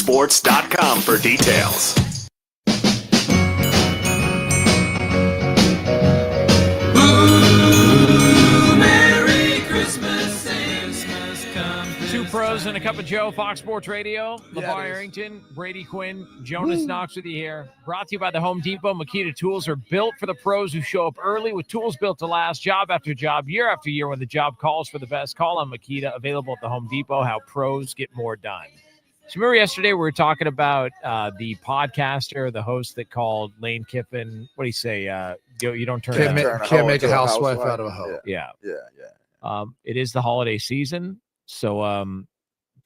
foxsports.com for details. Two pros and a cup of Joe, Fox Sports Radio. LeVar Arrington, Brady Quinn, Jonas Knox with you here. Brought to you by the Home Depot. Makita tools are built for the pros who show up early with tools built to last, job after job, year after year. When the job calls for the best, call on Makita. Available at the Home Depot. How pros get more done. So remember yesterday we were talking about the podcaster, the host that called Lane Kiffin. What do you say? You don't turn can't make a housewife out of a hoe. Yeah. It is the holiday season. So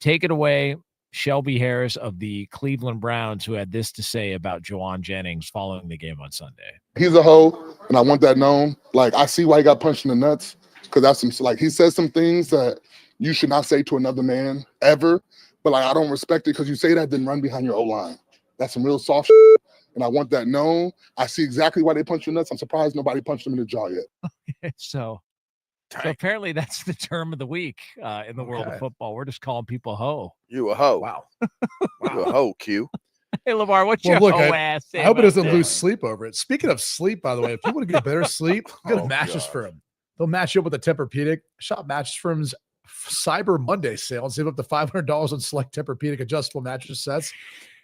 take it away, Shelby Harris of the Cleveland Browns, who had this to say about Juwan Jennings following the game on Sunday. He's a hoe, and I want that known. Like, I see why he got punched in the nuts, because that's he says some things that you should not say to another man ever. But I don't respect it because you say that, then run behind your O-line. That's some real soft shit, and I want that known. I see exactly why they punched your nuts. I'm surprised nobody punched him in the jaw yet. So apparently that's the term of the week in the world of football. We're just calling people hoe. You a hoe. Wow. You a hoe, Q. Hey, LeVar, what's your hoe ass say? I hope it doesn't lose sleep over it. Speaking of sleep, by the way, if you want to get better sleep, go to Mattress Firm. They'll match you up with a Tempur-Pedic. Shop Mattress Firm's Cyber Monday sale and save up to $500 on select Tempur-Pedic adjustable mattress sets.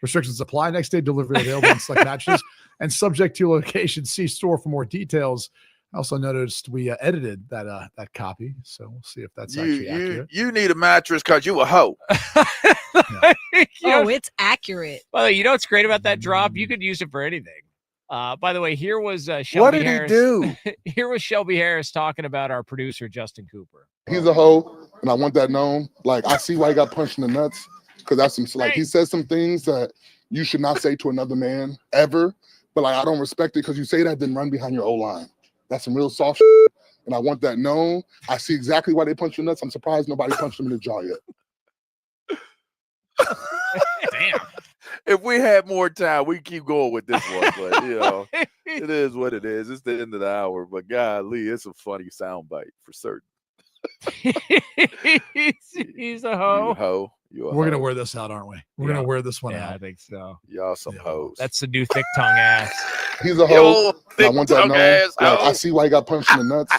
Restrictions apply. Next day delivery available on select mattresses and subject to location. See store for more details. I also noticed we edited that copy, so we'll see if that's actually accurate. You need a mattress because you a hoe. It's accurate. Well, you know what's great about that drop? You could use it for anything. By the way, here was Shelby What did Harris. he do? Here was Shelby Harris talking about our producer, Justin Cooper. He's a hoe, and I want that known. Like, I see why he got punched in the nuts, because that's he says some things that you should not say to another man ever. But I don't respect it because you say that, then run behind your O-line. That's some real soft shit, and I want that known. I see exactly why they punched your nuts. I'm surprised nobody punched him in the jaw yet. Damn. If we had more time, we keep going with this one. But, it is what it is. It's the end of the hour. But, golly, it's a funny soundbite for certain. He's a hoe. Hoe. We're going to wear this out, aren't we? We're going to wear this one out. I think so. Y'all some hoes. That's the new thick tongue ass. He's a hoe. I want that known. I see why he got punched in the nuts.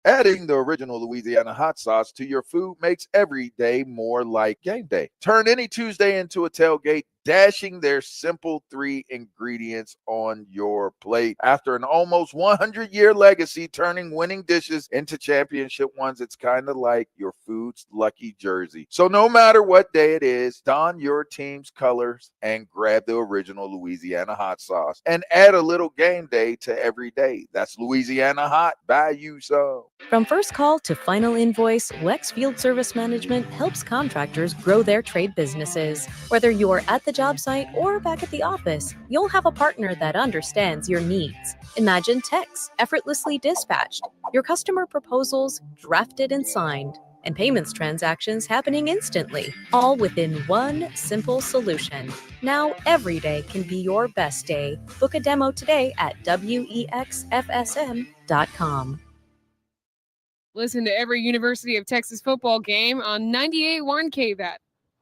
Adding the original Louisiana hot sauce to your food makes every day more like game day. Turn any Tuesday into a tailgate, dashing their simple 3 ingredients on your plate. After an almost 100-year legacy, turning winning dishes into championship ones, it's kind of like your food's lucky jersey. So no matter what day it is, don your team's colors and grab the original Louisiana hot sauce and add a little game day to every day. That's Louisiana hot. Buy you some. From first call to final invoice, Wex Field Service Management helps contractors grow their trade businesses. Whether you're at the job site or back at the office, you'll have a partner that understands your needs. Imagine techs effortlessly dispatched, your customer proposals drafted and signed, and payments transactions happening instantly, all within one simple solution. Now every day can be your best day. Book a demo today at wexfsm.com. Listen to every University of Texas football game on 98.1 KVAT.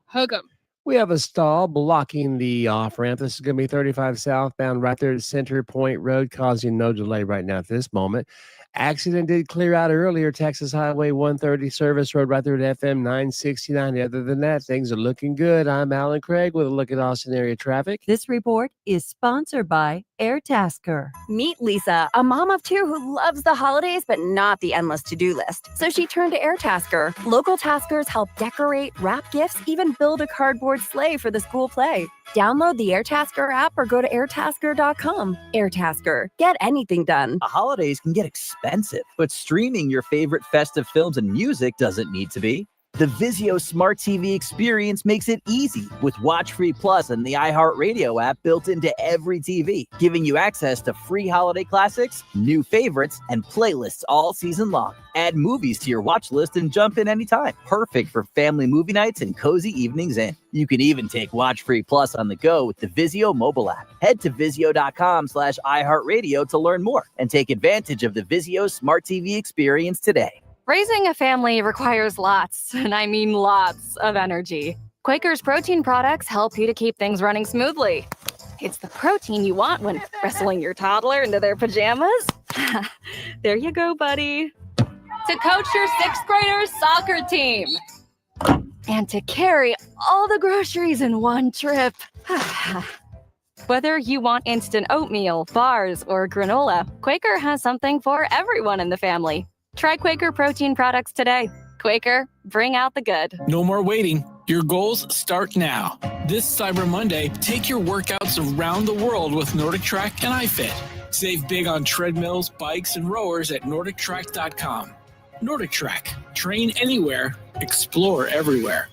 Hug 'em. We have a stall blocking the off-ramp. This is going to be 35 southbound right there at Center Point Road, causing no delay right now at this moment. Accident did clear out earlier. Texas Highway 130 Service Road right there at FM 969. Other than that, things are looking good. I'm Alan Craig with a look at Austin area traffic. This report is sponsored by AirTasker. Meet Lisa, a mom of 2 who loves the holidays but not the endless to-do list. So she turned to AirTasker. Local taskers help decorate, wrap gifts, even build a cardboard sleigh for the school play. Download the AirTasker app or go to airtasker.com. AirTasker. Get anything done. The holidays can get expensive, but streaming your favorite festive films and music doesn't need to be. The Vizio Smart TV experience makes it easy with WatchFree Plus and the iHeartRadio app built into every TV, giving you access to free holiday classics, new favorites, and playlists all season long. Add movies to your watch list and jump in anytime. Perfect for family movie nights and cozy evenings in. You can even take WatchFree Plus on the go with the Vizio mobile app. Head to Vizio.com/iHeartRadio to learn more and take advantage of the Vizio Smart TV experience today. Raising a family requires lots, and I mean lots, of energy. Quaker's protein products help you to keep things running smoothly. It's the protein you want when wrestling your toddler into their pajamas. There you go, buddy. To coach your 6th graders' soccer team. And to carry all the groceries in one trip. Whether you want instant oatmeal, bars, or granola, Quaker has something for everyone in the family. Try Quaker protein products today. Quaker, bring out the good. No more waiting. Your goals start now. This Cyber Monday, take your workouts around the world with Nordic Track and iFit. Save big on treadmills, bikes, and rowers at NordicTrack.com. Nordic Track. Train anywhere. Explore everywhere.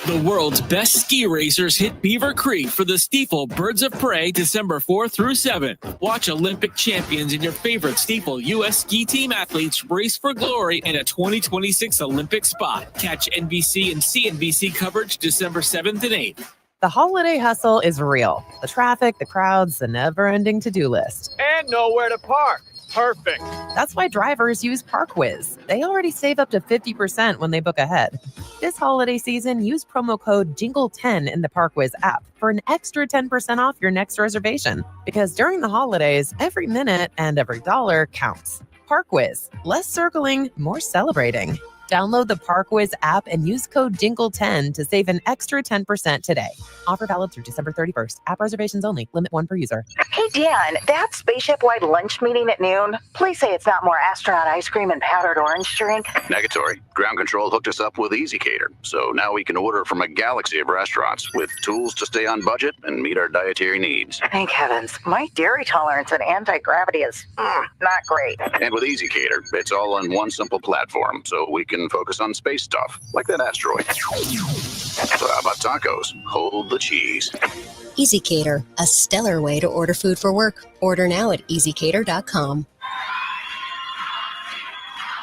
The world's best ski racers hit Beaver Creek for the Stiefel Birds of Prey December 4th through 7th. Watch Olympic champions and your favorite Stiefel U.S. ski team athletes race for glory in a 2026 Olympic spot. Catch NBC and CNBC coverage December 7th and 8th. The holiday hustle is real. The traffic, the crowds, the never-ending to-do list. And nowhere to park. Perfect. That's why drivers use ParkWiz. They already save up to 50% when they book ahead. This holiday season, use promo code JINGLE10 in the ParkWiz app for an extra 10% off your next reservation. Because during the holidays, every minute and every dollar counts. ParkWiz. Less circling, more celebrating. Download the ParkWiz app and use code JINGLE10 to save an extra 10% today. Offer valid through December 31st. App reservations only. Limit 1 per user. Hey, Dan, that spaceship-wide lunch meeting at noon, please say it's not more astronaut ice cream and powdered orange drink. Negatory. Ground control hooked us up with EasyCater, so now we can order from a galaxy of restaurants with tools to stay on budget and meet our dietary needs. Thank heavens. My dairy tolerance and anti-gravity is not great. And with EasyCater, it's all on one simple platform, so we can focus on space stuff, like that asteroid. So how about tacos? Hold the cheese. EasyCater, a stellar way to order food for work. Order now at easycater.com.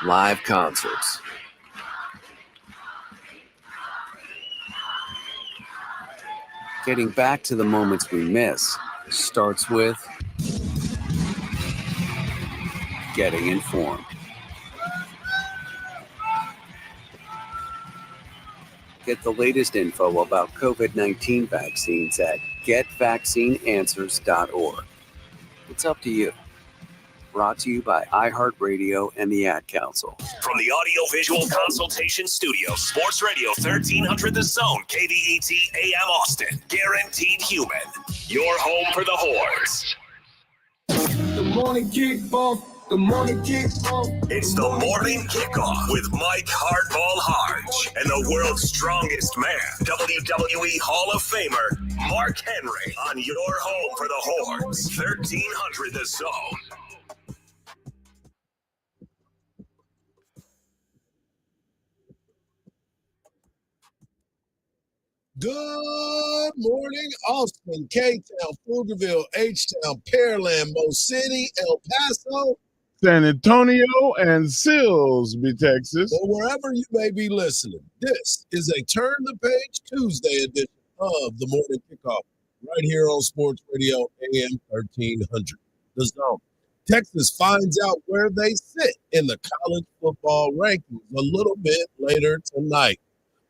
Live concerts. Getting back to the moments we miss starts with getting informed. Get the latest info about COVID-19 vaccines at getvaccineanswers.org. It's up to you. Brought to you by iHeartRadio and the Ad Council. From the Audio-Visual Consultation Studio, Sports Radio 1300 The Zone, KVET AM Austin. Guaranteed human. Your home for the hordes. The morning kickoff. The morning kickoff. It's the morning kickoff with Mike Hardball Hardge and the world's strongest man, WWE Hall of Famer, Mark Henry, on your home for the hordes. 1300 The Zone. Good morning, Austin, K-Town, Pflugerville, H-Town, Pearland, Mo City, El Paso, San Antonio, and Silsbee, Texas. Or wherever you may be listening. This is a Turn the Page Tuesday edition of the Morning Kickoff right here on Sports Radio AM 1300. The Zone. Texas finds out where they sit in the college football rankings a little bit later tonight.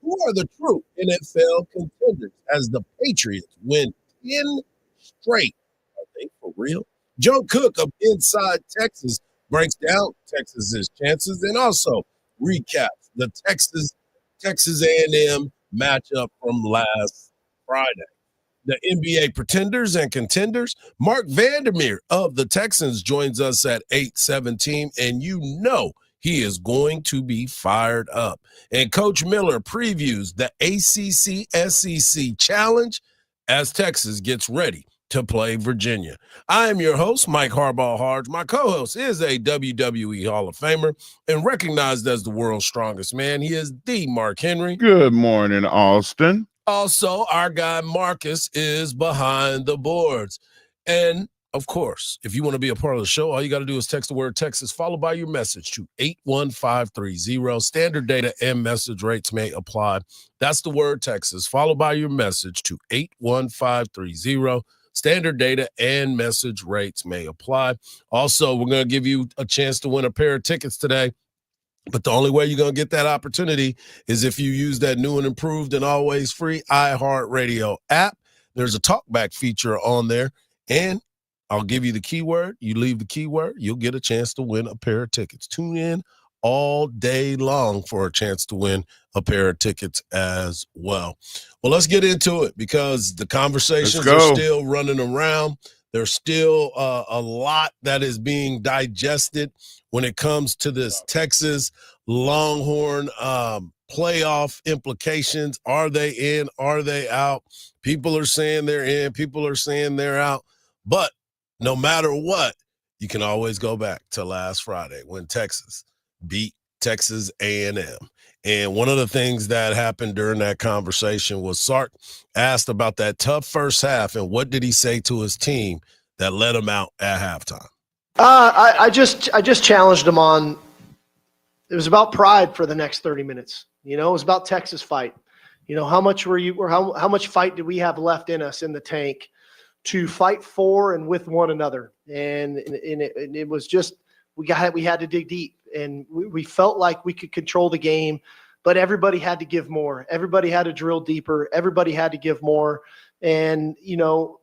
Who are the true NFL contenders as the Patriots win 10 straight? I think for real. Joe Cook of Inside Texas breaks down Texas's chances and also recaps the Texas A&M matchup from last Friday. The NBA pretenders and contenders, Mark Vandermeer of the Texans joins us at 8:17, and you know he is going to be fired up. And Coach Miller previews the ACC-SEC Challenge as Texas gets ready to play Virginia. I am your host, Mike Hardball Hardge. My co-host is a WWE Hall of Famer and recognized as the world's strongest man. He is the Mark Henry. Good morning, Austin. Also, our guy Marcus is behind the boards. And of course, if you want to be a part of the show, all you got to do is text the word Texas followed by your message to 81530. Standard data and message rates may apply. That's the word Texas followed by your message to 81530. Standard data and message rates may apply. Also, we're going to give you a chance to win a pair of tickets today But the only way you're going to get that opportunity is if you use that new and improved and always free iHeartRadio app. There's a talkback feature on there, and I'll give you the keyword. You leave the keyword, you'll get a chance to win a pair of tickets. Tune in all day long for a chance to win a pair of tickets as well. Well, let's get into it because the conversations are still running around. There's still a lot that is being digested when it comes to this Texas Longhorn playoff implications. Are they in? Are they out? People are saying they're in. People are saying they're out. But no matter what, you can always go back to last Friday when Texas beat Texas A&M. And one of the things that happened during that conversation was Sark asked about that tough first half and what did he say to his team that let him out at halftime. I just challenged him on. It was about pride for the next 30 minutes. You know, it was about Texas fight. You know, how much were you, or how much fight did we have left in us in the tank to fight for and with one another? And it was just we had to dig deep, and we felt like we could control the game, but everybody had to give more. Everybody had to drill deeper. Everybody had to give more, and you know.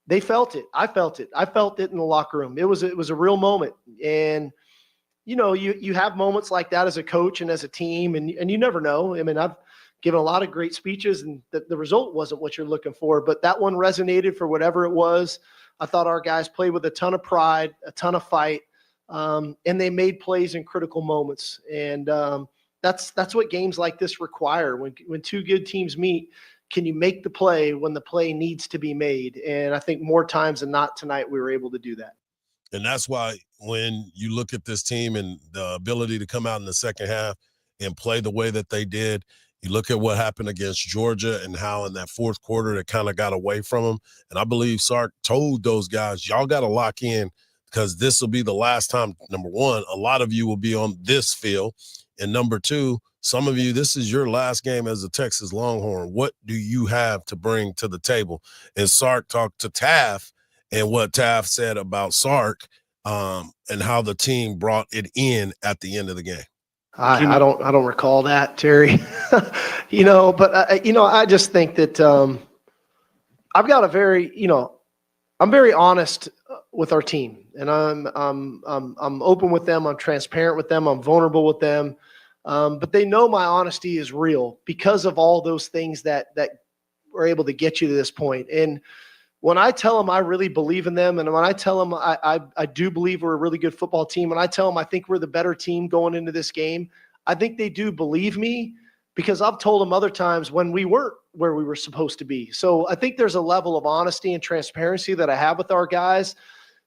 They felt it. I felt it. I felt it in the locker room. It was a real moment. And, you know, you have moments like that as a coach and as a team, and you never know. I mean, I've given a lot of great speeches, and the result wasn't what you're looking for, but that one resonated for whatever it was. I thought our guys played with a ton of pride, a ton of fight, and they made plays in critical moments. And that's what games like this require. When two good teams meet, can you make the play when the play needs to be made? And I think more times than not tonight, we were able to do that. And that's why when you look at this team and the ability to come out in the second half and play the way that they did, you look at what happened against Georgia and how in that fourth quarter it kind of got away from them. And I believe Sark told those guys, y'all got to lock in because this will be the last time, number one, a lot of you will be on this field. And number two, some of you, this is your last game as a Texas Longhorn. What do you have to bring to the table? And Sark talked to Taft and what Taft said about Sark and how the team brought it in at the end of the game. I don't recall that, Terry. You know, but I just think that I've got a very, I'm very honest with our team, and I'm open with them. I'm transparent with them. I'm vulnerable with them. But they know my honesty is real because of all those things that were able to get you to this point. And when I tell them I really believe in them, and when I tell them I do believe we're a really good football team, and I tell them I think we're the better team going into this game, I think they do believe me because I've told them other times when we weren't where we were supposed to be. So I think there's a level of honesty and transparency that I have with our guys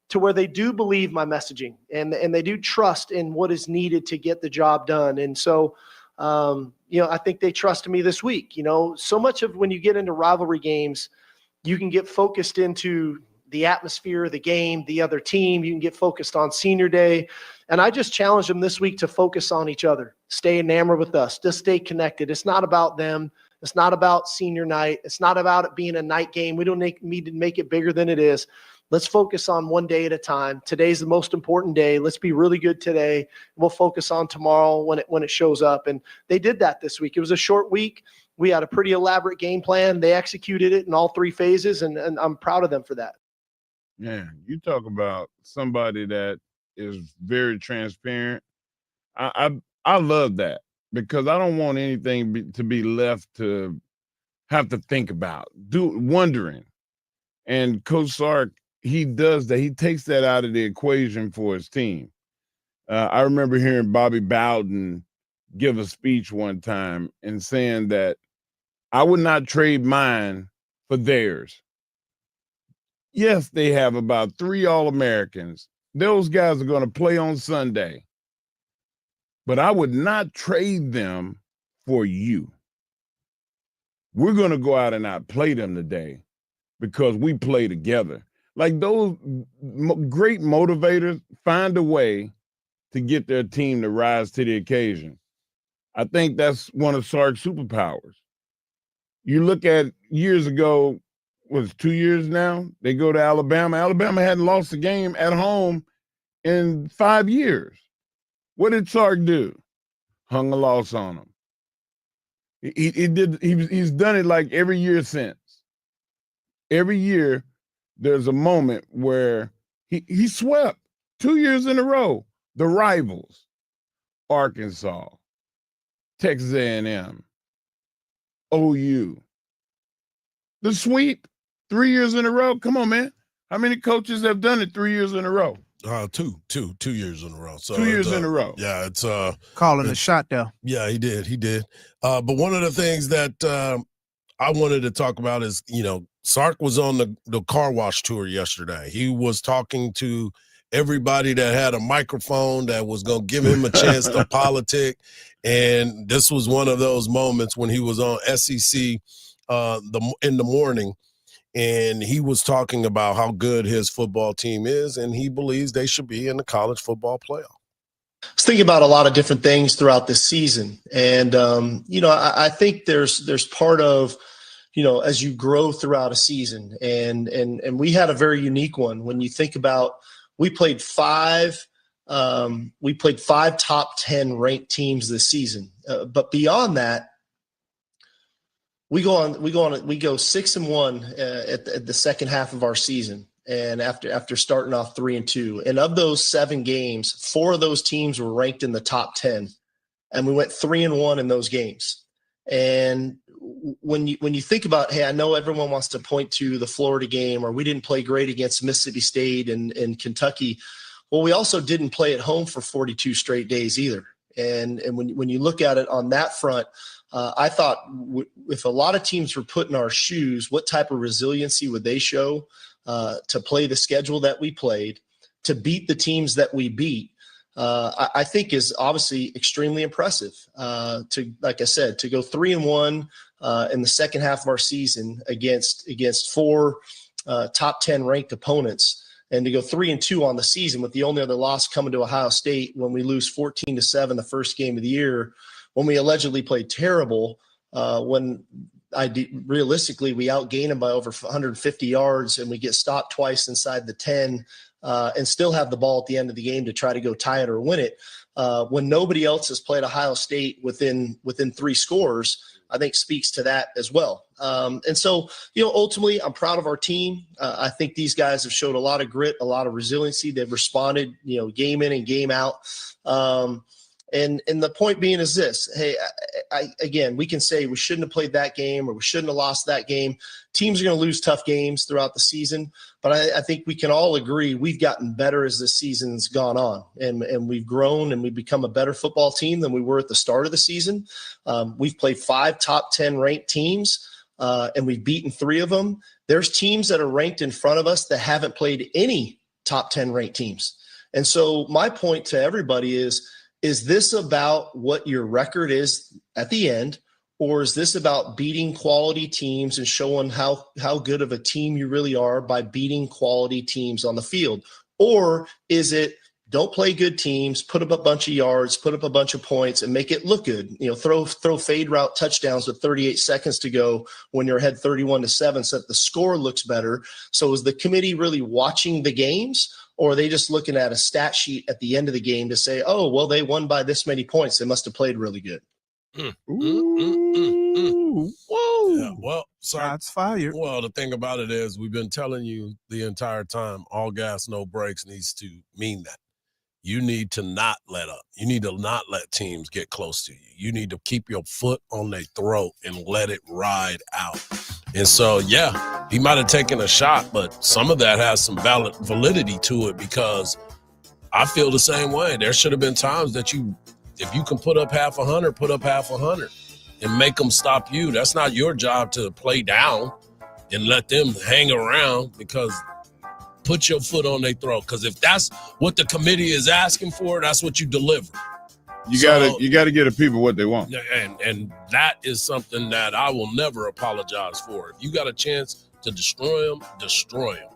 to where they do believe my messaging and they do trust in what is needed to get the job done. And so, I think they trust me this week. So much of when you get into rivalry games, you can get focused into the atmosphere, the game, the other team. You can get focused on senior day. And I just challenged them this week to focus on each other, stay enamored with us, just stay connected. It's not about them. It's not about senior night. It's not about it being a night game. We don't need to make it bigger than it is. Let's focus on one day at a time. Today's the most important day. Let's be really good today. We'll focus on tomorrow when it shows up. And they did that this week. It was a short week. We had a pretty elaborate game plan. They executed it in all three phases, and I'm proud of them for that. Yeah, you talk about somebody that is very transparent. I love that because I don't want anything to be left to have to think about, wondering. And Coach Sark, he does that. He takes that out of the equation for his team. I remember hearing Bobby Bowden give a speech one time and saying that I would not trade mine for theirs. Yes, they have about 3 All-Americans. Those guys are going to play on Sunday. But I would not trade them for you. We're going to go out and outplay them today because we play together. Like those great motivators find a way to get their team to rise to the occasion. I think that's one of Sark's superpowers. You look at years ago, was 2 years now, they go to Alabama. Alabama hadn't lost a game at home in 5 years. What did Sark do? hung a loss on him. He's done it like every year since. Every year, there's a moment where he swept 2 years in a row. The rivals, Arkansas, Texas A&M, OU. The sweep 3 years in a row. Come on, man. How many coaches have done it 3 years in a row? Two years in a row. So 2 years in a row. Yeah, it's calling a shot though. Yeah, he did. But one of the things that I wanted to talk about is, Sark was on the car wash tour yesterday. He was talking to everybody that had a microphone that was going to give him a chance to politic. And this was one of those moments when he was on SEC in the morning. And he was talking about how good his football team is, and he believes they should be in the college football playoff. I was thinking about a lot of different things throughout this season. And, I think there's part of, as you grow throughout a season, and we had a very unique one. When you think about, we played five top 10 ranked teams this season. But beyond that, we go 6-1 at the second half of our season. And after starting off 3-2, and of those 7 games, 4 of those teams were ranked in the top 10, and we went 3-1 in those games. And when you think about, hey, I know everyone wants to point to the Florida game, or we didn't play great against Mississippi State and Kentucky. Well, we also didn't play at home for 42 straight days either. And when you look at it on that front, I thought if a lot of teams were put in our shoes, what type of resiliency would they show to play the schedule that we played, to beat the teams that we beat? I think is obviously extremely impressive. Like I said, to go 3-1 in the second half of our season against 4 top 10 ranked opponents, and to go 3-2 on the season with the only other loss coming to Ohio State when we lose 14-7 the first game of the year, when we allegedly played terrible, when realistically we outgain them by over 150 yards, and we get stopped twice inside the 10, and still have the ball at the end of the game to try to go tie it or win it. When nobody else has played Ohio State within 3 scores, I think speaks to that as well. And so, ultimately, I'm proud of our team. I think these guys have showed a lot of grit, a lot of resiliency. They've responded, game in and game out. And the point being is this: hey, again, we can say we shouldn't have played that game, or we shouldn't have lost that game. Teams are going to lose tough games throughout the season, but I think we can all agree we've gotten better as the season's gone on, and we've grown, and we've become a better football team than we were at the start of the season. We've played 5 top 10 ranked teams, and we've beaten 3 of them. There's teams that are ranked in front of us that haven't played any top 10 ranked teams. And so my point to everybody is this about what your record is at the end, or is this about beating quality teams and showing how good of a team you really are by beating quality teams on the field? Or is it don't play good teams, put up a bunch of yards, put up a bunch of points, and make it look good? Throw fade route touchdowns with 38 seconds to go when you're ahead 31-7 so that the score looks better. So is the committee really watching the games? Or are they just looking at a stat sheet at the end of the game to say, oh, well, they won by this many points, they must have played really good? Whoa. Yeah, well, shots fired. Well, the thing about it is we've been telling you the entire time, all gas, no brakes needs to mean that. You need to not let up. You need to not let teams get close to you. You need to keep your foot on their throat and let it ride out. And so, yeah, he might have taken a shot, but some of that has some validity to it, because I feel the same way. There should have been times that if you can put up half 100, put up half 100 and make them stop you. That's not your job to play down and let them hang around, because put your foot on their throat. Because if that's what the committee is asking for, that's what you deliver. You gotta get the people what they want. And that is something that I will never apologize for. If you got a chance to destroy them, destroy them.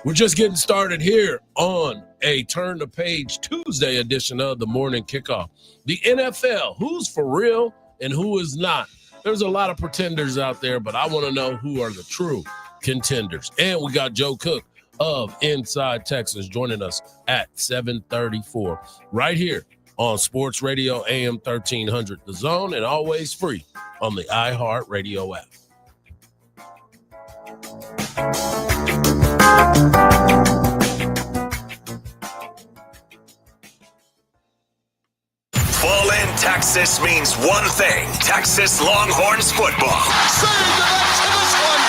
We're just getting started here on a Turn the Page Tuesday edition of the Morning Kickoff. The NFL, who's for real and who is not? There's a lot of pretenders out there, but I want to know who are the true contenders. And we got Joe Cook of Inside Texas joining us at 7:34 right here on Sports Radio AM 1300 The Zone, and always free on the iHeartRadio app. Fall in Texas means one thing: Texas Longhorns football.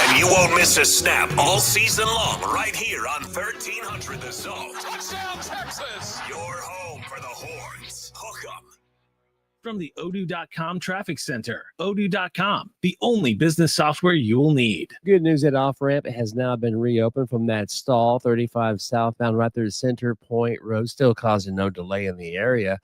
And you won't miss a snap all season long right here on 1300 The Zone. Touchdown, Texas! Your home for the Horns. Hook 'em. From the Odoo.com Traffic Center, Odoo.com, the only business software you will need. Good news, that off-ramp has now been reopened from that stall, 35 southbound right there at Center Point Road, still causing no delay in the area.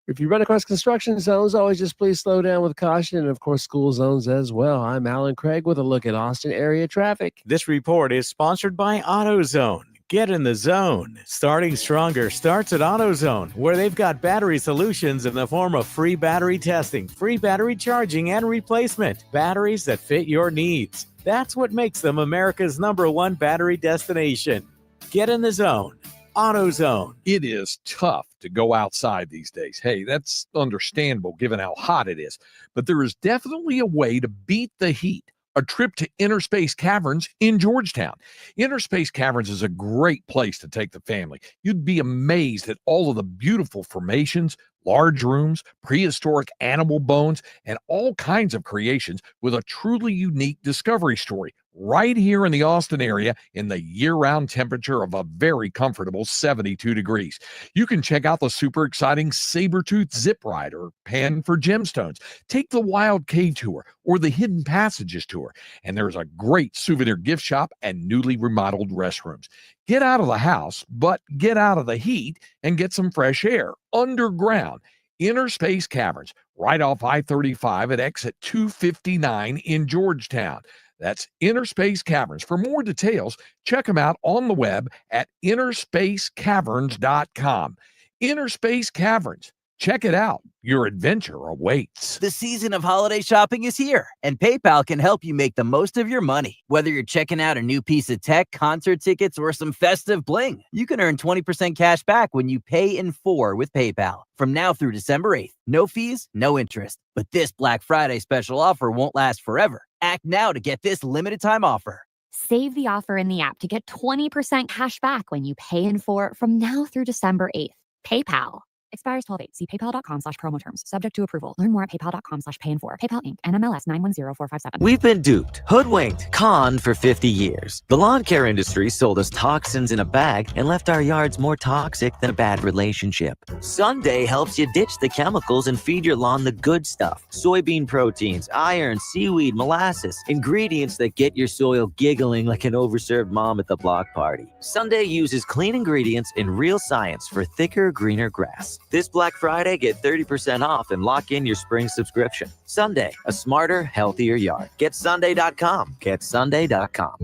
If you run across construction zones, always just please slow down with caution, and of course school zones as well. I'm Alan Craig with a look at Austin area traffic. This report is sponsored by AutoZone. Get in the zone. Starting stronger starts at AutoZone, where they've got battery solutions in the form of free battery testing, free battery charging and replacement, batteries that fit your needs. That's what makes them America's #1 battery destination. Get in the zone. AutoZone. It is tough to go outside these days. Hey, that's understandable given how hot it is. But there is definitely a way to beat the heat. A trip to Inner Space Caverns in Georgetown. Inner Space Caverns is a great place to take the family. You'd be amazed at all of the beautiful formations, large rooms, prehistoric animal bones, and all kinds of creations with a truly unique discovery story right here in the Austin area in the year-round temperature of a very comfortable 72 degrees. You can check out the super exciting saber-tooth zip ride or pan for gemstones. Take the Wild Cave tour or the Hidden Passages tour. And there's a great souvenir gift shop and newly remodeled restrooms. Get out of the house, but get out of the heat and get some fresh air underground. Inner Space Caverns, right off I-35 at exit 259 in Georgetown. That's Inner Space Caverns. For more details, check them out on the web at innerspacecaverns.com. Inner Space Caverns. Check it out. Your adventure awaits. The season of holiday shopping is here, and PayPal can help you make the most of your money. Whether you're checking out a new piece of tech, concert tickets, or some festive bling, you can earn 20% cash back when you pay in 4 with PayPal. From now through December 8th, no fees, no interest. But this Black Friday special offer won't last forever. Act now to get this limited time offer. Save the offer in the app to get 20% cash back when you pay in 4 from now through December 8th. PayPal. Expires 12/8. See paypal.com/promo terms. Subject to approval. Learn more at paypal.com/payinfor. PayPal Inc. NMLS 910457. We've been duped, hoodwinked, conned for 50 years. The lawn care industry sold us toxins in a bag and left our yards more toxic than a bad relationship. Sunday helps you ditch the chemicals and feed your lawn the good stuff. Soybean proteins, iron, seaweed, molasses. Ingredients that get your soil giggling like an overserved mom at the block party. Sunday uses clean ingredients and real science for thicker, greener grass. This Black Friday, get 30% off and lock in your spring subscription. Sunday, a smarter, healthier yard. GetSunday.com. GetSunday.com.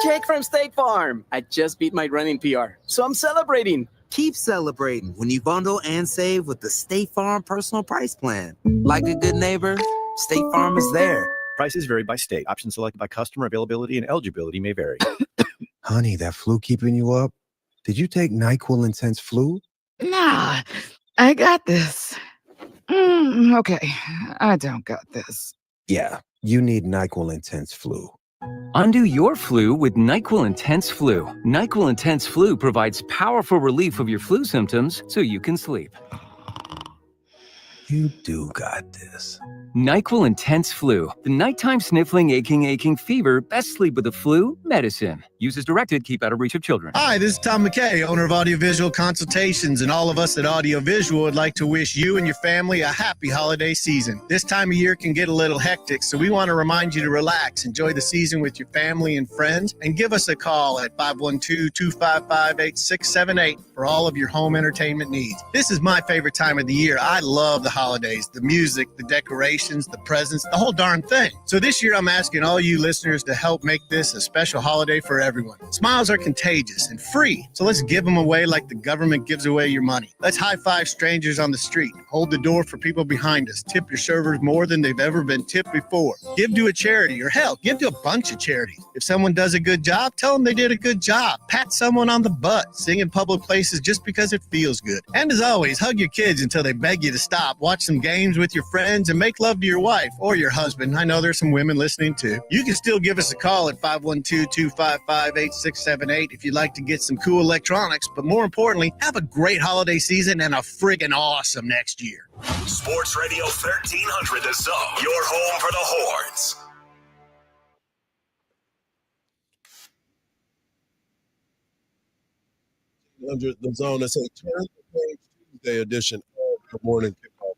Jake from State Farm. I just beat my running PR, so I'm celebrating. Keep celebrating when you bundle and save with the State Farm Personal Price Plan. Like a good neighbor, State Farm is there. Prices vary by state. Options selected by customer. Availability and eligibility may vary. Honey, that flu keeping you up? Did you take NyQuil Intense Flu? Nah, I got this. Okay, I don't got this. Yeah, you need NyQuil Intense Flu. Undo your flu with NyQuil Intense Flu. NyQuil Intense Flu provides powerful relief of your flu symptoms so you can sleep. You do got this. NyQuil Intense Flu. The nighttime sniffling, aching fever. Best sleep with the flu medicine. Use as directed. Keep out of reach of children. Hi, this is Tom McKay, owner of Audiovisual Consultations, and all of us at Audiovisual would like to wish you and your family a happy holiday season. This time of year can get a little hectic, so we want to remind you to relax, enjoy the season with your family and friends, and give us a call at 512-255-8678 for all of your home entertainment needs. This is my favorite time of the year. I love the holidays, the music, the decorations, the presents, the whole darn thing. So this year I'm asking all you listeners to help make this a special holiday for everyone. Smiles are contagious and free, so let's give them away like the government gives away your money. Let's high-five strangers on the street, Hold the door for people behind us. Tip your servers more than they've ever been tipped before. Give to a charity, or hell, give to a bunch of charities. If someone does a good job, tell them they did a good job. Pat someone on the butt. Sing in public places just because it feels good. And as always, hug your kids until they beg you to stop. Watch some games with your friends and make love to your wife or your husband. I know there's some women listening too. You can still give us a call at 512-255-8678 if you'd like to get some cool electronics. But more importantly, have a great holiday season and a friggin' awesome next year. Sports Radio 1300 The Zone, your home for the Horns. The Zone is a Turn the Page Tuesday edition of the Morning Kickoff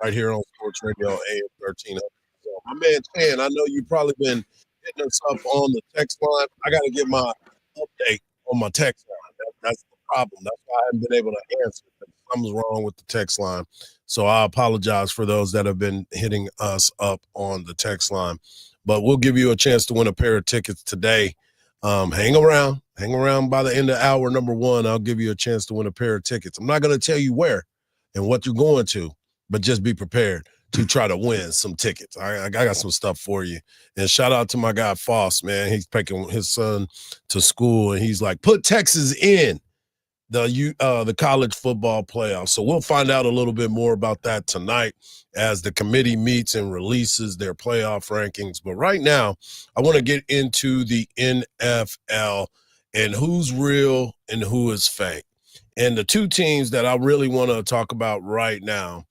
right here on Sports Radio AM 1300. So my man Chan, I know you've probably been hitting us up on the text line. I got to get my update on my text line. That's the problem. That's why I haven't been able to answer. Something's wrong with the text line. So I apologize for those that have been hitting us up on the text line. But we'll give you a chance to win a pair of tickets today. Hang around by the end of hour number 1. I'll give you a chance to win a pair of tickets. I'm not going to tell you where and what you're going to, but just be prepared to try to win some tickets. I got some stuff for you. And shout out to my guy Foss, man. He's taking his son to school, and he's like, put Texas in the college football playoff. So we'll find out a little bit more about that tonight as the committee meets and releases their playoff rankings. But right now, I want to get into the NFL and who's real and who is fake. And the two teams that I really want to talk about right now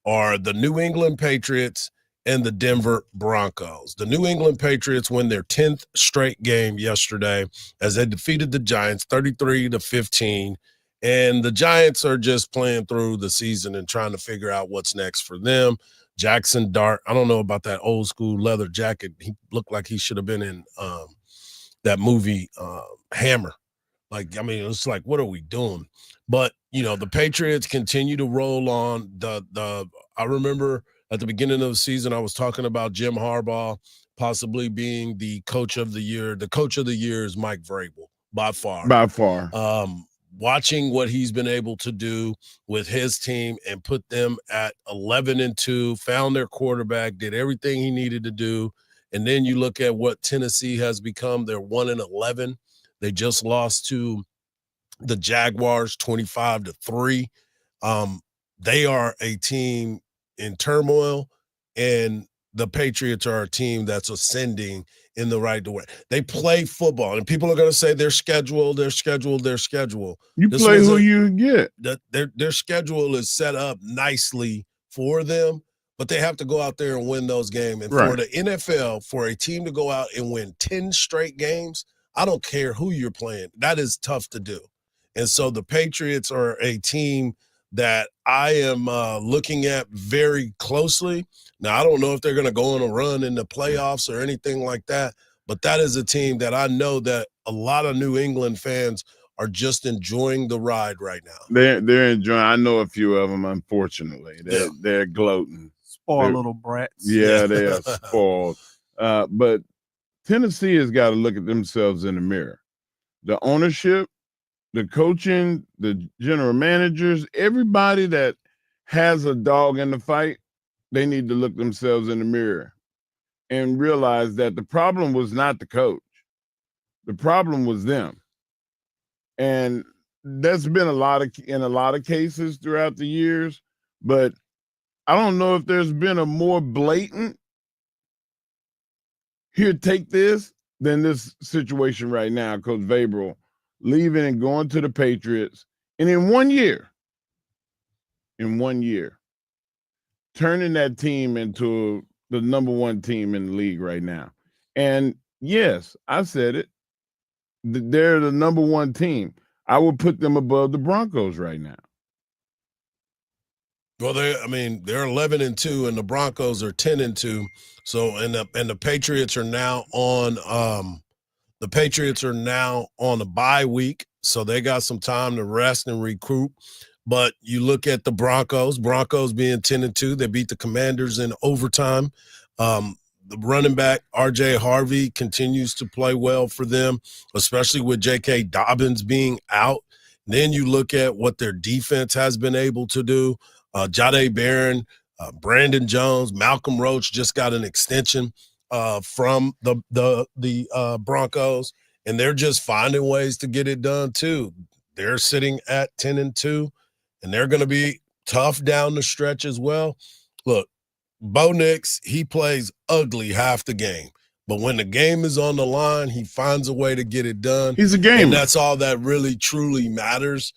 are the New England Patriots and the Denver Broncos. The New England Patriots win their 10th straight game yesterday as they defeated the Giants 33-15. And the Giants are just playing through the season and trying to figure out what's next for them. Jackson Dart, I don't know about that old school leather jacket. He looked like he should have been in that movie Hammer. Like, I mean, it's like, what are we doing? But, you know, the Patriots continue to roll on. I remember at the beginning of the season, I was talking about Jim Hardball possibly being the coach of the year. The coach of the year is Mike Vrabel, by far. By far. Watching what he's been able to do with his team and put them at 11-2, found their quarterback, did everything he needed to do. And then you look at what Tennessee has become. They're 1-11. They just lost to the Jaguars 25-3. They are a team in turmoil, and the Patriots are a team that's ascending in the right direction. They play football, and people are going to say their schedule. You play who you get. Their schedule is set up nicely for them, but they have to go out there and win those games. And for the NFL, for a team to go out and win 10 straight games, I don't care who you're playing. That is tough to do. And so the Patriots are a team that I am looking at very closely. Now, I don't know if they're going to go on a run in the playoffs or anything like that, but that is a team that I know that a lot of New England fans are just enjoying the ride right now. They're enjoying. I know a few of them, unfortunately. They're gloating. Spoiled little brats. Yeah, they are spoiled. But Tennessee has got to look at themselves in the mirror. The ownership, the coaching, the general managers, everybody that has a dog in the fight, they need to look themselves in the mirror and realize that the problem was not the coach. The problem was them. And that's been in a lot of cases throughout the years, but I don't know if there's been a more blatant, here, take this, than this situation right now. Coach Vrabel leaving and going to the Patriots, and in 1 year, turning that team into the number one team in the league right now. And yes, I said it. They're the number one team. I would put them above the Broncos right now. Well, they're 11-2, and the Broncos are 10-2. So, and the Patriots are now on a bye week, so they got some time to rest and recoup. But you look at the Broncos being 10-2, they beat the Commanders in overtime. The running back, R.J. Harvey, continues to play well for them, especially with J.K. Dobbins being out. Then you look at what their defense has been able to do. Jahdae Barron, Brandon Jones, Malcolm Roach just got an extension from the Broncos, and they're just finding ways to get it done too. They're sitting at 10-2, and they're going to be tough down the stretch as well. Look, Bo Nix, he plays ugly half the game. But when the game is on the line, he finds a way to get it done. He's a gamer. And that's all that really, truly matters.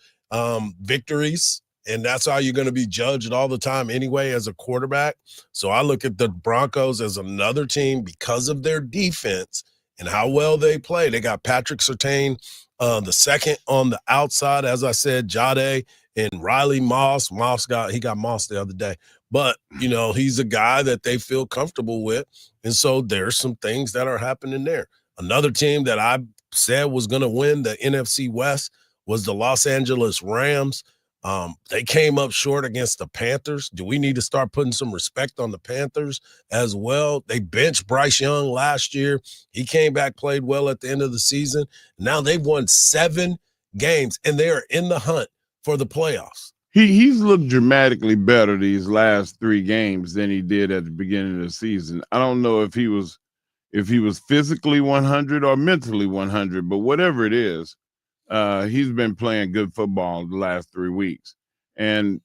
Victories. And that's how you're going to be judged all the time anyway as a quarterback. So I look at the Broncos as another team because of their defense and how well they play. They got Patrick Surtain, the second on the outside. As I said, Jahdae and Riley Moss. He got Moss the other day. But, he's a guy that they feel comfortable with. And so there's some things that are happening there. Another team that I said was going to win the NFC West was the Los Angeles Rams. They came up short against the Panthers. Do we need to start putting some respect on the Panthers as well? They benched Bryce Young last year. He came back, played well at the end of the season. Now they've won 7 games, and they are in the hunt for the playoffs. He's looked dramatically better these last 3 games than he did at the beginning of the season. I don't know if he was physically 100 or mentally 100, but whatever it is, he's been playing good football the last 3 weeks. And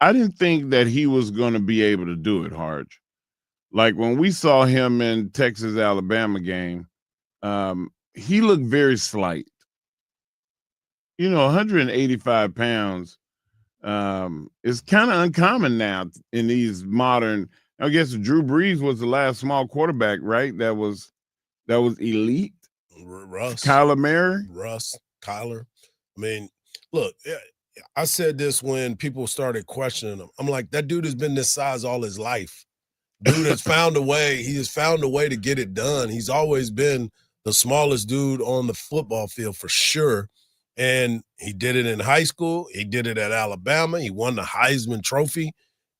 I didn't think that he was going to be able to do it, Hardge. Like when we saw him in Texas-Alabama game, he looked very slight. 185 pounds. It's kind of uncommon now in these modern. I guess Drew Brees was the last small quarterback, right? That was elite. Kyler. I mean, look, I said this when people started questioning him. I'm like, that dude has been this size all his life. Dude has found a way. He has found a way to get it done. He's always been the smallest dude on the football field for sure. And he did it in high school. He did it at Alabama. He won the Heisman Trophy.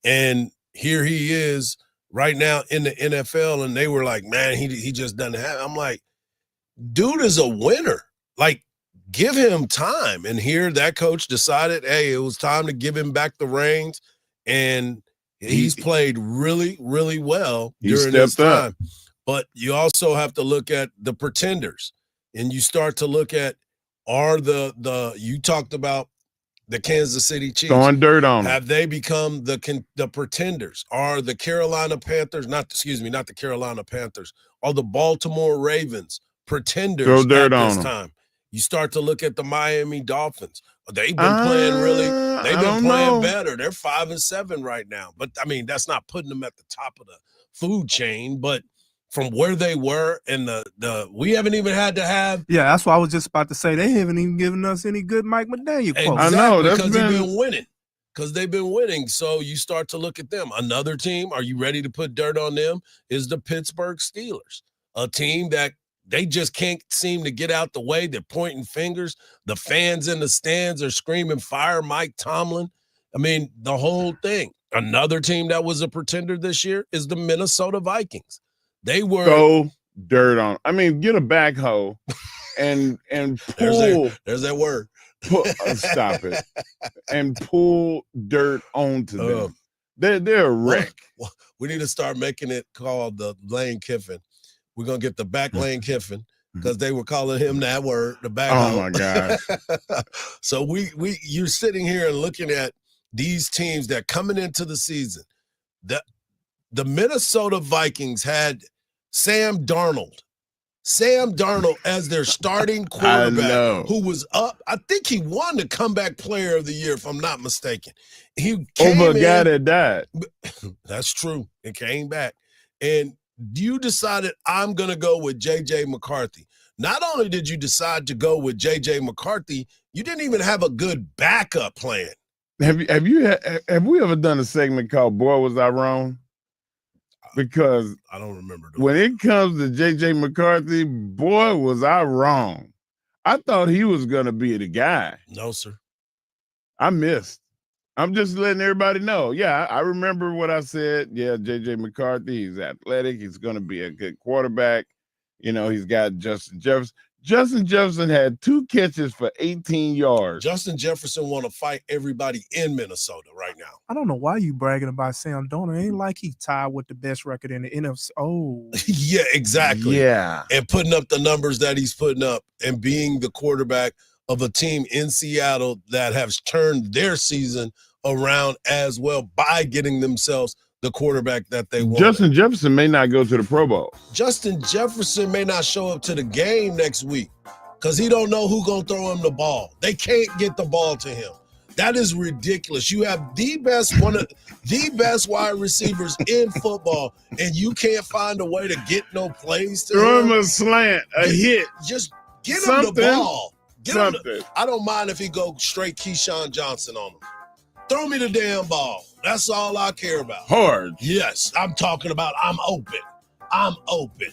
And here he is right now in the NFL. And they were like, man, he just doesn't have. I'm like, dude is a winner. Like, give him time. And here that coach decided, hey, it was time to give him back the reins. And he's played really, really well during this time. But you also have to look at the pretenders. And you start to look at, are you talked about the Kansas City Chiefs throwing dirt on them. Have they become the pretenders? Are the Carolina Panthers, not the Carolina Panthers, are the Baltimore Ravens pretenders throw dirt at on this them. time? You start to look at the Miami Dolphins. They've been playing better. They're 5-7 right now. But I mean, that's not putting them at the top of the food chain, but from where they were and we haven't even had to have. Yeah, that's what I was just about to say. They haven't even given us any good Mike McDaniel quotes. Exactly, I know, because they've been winning. So you start to look at them. Another team, are you ready to put dirt on them, is the Pittsburgh Steelers, a team that they just can't seem to get out the way. They're pointing fingers. The fans in the stands are screaming, fire Mike Tomlin. I mean, the whole thing. Another team that was a pretender this year is the Minnesota Vikings. They were throw dirt on. I mean, get a backhoe and pull. There's that word. Stop it. And pull dirt onto them. They're a wreck. We need to start making it called the Lane Kiffin. We're gonna get the back Lane Kiffin because they were calling him that word, the backhoe. Oh my God. So you're sitting here and looking at these teams that coming into the season. The Minnesota Vikings had Sam Darnold as their starting quarterback, who was up. I think he won the comeback player of the year, if I'm not mistaken. He came over a guy that died. That's true. It came back. And you decided, I'm going to go with J.J. McCarthy. Not only did you decide to go with J.J. McCarthy, you didn't even have a good backup plan. Have we ever done a segment called Boy, Was I Wrong? Because I don't remember. When it comes to J.J. McCarthy, boy, was I wrong. I thought he was going to be the guy. No, sir. I missed. I'm just letting everybody know. Yeah, I remember what I said. Yeah, J.J. McCarthy, he's athletic. He's going to be a good quarterback. He's got Justin Jefferson. Justin Jefferson had 2 catches for 18 yards. Justin Jefferson want to fight everybody in Minnesota right now. I don't know why you bragging about Sam Darnold. It ain't like he tied with the best record in the NFC. Oh. Yeah, exactly. Yeah. And putting up the numbers that he's putting up and being the quarterback of a team in Seattle that has turned their season around as well by getting themselves the quarterback that they want. Justin Jefferson may not go to the Pro Bowl. Justin Jefferson may not show up to the game next week because he don't know who gonna throw him the ball. They can't get the ball to him. That is ridiculous. You have one of the best wide receivers in football, and you can't find a way to get no plays to Throw him. him a slant, a hit. Just get him the ball. Something. I don't mind if he go straight Keyshawn Johnson on him. Throw me the damn ball. That's all I care about. Hard. Yes, I'm talking about I'm open. I'm open.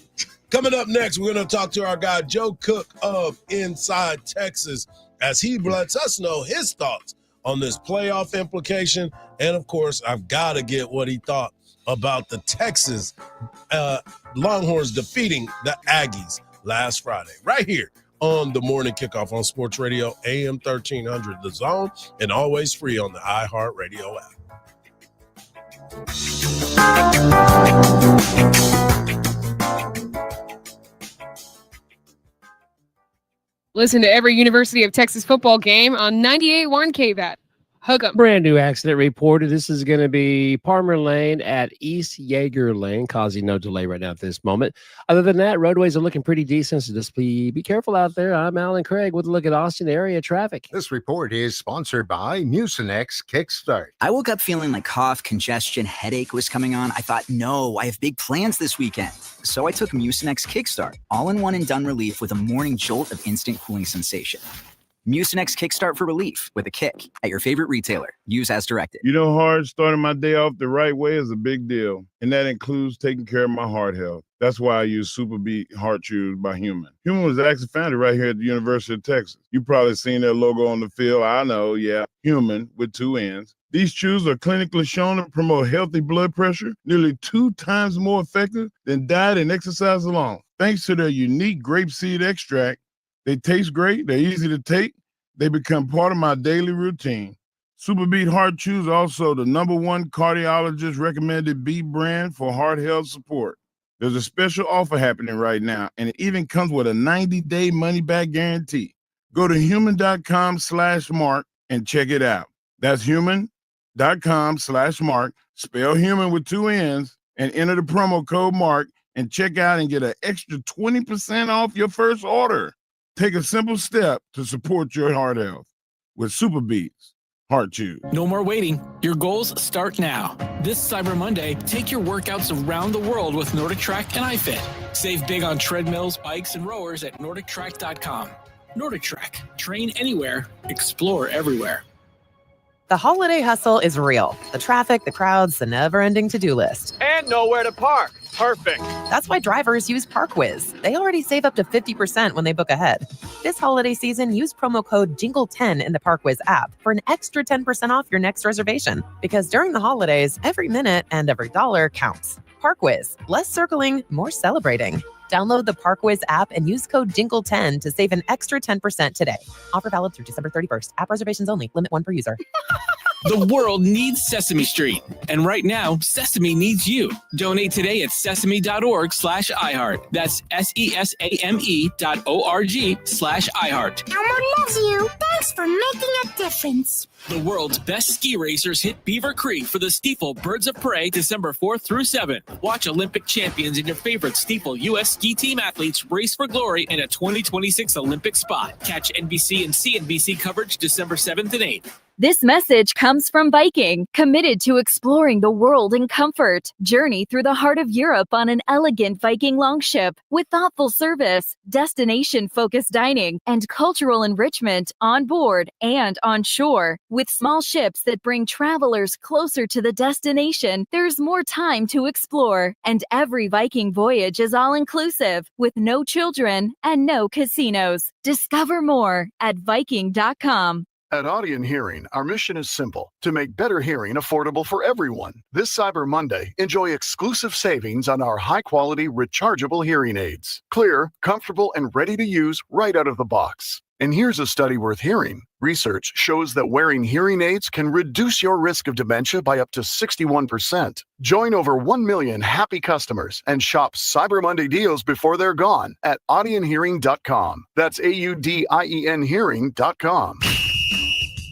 Coming up next, we're going to talk to our guy, Joe Cook of Inside Texas, as he lets us know his thoughts on this playoff implication. And, of course, I've got to get what he thought about the Texas Longhorns defeating the Aggies last Friday, right here on the Morning Kickoff on Sports Radio, AM 1300, The Zone, and always free on the iHeartRadio app. Listen to every University of Texas football game on 98.1 KVAT. Hook 'em. Brand new accident reported. This is going to be Palmer Lane at East Yeager Lane, causing no delay right now at this moment. Other than that, roadways are looking pretty decent, so just be careful out there. I'm Alan Craig with a look at Austin area traffic. This report is sponsored by Mucinex Kickstart. I woke up feeling like cough, congestion, headache was coming on. I thought, no, I have big plans this weekend. So I took Mucinex Kickstart, all-in-one and done relief with a morning jolt of instant cooling sensation. Mucinex Kickstart for relief with a kick at your favorite retailer. Use as directed. You know, Hardge, starting my day off the right way is a big deal, and that includes taking care of my heart health. That's why I use Super Beat Heart Chews by Human. Human was actually founded right here at the University of Texas. You've probably seen their logo on the field. I know, yeah, Human with 2 N's. These chews are clinically shown to promote healthy blood pressure, nearly 2 times more effective than diet and exercise alone. Thanks to their unique grapeseed extract, they taste great, they're easy to take, they become part of my daily routine. Super Beat Heart Chews are also the #1 cardiologist recommended beet brand for heart health support. There's a special offer happening right now, and it even comes with a 90-day money-back guarantee. Go to human.com/mark and check it out. That's human.com/mark, spell human with 2 N's, and enter the promo code MARK and check out and get an extra 20% off your first order. Take a simple step to support your heart health with Super Beats Heart Chews. No more waiting. Your goals start now. This Cyber Monday, take your workouts around the world with Nordic Track and iFit. Save big on treadmills, bikes, and rowers at NordicTrack.com. Nordic Track. Train anywhere. Explore everywhere. The holiday hustle is real. The traffic, the crowds, the never-ending to-do list. And nowhere to park. Perfect. That's why drivers use ParkWiz. They already save up to 50% when they book ahead. This holiday season, use promo code JINGLE10 in the ParkWiz app for an extra 10% off your next reservation. Because during the holidays, every minute and every dollar counts. ParkWiz. Less circling, more celebrating. Download the ParkWiz app and use code JINGLE10 to save an extra 10% today. Offer valid through December 31st. App reservations only. Limit 1 per user. The world needs Sesame Street. And right now, Sesame needs you. Donate today at sesame.org/iHeart. That's SESAME.org/iHeart. Elmo loves you. Thanks for making a difference. The world's best ski racers hit Beaver Creek for the Stiefel Birds of Prey December 4th through 7th. Watch Olympic champions and your favorite Stiefel U.S. ski team athletes race for glory in a 2026 Olympic spot. Catch NBC and CNBC coverage December 7th and 8th. This message comes from Viking, committed to exploring the world in comfort. Journey through the heart of Europe on an elegant Viking longship with thoughtful service, destination-focused dining, and cultural enrichment on board and on shore. With small ships that bring travelers closer to the destination, there's more time to explore. And every Viking voyage is all-inclusive, with no children and no casinos. Discover more at Viking.com. At Audion Hearing, our mission is simple: to make better hearing affordable for everyone. This Cyber Monday, enjoy exclusive savings on our high-quality rechargeable hearing aids. Clear, comfortable, and ready to use right out of the box. And here's a study worth hearing. Research shows that wearing hearing aids can reduce your risk of dementia by up to 61%. Join over 1 million happy customers and shop Cyber Monday deals before they're gone at audionhearing.com. That's AUDIEN hearing.com.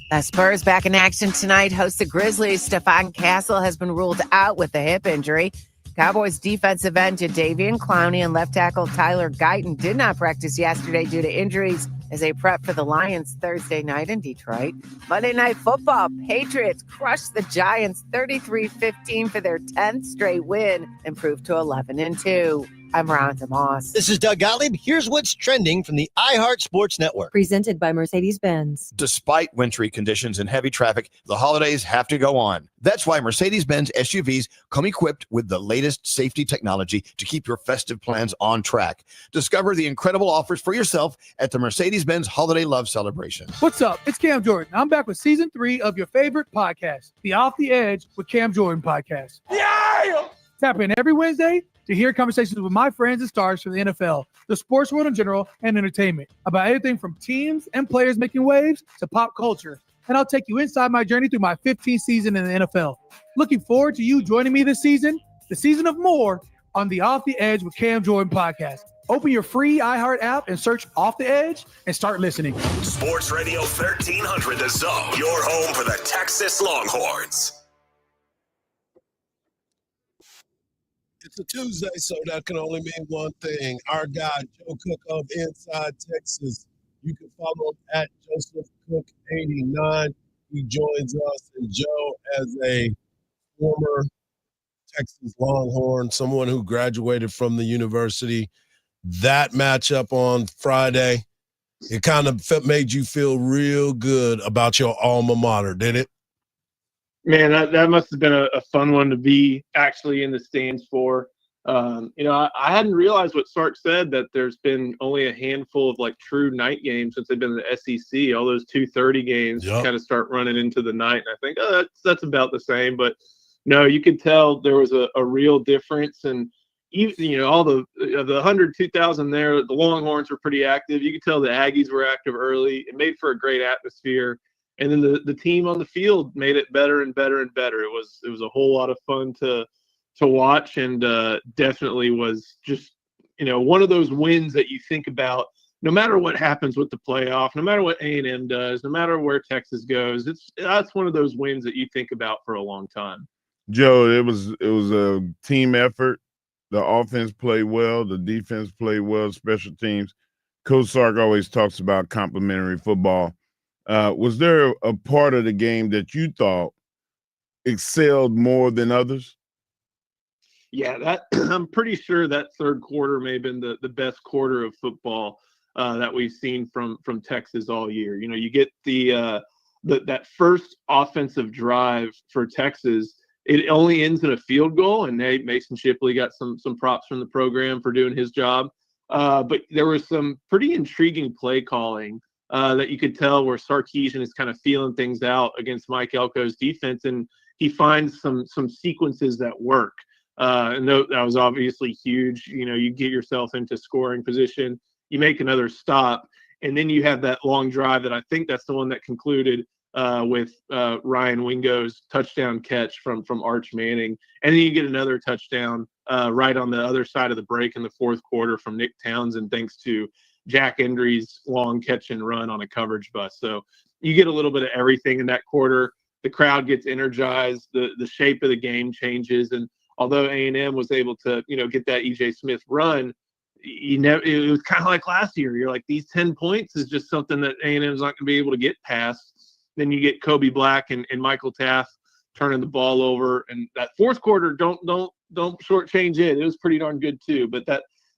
The Spurs back in action tonight. Host the Grizzlies. Stephon Castle has been ruled out with a hip injury. Cowboys defensive end Jadeveon Clowney and left tackle Tyler Guyton did not practice yesterday due to injuries as they prep for the Lions Thursday night in Detroit. Monday Night Football, Patriots crushed the Giants 33-15 for their 10th straight win, improved to 11-2. I'm Rhonda Moss. This is Doug Gottlieb. Here's what's trending from the iHeart Sports Network. Presented by Mercedes-Benz. Despite wintry conditions and heavy traffic, the holidays have to go on. That's why Mercedes-Benz SUVs come equipped with the latest safety technology to keep your festive plans on track. Discover the incredible offers for yourself at the Mercedes-Benz Holiday Love Celebration. What's up? It's Cam Jordan. I'm back with season 3 of your favorite podcast, the Off the Edge with Cam Jordan podcast. Yeah! Tap in every Wednesday to hear conversations with my friends and stars from the NFL, the sports world in general, and entertainment about everything from teams and players making waves to pop culture. And I'll take you inside my journey through my 15th season in the NFL. Looking forward to you joining me this season, the season of more, on the Off the Edge with Cam Jordan podcast. Open your free iHeart app and search Off the Edge and start listening. Sports Radio 1300 The Zone, your home for the Texas Longhorns. It's a Tuesday, so that can only mean one thing. Our guy, Joe Cook of Inside Texas. You can follow him at Joseph Cook 89. He joins us, and Joe, as a former Texas Longhorn, someone who graduated from the university, that matchup on Friday, it kind of made you feel real good about your alma mater, did it? Man, that must have been a fun one to be actually in the stands for. I hadn't realized what Sark said, that there's been only a handful of like true night games since they've been in the SEC. All those 2:30 games kind of start running into the night. And I think, that's about the same. But no, you could tell there was a real difference. And even, all the 100, 2,000 there, the Longhorns were pretty active. You could tell the Aggies were active early. It made for a great atmosphere. And then the team on the field made it better and better and better. It was a whole lot of fun to watch, and definitely was just one of those wins that you think about. No matter what happens with the playoff, no matter what A&M does, no matter where Texas goes, that's one of those wins that you think about for a long time. Joe, it was a team effort. The offense played well, the defense played well, special teams. Coach Sark always talks about complementary football. Was there a part of the game that you thought excelled more than others? Yeah, I'm pretty sure that third quarter may have been the best quarter of football that we've seen from Texas all year. You get that first offensive drive for Texas. It only ends in a field goal, and Mason Shipley got some props from the program for doing his job. But there was some pretty intriguing play calling that you could tell where Sarkisian is kind of feeling things out against Mike Elko's defense, and he finds some sequences that work. And that was obviously huge. You get yourself into scoring position, you make another stop, and then you have that long drive that I think that's the one that concluded with Ryan Wingo's touchdown catch from Arch Manning. And then you get another touchdown right on the other side of the break in the fourth quarter from Nick Townsend, thanks to Jack Endry's long catch and run on a coverage bust. So you get a little bit of everything in that quarter. The crowd gets energized. The shape of the game changes. And although A&M was able to, get that E.J. Smith run, it was kind of like last year. You're like, these 10 points is just something that A&M's not going to be able to get past. Then you get Kobe Black and Michael Taft turning the ball over. And that fourth quarter, don't shortchange it. It was pretty darn good too. But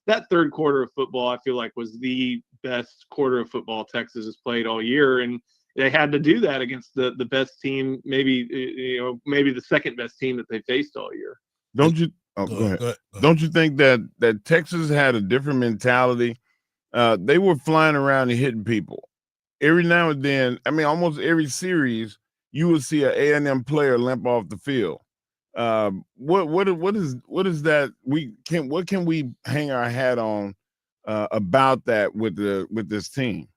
that third quarter of football, I feel like, was the best quarter of football Texas has played all year. And they had to do that against the best team, maybe the second best team that they faced all year. Don't you? Oh, go ahead. Don't you think that Texas had a different mentality? They were flying around and hitting people. every now and then, I mean, almost every series, you will see an A&M player limp off the field. What is that? What can we hang our hat on about that with this team?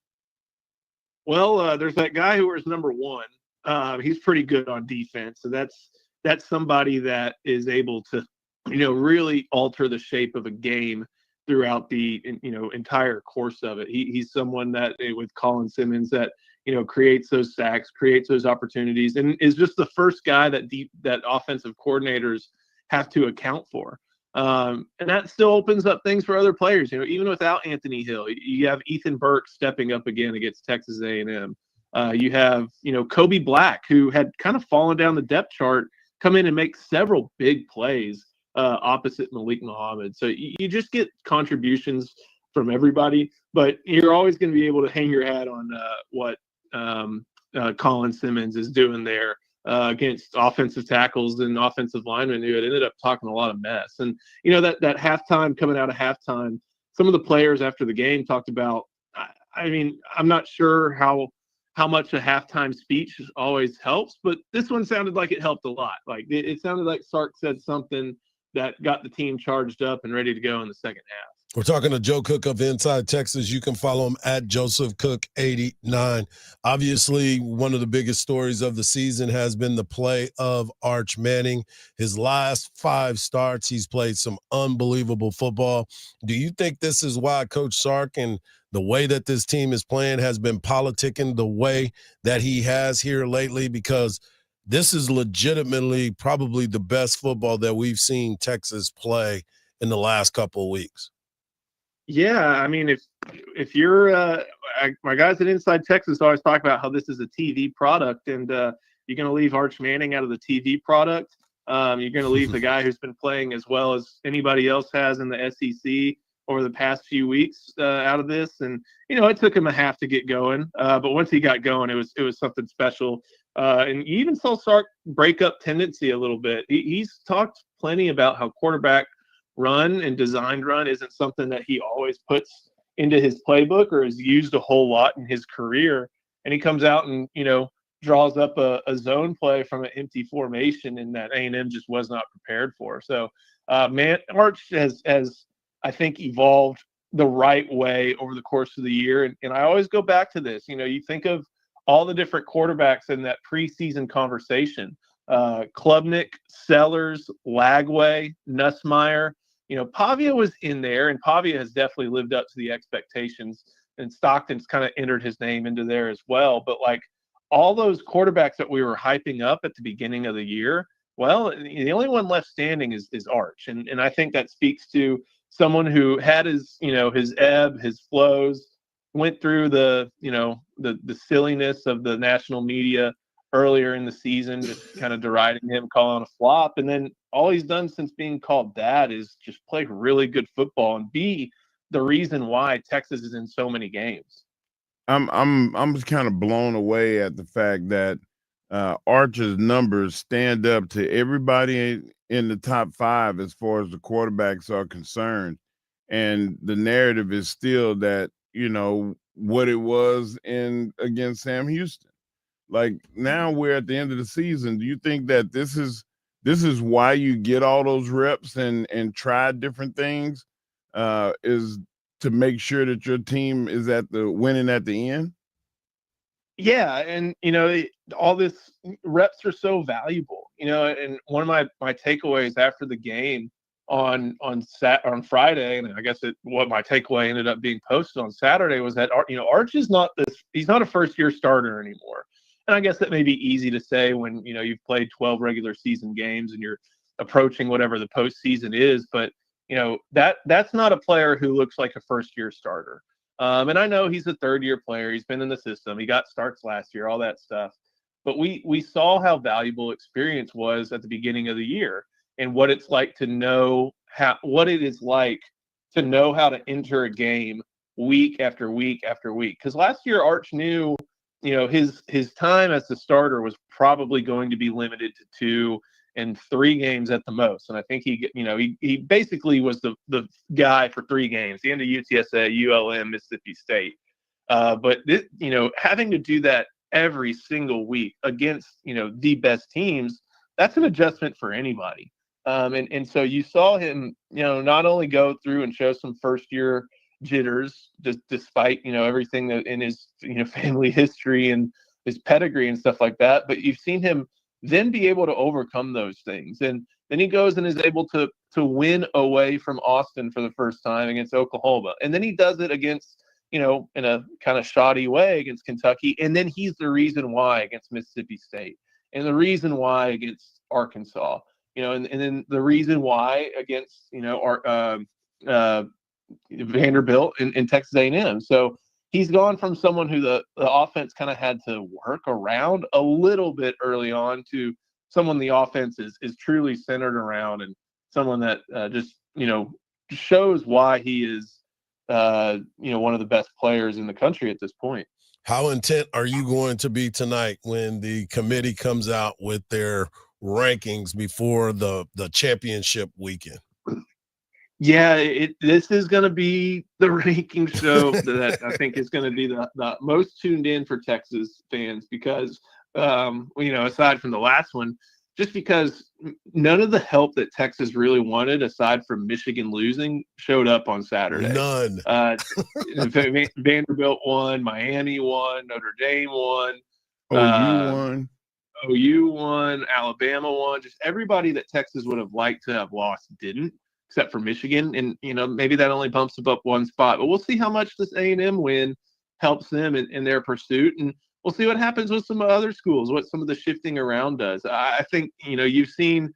Well, there's that guy who wears number 1. He's pretty good on defense, so that's somebody that is able to, really alter the shape of a game throughout the entire course of it. He's someone that with Colin Simmons that creates those sacks, creates those opportunities, and is just the first guy that offensive coordinators have to account for. And that still opens up things for other players. Even without Anthony Hill, you have Ethan Burke stepping up again against Texas A&M. You have Kobe Black, who had kind of fallen down the depth chart, come in and make several big plays opposite Malik Muhammad. So you just get contributions from everybody, but you're always going to be able to hang your hat on what Colin Simmons is doing there against offensive tackles and offensive linemen who had ended up talking a lot of mess. And, that halftime, coming out of halftime, some of the players after the game talked about, I mean, I'm not sure how much a halftime speech always helps, but this one sounded like it helped a lot. Like it sounded like Sark said something that got the team charged up and ready to go in the second half. We're talking to Joe Cook of Inside Texas. You can follow him at Joseph Cook 89. Obviously, one of the biggest stories of the season has been the play of Arch Manning. His last 5 starts, he's played some unbelievable football. Do you think this is why Coach Sark and the way that this team is playing has been politicking the way that he has here lately? Because this is legitimately probably the best football that we've seen Texas play in the last couple of weeks. Yeah, I mean, if you're my guys at Inside Texas always talk about how this is a TV product, and you're going to leave Arch Manning out of the TV product. You're going to leave the guy who's been playing as well as anybody else has in the SEC over the past few weeks out of this. And it took him a half to get going, but once he got going, it was something special. And you even saw Sark break up tendency a little bit. He's talked plenty about how quarterback run and designed run isn't something that he always puts into his playbook or has used a whole lot in his career. And he comes out and, draws up a zone play from an empty formation and that A&M just was not prepared for. So, Arch has, I think, evolved the right way over the course of the year. And I always go back to this. You think of all the different quarterbacks in that preseason conversation, Klubnik, Sellers, Lagway, Nussmeier. Pavia was in there, and Pavia has definitely lived up to the expectations, and Stockton's kind of entered his name into there as well. But like all those quarterbacks that we were hyping up at the beginning of the year, well, the only one left standing is Arch. And I think that speaks to someone who had his ebb, his flows, went through the silliness of the national media earlier in the season, just kind of deriding him, calling a flop. And then all he's done since being called that is just play really good football and be the reason why Texas is in so many games. I'm just kind of blown away at the fact that Arch's numbers stand up to everybody in the top 5 as far as the quarterbacks are concerned. And the narrative is still that, what it was against Sam Houston. Like now we're at the end of the season. Do you think that this is why you get all those reps and try different things, is to make sure that your team is winning at the end? Yeah, and all this reps are so valuable. And one of my takeaways after the game on Friday, and I guess what my takeaway ended up being posted on Saturday was that Arch is he's not a first-year starter anymore. And I guess that may be easy to say when you've played 12 regular season games and you're approaching whatever the postseason is, but that's not a player who looks like a first-year starter. And I know he's a third-year player. He's been in the system. He got starts last year, all that stuff. But we saw how valuable experience was at the beginning of the year and what it's like to know how to enter a game week after week after week. Because last year Arch knew, his time as the starter was probably going to be limited to 2 and 3 games at the most. And I think he basically was the guy for 3 games, the end of UTSA, ULM, Mississippi State. But having to do that every single week against the best teams, that's an adjustment for anybody. And so you saw him not only go through and show some first year jitters, despite everything that in his family history and his pedigree and stuff like that, but you've seen him then be able to overcome those things. And then he goes and is able to win away from Austin for the first time against Oklahoma. And then he does it against, in a kind of shoddy way against Kentucky. And then he's the reason why against Mississippi State and the reason why against Arkansas, and then the reason why against, Vanderbilt and Texas A&M. So he's gone from someone who the offense kind of had to work around a little bit early on to someone the offense is truly centered around, and someone that just shows why he is one of the best players in the country at this point. How intent are you going to be tonight when the committee comes out with their rankings before the championship weekend? Yeah, this is going to be the ranking show that I think is going to be the most tuned in for Texas fans because, aside from the last one, just because none of the help that Texas really wanted, aside from Michigan losing, showed up on Saturday. None. Vanderbilt won, Miami won, Notre Dame won. OU won, Alabama won. Just everybody that Texas would have liked to have lost didn't, except for Michigan. And, maybe that only bumps them up one spot. But we'll see how much this A&M win helps them in their pursuit. And we'll see what happens with some other schools, what some of the shifting around does. I think, you've seen,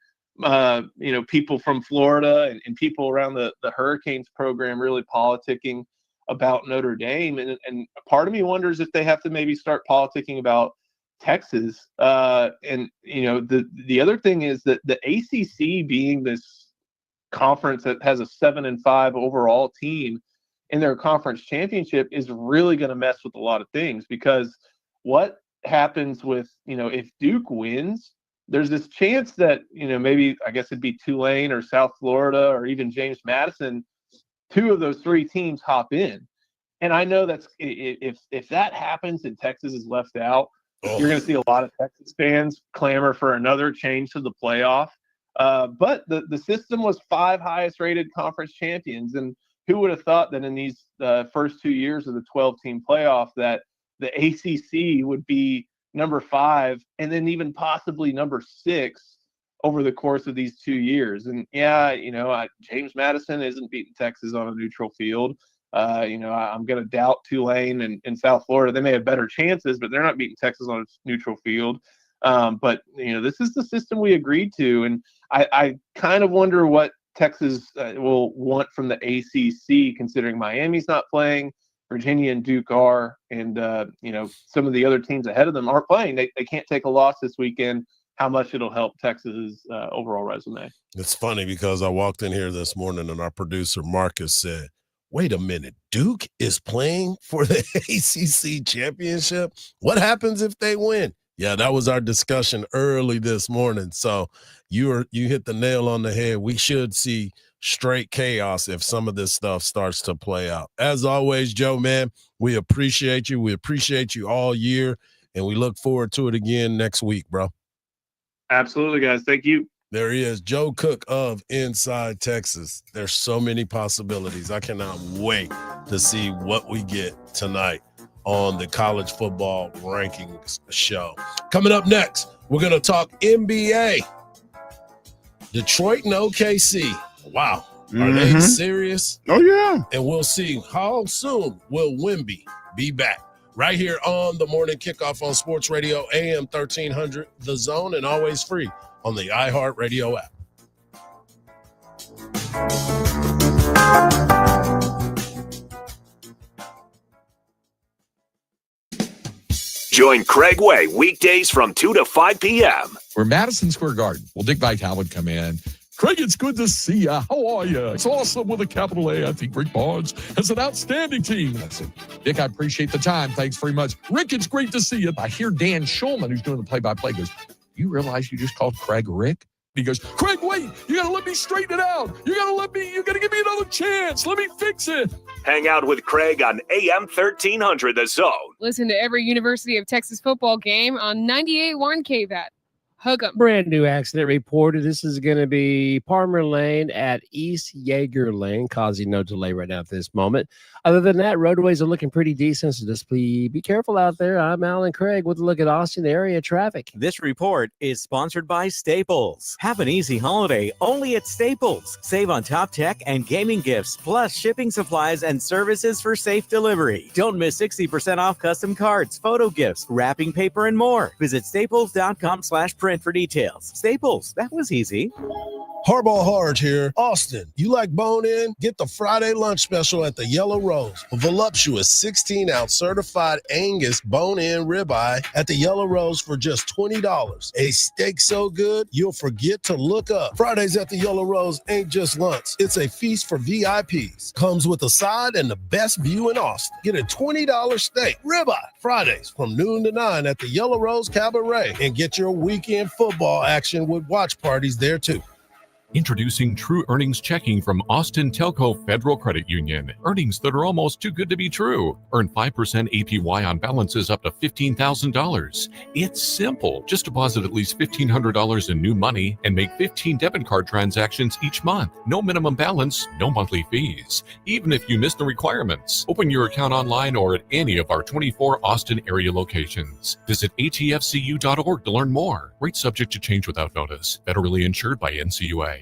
people from Florida and people around the Hurricanes program really politicking about Notre Dame. And part of me wonders if they have to maybe start politicking about Texas. And the other thing is that the ACC being this conference that has a 7-5 overall team in their conference championship is really going to mess with a lot of things, because what happens with, if Duke wins, there's this chance that, maybe, I guess it'd be Tulane or South Florida or even James Madison, two of those three teams hop in. And I know that's if that happens and Texas is left out, you're going to see a lot of Texas fans clamor for another change to the playoff. But the system was 5 highest rated conference champions. And who would have thought that in these first 2 years of the 12-team playoff that the ACC would be number 5 and then even possibly number 6 over the course of these 2 years. And James Madison isn't beating Texas on a neutral field. I'm going to doubt Tulane and South Florida. They may have better chances, but they're not beating Texas on a neutral field. But this is the system we agreed to. And I kind of wonder what Texas will want from the ACC, considering Miami's not playing, Virginia and Duke are, and some of the other teams ahead of them aren't playing. They can't take a loss this weekend. How much it'll help Texas's overall resume. It's funny because I walked in here this morning and our producer Marcus said, wait a minute, Duke is playing for the ACC championship? What happens if they win? Yeah, that was our discussion early this morning. So you hit the nail on the head. We should see straight chaos if some of this stuff starts to play out. As always, Joe, man, we appreciate you. We appreciate you all year, and we look forward to it again next week, bro. Absolutely, guys. Thank you. There he is, Joe Cook of Inside Texas. There's so many possibilities. I cannot wait to see what we get tonight on the college football rankings show. Coming up next, we're going to talk NBA. Detroit and OKC. Wow. Are they serious? Oh, yeah. And we'll see how soon will Wemby be back. Right here on the Morning Kickoff on Sports Radio, AM 1300, The Zone, and always free on the iHeartRadio app. Join Craig Way weekdays from 2 to 5 p.m. We're Madison Square Garden. Well, Dick Vitale would come in. Craig, it's good to see you. How are you? It's awesome with a capital A. I think Rick Barnes has an outstanding team. And I said, Dick, I appreciate the time. Thanks very much. Rick, it's great to see you. I hear Dan Schulman, who's doing the play-by-play, goes, you realize you just called Craig Rick? He goes, Craig, wait, you got to let me straighten it out. You got to give me another chance. Let me fix it. Hang out with Craig on AM 1300 The Zone. Listen to every University of Texas football game on 98.1 KVAT. Hug 'em. Brand new accident reported. This is going to be Palmer Lane at East Yeager Lane, causing no delay right now at this moment. Other than that, roadways are looking pretty decent, so just be careful out there. I'm Alan Craig with a look at Austin area traffic. This report is sponsored by Staples. Have an easy holiday only at Staples. Save on top tech and gaming gifts, plus shipping supplies and services for safe delivery. Don't miss 60% off custom cards, photo gifts, wrapping paper, and more. Visit staples.com/print for details. Staples, that was easy. Hardball Hardge here. Austin, you like bone-in? Get the Friday lunch special at the Yellow Rose. A voluptuous 16-ounce certified Angus bone-in ribeye at the Yellow Rose for just $20. A steak so good, you'll forget to look up. Fridays at the Yellow Rose ain't just lunch. It's a feast for VIPs. Comes with a side and the best view in Austin. Get a $20 steak ribeye Fridays from noon to 9 at the Yellow Rose Cabaret. And get your weekend football action with watch parties there too. Introducing True Earnings Checking from Austin Telco Federal Credit Union. Earnings that are almost too good to be true. Earn 5% APY on balances up to $15,000. It's simple. Just deposit at least $1,500 in new money and make 15 debit card transactions each month. No minimum balance, no monthly fees. Even if you miss the requirements. Open your account online or at any of our 24 Austin area locations. Visit atfcu.org to learn more. Rates subject to change without notice. Federally insured by NCUA.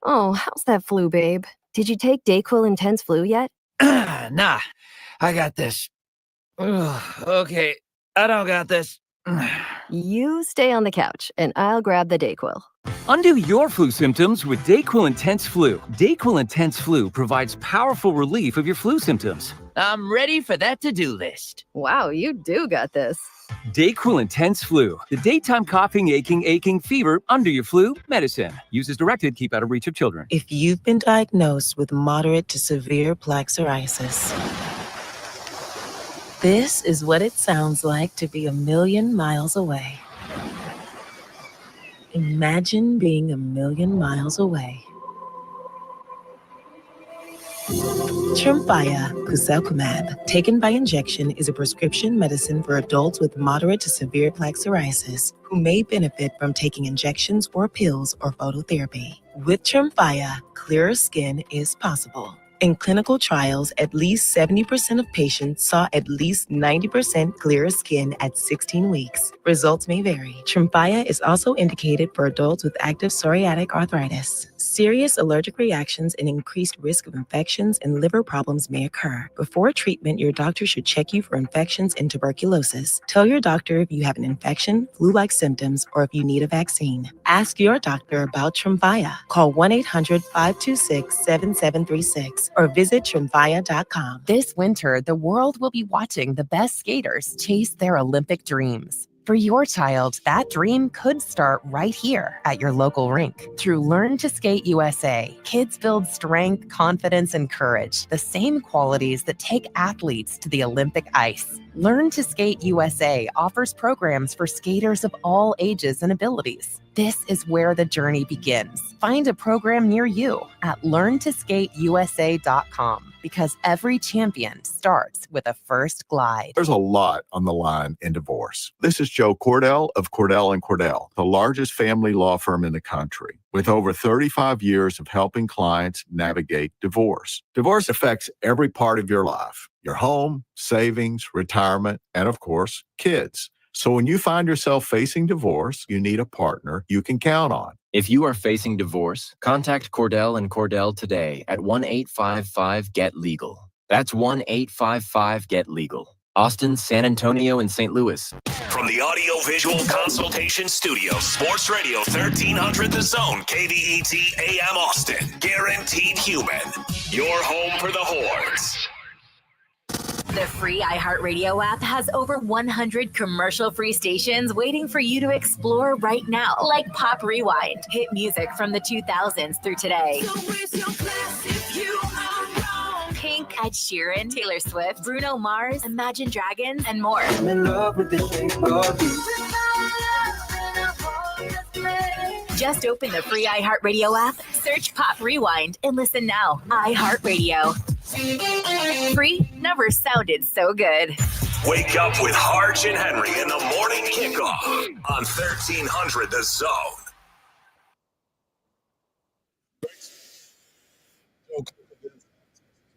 Oh, how's that flu, babe? Did you take Dayquil Intense Flu yet? Nah, I got this. Ugh, okay, I don't got this. You stay on the couch, and I'll grab the Dayquil. Undo your flu symptoms with Dayquil Intense Flu. Dayquil Intense Flu provides powerful relief of your flu symptoms. I'm ready for that to-do list. Wow, you do got this. Dayquil Intense Flu. The daytime coughing, aching, fever, under your flu medicine. Use as directed, keep out of reach of children. If you've been diagnosed with moderate to severe plaque psoriasis, this is what it sounds like to be 1,000,000 miles away. Imagine being 1,000,000 miles away. Tremfya guselkumab, taken by injection, is a prescription medicine for adults with moderate to severe plaque psoriasis who may benefit from taking injections or pills or phototherapy. With Tremfya, clearer skin is possible. In clinical trials, at least 70% of patients saw at least 90% clearer skin at 16 weeks. Results may vary. Tremfya is also indicated for adults with active psoriatic arthritis. Serious allergic reactions and increased risk of infections and liver problems may occur. Before treatment, your doctor should check you for infections and tuberculosis. Tell your doctor if you have an infection, flu-like symptoms, or if you need a vaccine. Ask your doctor about Tremfya. Call 1-800-526-7736 or visit Tremfya.com. This winter, the world will be watching the best skaters chase their Olympic dreams. For your child, that dream could start right here at your local rink. Through Learn to Skate USA, kids build strength, confidence, and courage, the same qualities that take athletes to the Olympic ice. Learn to Skate USA offers programs for skaters of all ages and abilities. This is where the journey begins. Find a program near you at learntosskateusa.com because every champion starts with a first glide. There's a lot on the line in divorce. This is Joe Cordell of Cordell & Cordell, the largest family law firm in the country, with over 35 years of helping clients navigate divorce. Divorce affects every part of your life, your home, savings, retirement, and of course, kids. So when you find yourself facing divorce, you need a partner you can count on. If you are facing divorce, contact Cordell & Cordell today at 1-855-GET-LEGAL. That's 1-855-GET-LEGAL. Austin, San Antonio, and St. Louis. From the Audio-Visual Consultation Studio, Sports Radio 1300 The Zone, KVET AM Austin. Guaranteed human. Your home for the horns. The free iHeartRadio app has over 100 commercial-free stations waiting for you to explore right now, like Pop Rewind, hit music from the 2000s through today. Pink, Ed Sheeran, Taylor Swift, Bruno Mars, Imagine Dragons, and more. I'm in love with the shape of you. Just open the free iHeartRadio app, search Pop Rewind, and listen now. iHeartRadio. Free never sounded so good. Wake up with Hardge and Henry in the morning kickoff on 1300 The Zone.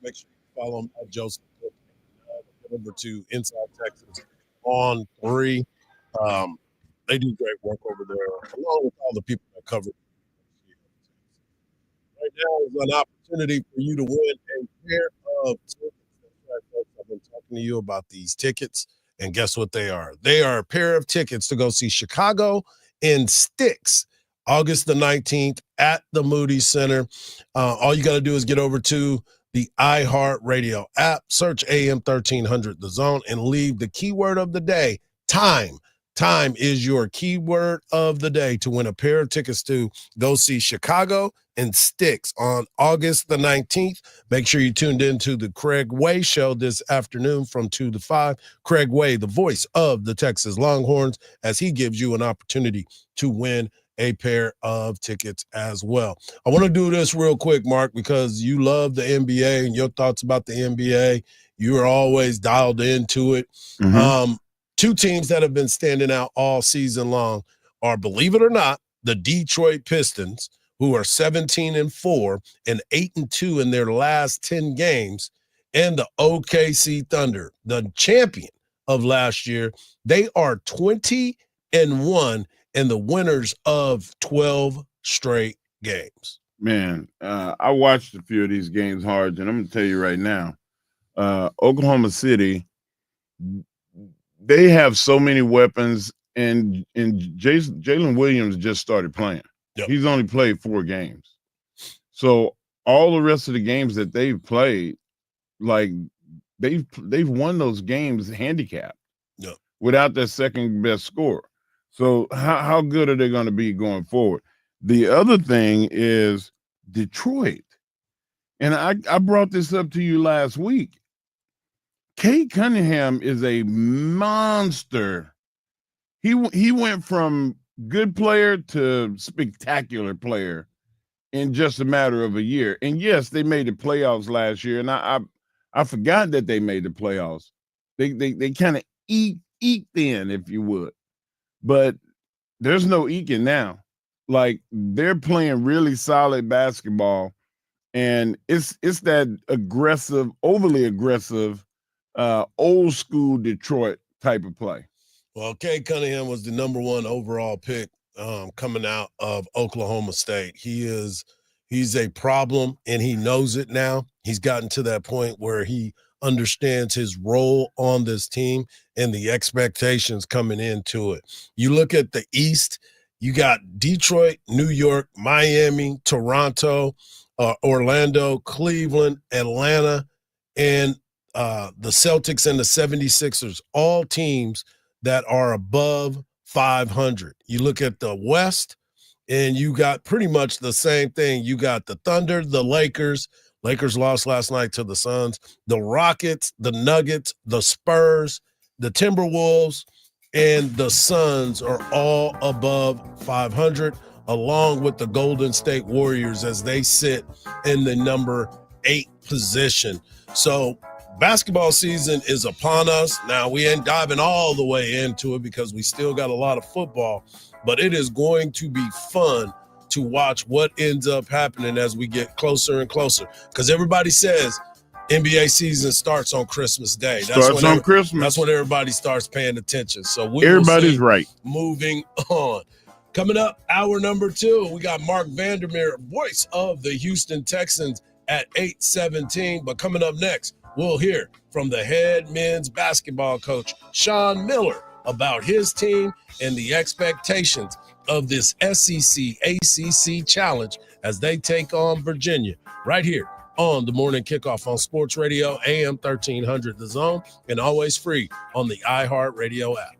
Make sure you follow him at Joseph. Get over to Inside Texas on 3. They do great work over there, along with all the people that cover. Right now is an opportunity for you to win a pair of tickets. That's right, folks. I've been talking to you about these tickets, and guess what they are? They are a pair of tickets to go see Chicago in Styx, August the 19th at the Moody Center. All you got to do is get over to the iHeartRadio app, search AM 1300 The Zone, and leave the keyword of the day, time. Time is your keyword of the day to win a pair of tickets to go see Chicago and Styx on August the 19th. Make sure you tuned into the Craig Way Show this afternoon from 2 to 5. Craig Way, the voice of the Texas Longhorns, as he gives you an opportunity to win a pair of tickets as well. I want to do this real quick, Mark, because you love the NBA and your thoughts about the NBA. You are always dialed into it. Mm-hmm. Two teams that have been standing out all season long are, believe it or not, the Detroit Pistons, who are 17-4 and 8-2 in their last 10 games, and the OKC Thunder, the champion of last year. They are 20-1 and the winners of 12 straight games. Man, I watched a few of these games, Hardge, and I'm going to tell you right now, Oklahoma City, they have so many weapons, and Jalen Williams just started playing. Yep. He's only played 4 games. So all the rest of the games that they've played, like they've won those games handicapped without their second best scorer. So how good are they going to be going forward? The other thing is Detroit. And I brought this up to you last week. Cade Cunningham is a monster. He went from good player to spectacular player in just a matter of a year. And yes, they made the playoffs last year, and I forgot that they made the playoffs. They kind of eked in, if you would. But there's no eking now. Like, they're playing really solid basketball, and it's that aggressive, overly aggressive, old school Detroit type of play. Well, Cade Cunningham was the number 1 overall pick coming out of Oklahoma State. He's a problem, and he knows it now. He's gotten to that point where he understands his role on this team and the expectations coming into it. You look at the East, you got Detroit, New York, Miami, Toronto, Orlando, Cleveland, Atlanta, and the Celtics and the 76ers, all teams that are above 500. You look at the West, and you got pretty much the same thing. You got the Thunder, the Lakers. Lakers lost last night to the Suns. The Rockets, the Nuggets, the Spurs, the Timberwolves, and the Suns are all above 500, along with the Golden State Warriors as they sit in the number 8 position. So basketball season is upon us. Now, we ain't diving all the way into it because we still got a lot of football, but it is going to be fun to watch what ends up happening as we get closer and closer. Because everybody says NBA season starts on Christmas Day. Starts on Christmas. That's when everybody starts paying attention. So everybody's right. Moving on. Coming up, hour number 2, we got Mark Vandermeer, voice of the Houston Texans, at 8:17. But coming up next, we'll hear from the head men's basketball coach, Sean Miller, about his team and the expectations of this SEC-ACC challenge as they take on Virginia right here on the Morning Kickoff on Sports Radio, AM 1300 The Zone, and always free on the iHeartRadio app.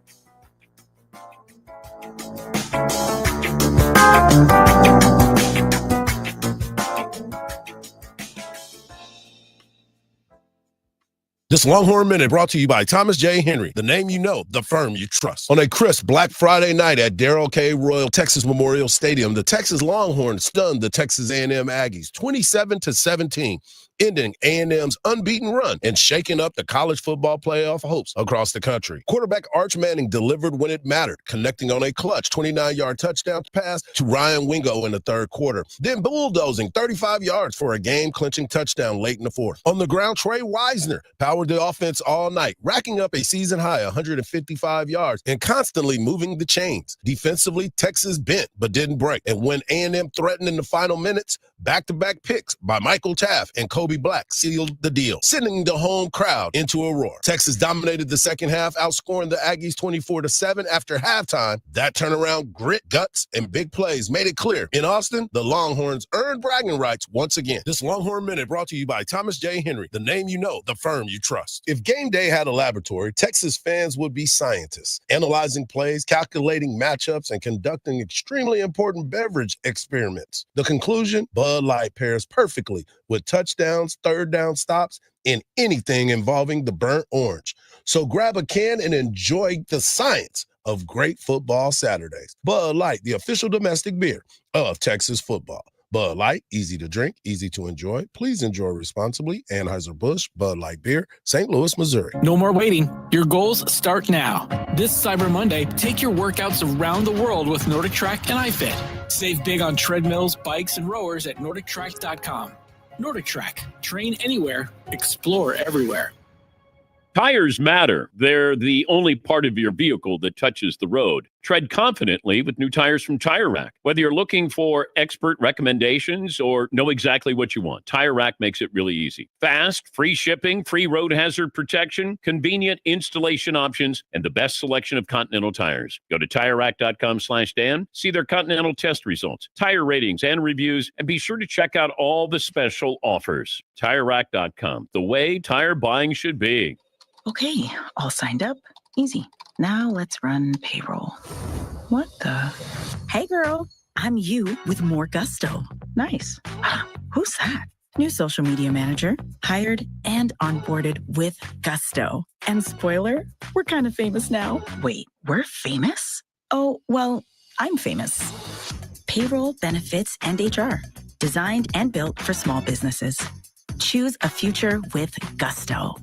This Longhorn Minute brought to you by Thomas J. Henry, the name you know, the firm you trust. On a crisp Black Friday night at Darrell K. Royal Texas Memorial Stadium, the Texas Longhorns stunned the Texas A&M Aggies 27-17, ending A&M's unbeaten run and shaking up the college football playoff hopes across the country. Quarterback Arch Manning delivered when it mattered, connecting on a clutch 29-yard touchdown pass to Ryan Wingo in the third quarter, then bulldozing 35 yards for a game-clinching touchdown late in the fourth. On the ground, Trey Wisner powered the offense all night, racking up a season-high 155 yards and constantly moving the chains. Defensively, Texas bent but didn't break, and when A&M threatened in the final minutes, back-to-back picks by Michael Taft and Kobe Black sealed the deal, sending the home crowd into a roar. Texas dominated the second half, outscoring the Aggies 24-7 after halftime. That turnaround, grit, guts, and big plays made it clear. In Austin, the Longhorns earned bragging rights once again. This Longhorn Minute brought to you by Thomas J. Henry, the name you know, the firm you trust. If game day had a laboratory, Texas fans would be scientists, analyzing plays, calculating matchups, and conducting extremely important beverage experiments. The conclusion, Bud Light pairs perfectly with touchdowns, third down stops, and anything involving the burnt orange. So grab a can and enjoy the science of great football Saturdays. Bud Light, the official domestic beer of Texas football. Bud Light, easy to drink, easy to enjoy. Please enjoy responsibly. Anheuser-Busch, Bud Light Beer, St. Louis, Missouri. No more waiting. Your goals start now. This Cyber Monday, take your workouts around the world with Nordic Track and iFit. Save big on treadmills, bikes, and rowers at NordicTrack.com. Nordic Track. Train anywhere, explore everywhere. Tires matter. They're the only part of your vehicle that touches the road. Tread confidently with new tires from Tire Rack. Whether you're looking for expert recommendations or know exactly what you want, Tire Rack makes it really easy. Fast, free shipping, free road hazard protection, convenient installation options, and the best selection of Continental tires. Go to TireRack.com/Dan, see their Continental test results, tire ratings, and reviews, and be sure to check out all the special offers. TireRack.com, the way tire buying should be. Okay, all signed up. Easy. Now let's run payroll. What the? Hey girl, I'm you with more gusto. Nice. Who's that? New social media manager, hired and onboarded with gusto. And spoiler, we're kind of famous now. Wait, we're famous? Oh, well, I'm famous. Payroll, benefits, and HR. Designed and built for small businesses. Choose a future with gusto.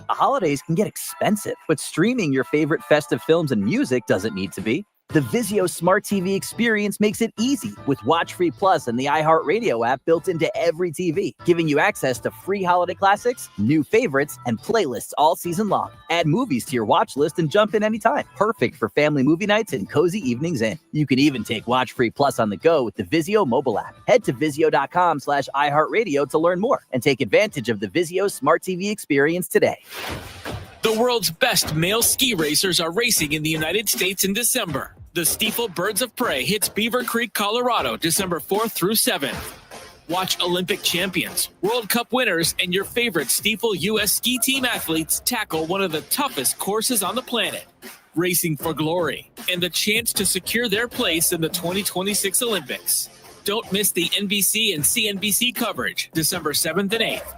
The holidays can get expensive, but streaming your favorite festive films and music doesn't need to be. The Vizio Smart TV experience makes it easy with WatchFree Plus and the iHeartRadio app built into every TV, giving you access to free holiday classics, new favorites, and playlists all season long. Add movies to your watch list and jump in anytime. Perfect for family movie nights and cozy evenings in. You can even take WatchFree Plus on the go with the Vizio mobile app. Head to Vizio.com/iHeartRadio to learn more and take advantage of the Vizio Smart TV experience today. The world's best male ski racers are racing in the United States in December. The Stiefel Birds of Prey hits Beaver Creek, Colorado, December 4th through 7th. Watch Olympic champions, World Cup winners, and your favorite Stiefel U.S. ski team athletes tackle one of the toughest courses on the planet. Racing for glory and the chance to secure their place in the 2026 Olympics. Don't miss the NBC and CNBC coverage, December 7th and 8th.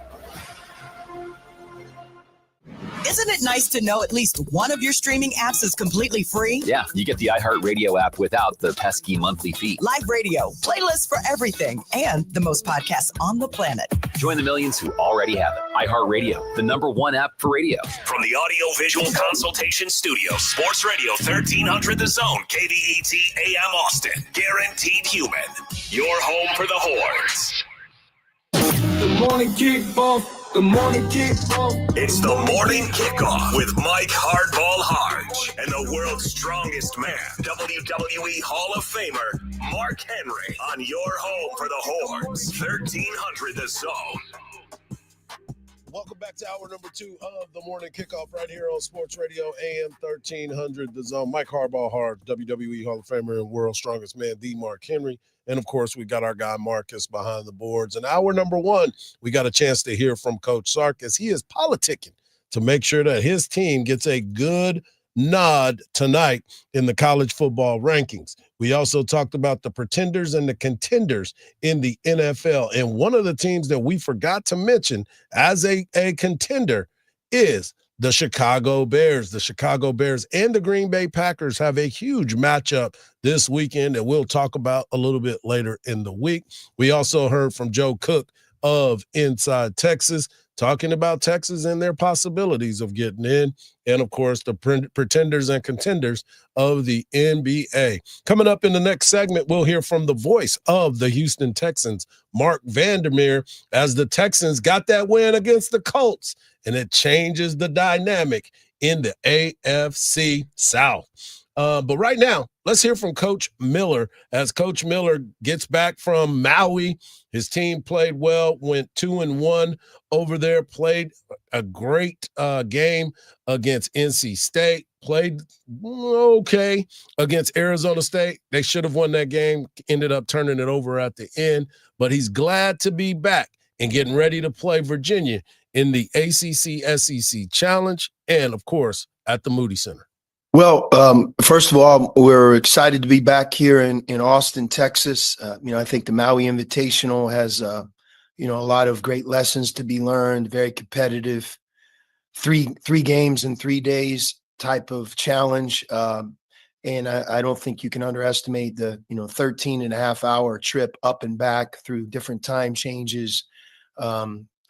Isn't it nice to know at least one of your streaming apps is completely free? Yeah, you get the iHeartRadio app without the pesky monthly fee. Live radio, playlists for everything, and the most podcasts on the planet. Join the millions who already have it. iHeartRadio, the #1 app for radio. From the Audio Visual Consultation Studio, Sports Radio 1300 The Zone, KVET AM Austin. Guaranteed human. Your home for the Horns. The morning kickoff. The morning kickoff. It's the morning kickoff with Mike Hardball Hardge and the world's strongest man, WWE Hall of Famer Mark Henry, on your home for the Horns, 1300 The Zone. Welcome back to hour number 2 of the morning kickoff right here on Sports Radio AM 1300 The Zone. Mike Hardball Hardge, WWE Hall of Famer and world's strongest man, the Mark Henry. And, of course, we got our guy Marcus behind the boards. And hour number 1, we got a chance to hear from Coach Sark as he is politicking to make sure that his team gets a good nod tonight in the college football rankings. We also talked about the pretenders and the contenders in the NFL. And one of the teams that we forgot to mention as a contender is the Chicago Bears. The Chicago Bears and the Green Bay Packers have a huge matchup this weekend that we'll talk about a little bit later in the week. We also heard from Joe Cook of Inside Texas, talking about Texas and their possibilities of getting in, and of course the pretenders and contenders of the NBA. Coming up in the next segment, we'll hear from the voice of the Houston Texans, Mark Vandermeer, as the Texans got that win against the Colts, and it changes the dynamic in the AFC South. But right now, let's hear from Coach Miller as Coach Miller gets back from Maui. His team played well, went 2-1 over there, played a great game against NC State, played okay against Arizona State. They should have won that game, ended up turning it over at the end, but he's glad to be back and getting ready to play Virginia in the ACC-SEC Challenge and, of course, at the Moody Center. Well, first of all, we're excited to be back here in Austin, Texas. I think the Maui Invitational has, a lot of great lessons to be learned, very competitive, three games in 3 days type of challenge. And I don't think you can underestimate the, 13 and a half hour trip up and back through different time changes,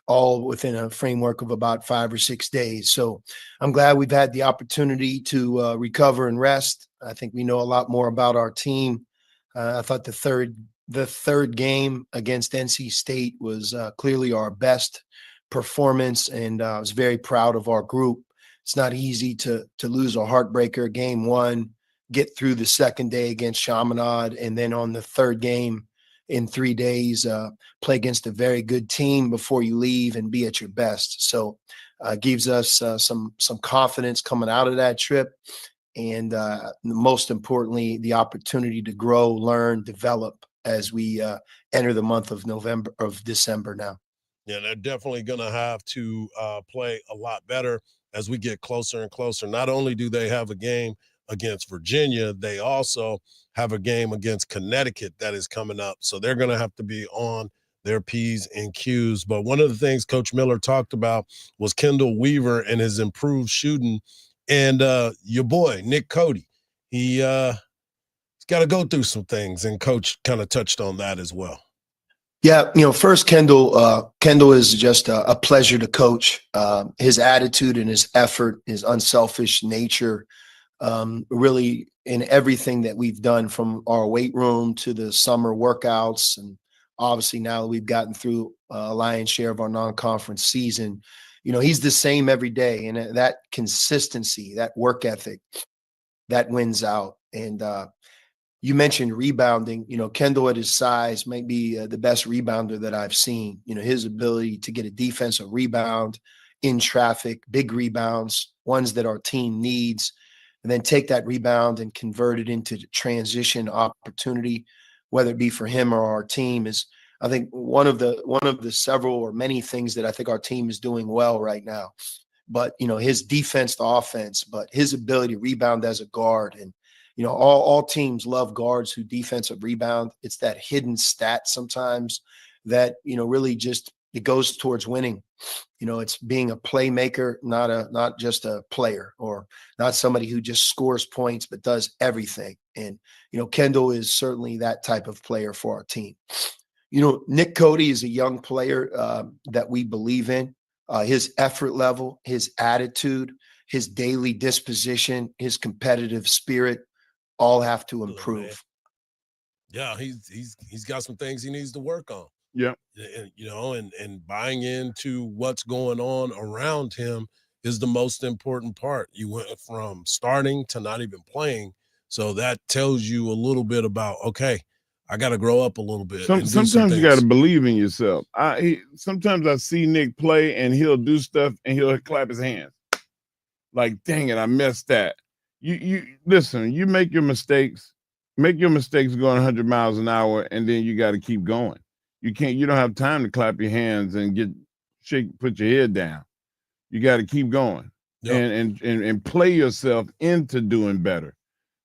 all within a framework of about 5 or 6 days. So I'm glad we've had the opportunity to recover and rest. I think we know a lot more about our team. I thought the third game against NC State was clearly our best performance, and I was very proud of our group. It's not easy to lose a heartbreaker game one, get through the second day against Chaminade, and then on the third game in 3 days, play against a very good team before you leave and be at your best. So gives us some confidence coming out of that trip. And most importantly, the opportunity to grow, learn, develop as we enter the month of December now. Yeah, they're definitely going to have to play a lot better as we get closer and closer. Not only do they have a game against Virginia, they also have a game against Connecticut that is coming up. So they're going to have to be on their P's and Q's. But one of the things Coach Miller talked about was Kendall Weaver and his improved shooting. And your boy, Nick Cody, he's got to go through some things. And Coach kind of touched on that as well. Yeah, first, Kendall is just a pleasure to coach. His attitude and his effort, his unselfish nature, really in everything that we've done, from our weight room to the summer workouts. And obviously now that we've gotten through a lion's share of our non-conference season, he's the same every day. And that consistency, that work ethic, that wins out. And you mentioned rebounding. Kendall at his size might be the best rebounder that I've seen. His ability to get a defensive rebound in traffic, big rebounds, ones that our team needs, and then take that rebound and convert it into transition opportunity, whether it be for him or our team, is, I think, one of the several or many things that I think our team is doing well right now. But, his defense to offense, but his ability to rebound as a guard. And, all teams love guards who defensive rebound. It's that hidden stat sometimes that, really just, it goes towards winning. It's being a playmaker, not just a player, or not somebody who just scores points, but does everything. And, Kendall is certainly that type of player for our team. Nick Cody is a young player that we believe in. His effort level, his attitude, his daily disposition, his competitive spirit, all have to improve. Yeah, he's got some things he needs to work on. Yeah. And buying into what's going on around him is the most important part. You went from starting to not even playing. So that tells you a little bit about, okay, I got to grow up a little bit. Sometimes you got to believe in yourself. Sometimes I see Nick play and he'll do stuff and he'll clap his hands. Like, dang it, I messed that. You listen, you make your mistakes going 100 miles an hour, and then you got to keep going. You don't have time to clap your hands and put your head down. You got to keep going. Yep. and play yourself into doing better.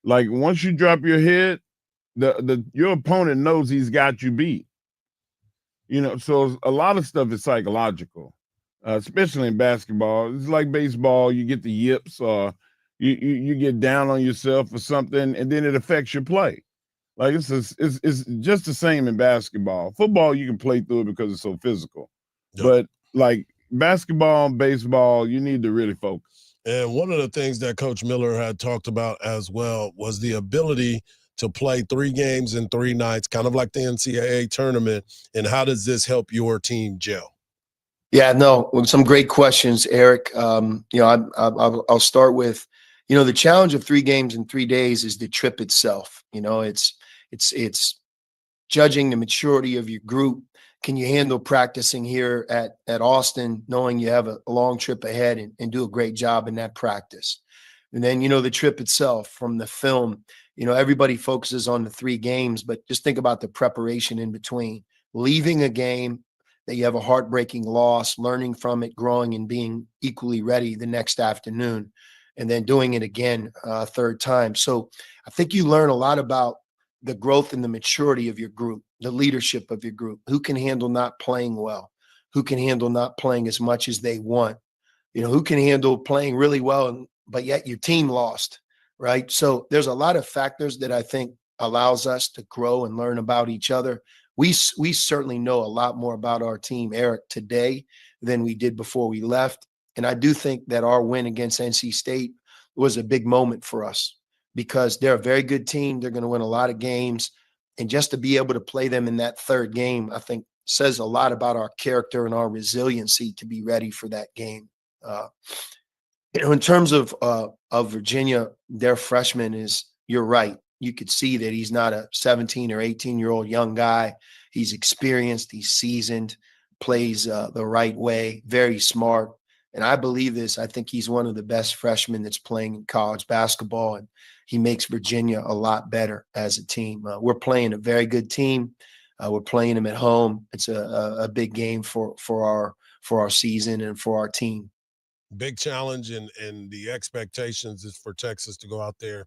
Like, once you drop your head, your opponent knows he's got you beat. So a lot of stuff is psychological. especially in basketball. It's like baseball. You get the yips, or you get down on yourself or something, and then it affects your play. Like it's just the same in basketball. Football, you can play through it because it's so physical. Yep. But like basketball and baseball, you need to really focus. And one of the things that Coach Miller had talked about as well was the ability to play 3 games in 3 nights, kind of like the NCAA tournament. And how does this help your team gel? Yeah, no, some great questions, Eric. I'll start with, the challenge of 3 games in 3 days is the trip itself. It's judging the maturity of your group. Can you handle practicing here at Austin, knowing you have a long trip ahead and do a great job in that practice? And then, the trip itself from the film, everybody focuses on the 3 games, but just think about the preparation in between. Leaving a game that you have a heartbreaking loss, learning from it, growing, and being equally ready the next afternoon, and then doing it again a third time. So I think you learn a lot about the growth and the maturity of your group, the leadership of your group, who can handle not playing well, who can handle not playing as much as they want, who can handle playing really well, but yet your team lost, right? So there's a lot of factors that I think allows us to grow and learn about each other. We certainly know a lot more about our team, Eric, today than we did before we left. And I do think that our win against NC State was a big moment for us because they're a very good team. They're going to win a lot of games. And just to be able to play them in that third game, I think says a lot about our character and our resiliency to be ready for that game. In terms of Virginia, their freshman you're right. You could see that he's not a 17 or 18-year-old young guy. He's experienced, he's seasoned, plays the right way, very smart. And I believe this. I think he's one of the best freshmen that's playing in college basketball, and he makes Virginia a lot better as a team. We're playing a very good team. We're playing them at home. It's a big game for our season and for our team. Big challenge, and the expectations is for Texas to go out there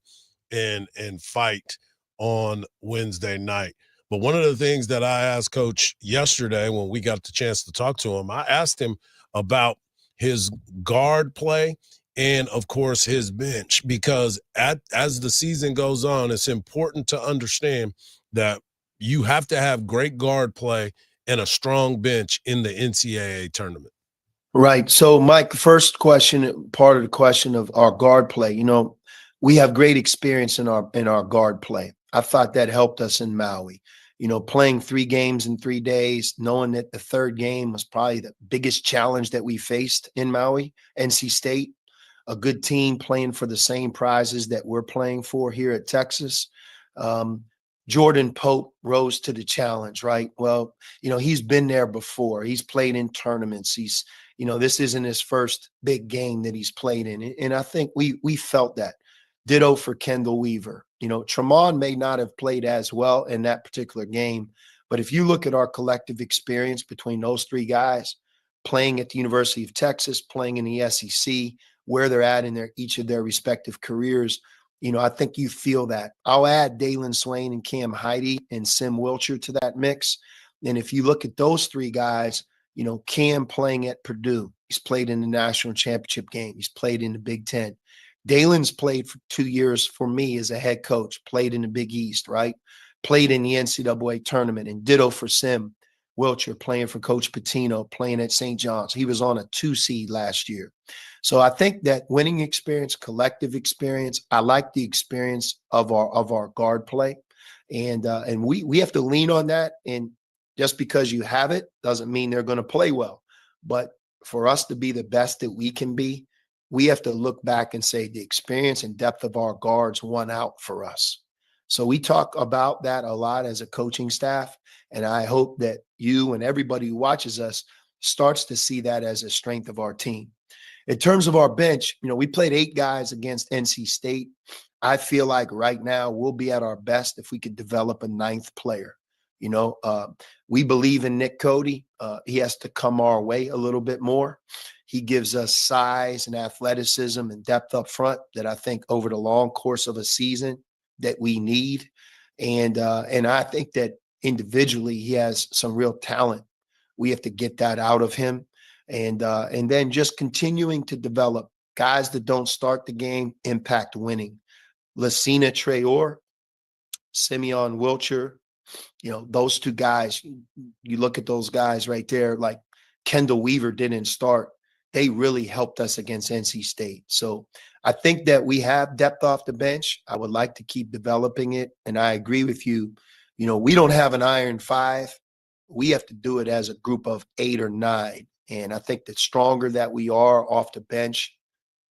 and fight on Wednesday night. But one of the things that I asked Coach yesterday when we got the chance to talk to him, I asked him about his guard play and, of course, his bench, because as the season goes on, it's important to understand that you have to have great guard play and a strong bench in the NCAA tournament. Right. So, Mike, first question, part of the question of our guard play, we have great experience in our guard play. I thought that helped us in Maui. Playing 3 games in 3 days, knowing that the third game was probably the biggest challenge that we faced in Maui, NC State, a good team playing for the same prizes that we're playing for here at Texas. Jordan Pope rose to the challenge, right? Well, he's been there before. He's played in tournaments. This isn't his first big game that he's played in. And I think we felt that. Ditto for Kendall Weaver. Tremont may not have played as well in that particular game, but if you look at our collective experience between those 3 guys, playing at the University of Texas, playing in the SEC, where they're at in each of their respective careers, I think you feel that. I'll add Dalen Swain and Cam Heide and Sim Wilcher to that mix. And if you look at those 3 guys, Cam playing at Purdue, he's played in the national championship game. He's played in the Big Ten. Dalen's played for 2 years for me as a head coach, played in the Big East, right? Played in the NCAA tournament, and ditto for Sim Wilcher, playing for Coach Patino, playing at St. John's. He was on a 2 seed last year. So I think that winning experience, collective experience, I like the experience of our guard play. And we have to lean on that. And just because you have it doesn't mean they're going to play well. But for us to be the best that we can be, we have to look back and say the experience and depth of our guards won out for us. So we talk about that a lot as a coaching staff. And I hope that you and everybody who watches us starts to see that as a strength of our team. In terms of our bench, we played 8 guys against NC State. I feel like right now we'll be at our best if we could develop a 9th player. We believe in Nick Cody. He has to come our way a little bit more. He gives us size and athleticism and depth up front that I think over the long course of a season that we need. And I think that individually he has some real talent. We have to get that out of him. And then just continuing to develop guys that don't start the game, impact winning. Lacina Traore, Simeon Wilcher, those two guys, you look at those guys right there, like Kendall Weaver didn't start. They really helped us against NC State. So I think that we have depth off the bench. I would like to keep developing it. And I agree with you. We don't have an iron 5. We have to do it as a group of 8 or 9. And I think the stronger that we are off the bench,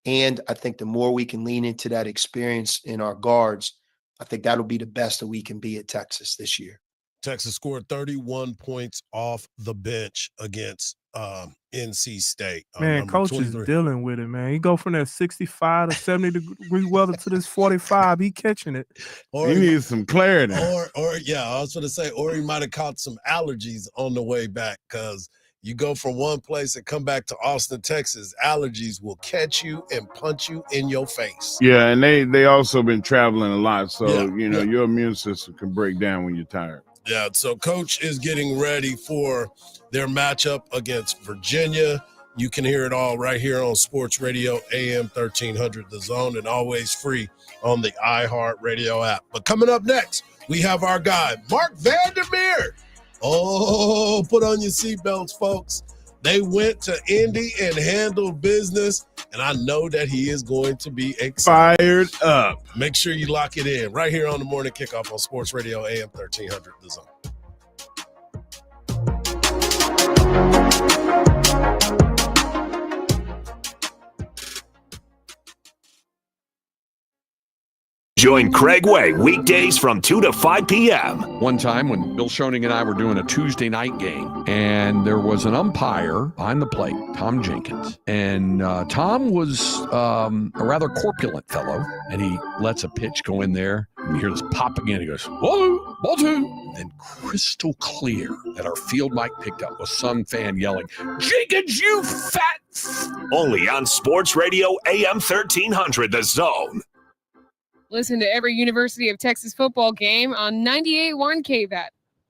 and I think the more we can lean into that experience in our guards, I think that'll be the best that we can be at Texas this year. Texas scored 31 points off the bench against NC State. Man, coach is dealing with it, man. He go from that 65 to 70-degree weather to this 45. He catching it. He needs some clarity. Or I was going to say, or he might have caught some allergies on the way back, because you go from one place and come back to Austin, Texas, allergies will catch you and punch you in your face. Yeah, and they also been traveling a lot, so your immune system can break down when you're tired. Yeah, so Coach is getting ready for their matchup against Virginia. You can hear it all right here on Sports Radio AM 1300 The Zone, and always free on the iHeartRadio app. But coming up next, we have our guy, Mark Vandermeer. Oh, put on your seatbelts, folks. They went to Indy and handled business, and I know that he is going to be excited. Fired up. Make sure you lock it in right here on the Morning Kickoff on Sports Radio AM 1300 The Zone. Join Craig Way weekdays from 2 to 5 p.m. One time when Bill Schoening and I were doing a Tuesday night game, and there was an umpire behind the plate, Tom Jenkins. And Tom was a rather corpulent fellow, and he lets a pitch go in there. And you hear this pop again. He goes, ball two. And then crystal clear that our field mic picked up was some fan yelling, Jenkins, you fat. Only on Sports Radio AM 1300 The Zone. Listen to every University of Texas football game on 98.1 KVAT.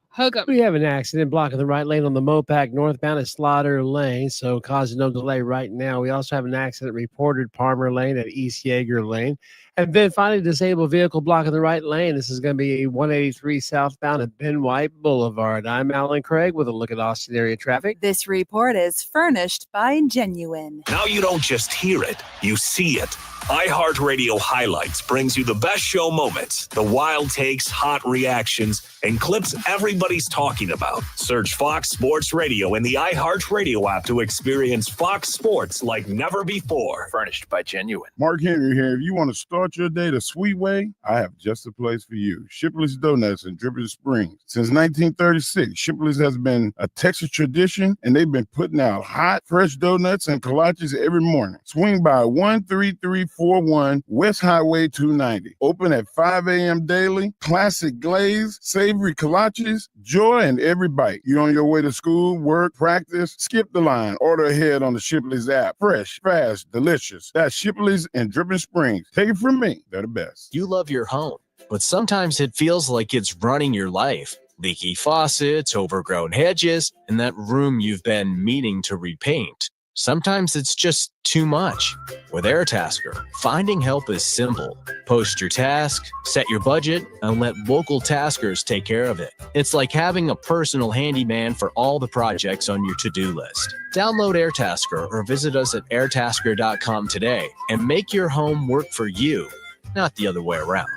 Hook 'em. We have an accident blocking the right lane on the Mopac northbound at Slaughter Lane, so causing no delay right now. We also have an accident reported Palmer Lane at East Yeager Lane. And then finally, disabled vehicle blocking the right lane. This is going to be 183 southbound at Ben White Boulevard. I'm Alan Craig with a look at Austin area traffic. This report is furnished by Genuine. Now you don't just hear it, you see it. iHeartRadio Highlights brings you the best show moments, the wild takes, hot reactions, and clips everybody's talking about. Search Fox Sports Radio in the iHeartRadio app to experience Fox Sports like never before. Furnished by Genuine. Mark Henry here. If you want to start your day the sweet way, I have just the place for you. Shipley's Donuts in Dripping Springs. Since 1936, Shipley's has been a Texas tradition, and they've been putting out hot, fresh donuts and kolaches every morning. Swing by 13341 West Highway 290. Open at 5 a.m. daily. Classic glaze, savory kolaches, joy in every bite. You're on your way to school, work, practice, skip the line. Order ahead on the Shipley's app. Fresh, fast, delicious. That's Shipley's in Dripping Springs. Take it from me. They're the best. You love your home, but sometimes it feels like it's running your life. Leaky faucets, overgrown hedges, and that room you've been meaning to repaint. Sometimes it's just too much. With AirTasker, finding help is simple. Post your task, set your budget, and let local taskers take care of it. It's like having a personal handyman for all the projects on your to-do list. Download AirTasker or visit us at airtasker.com today and make your home work for you, not the other way around.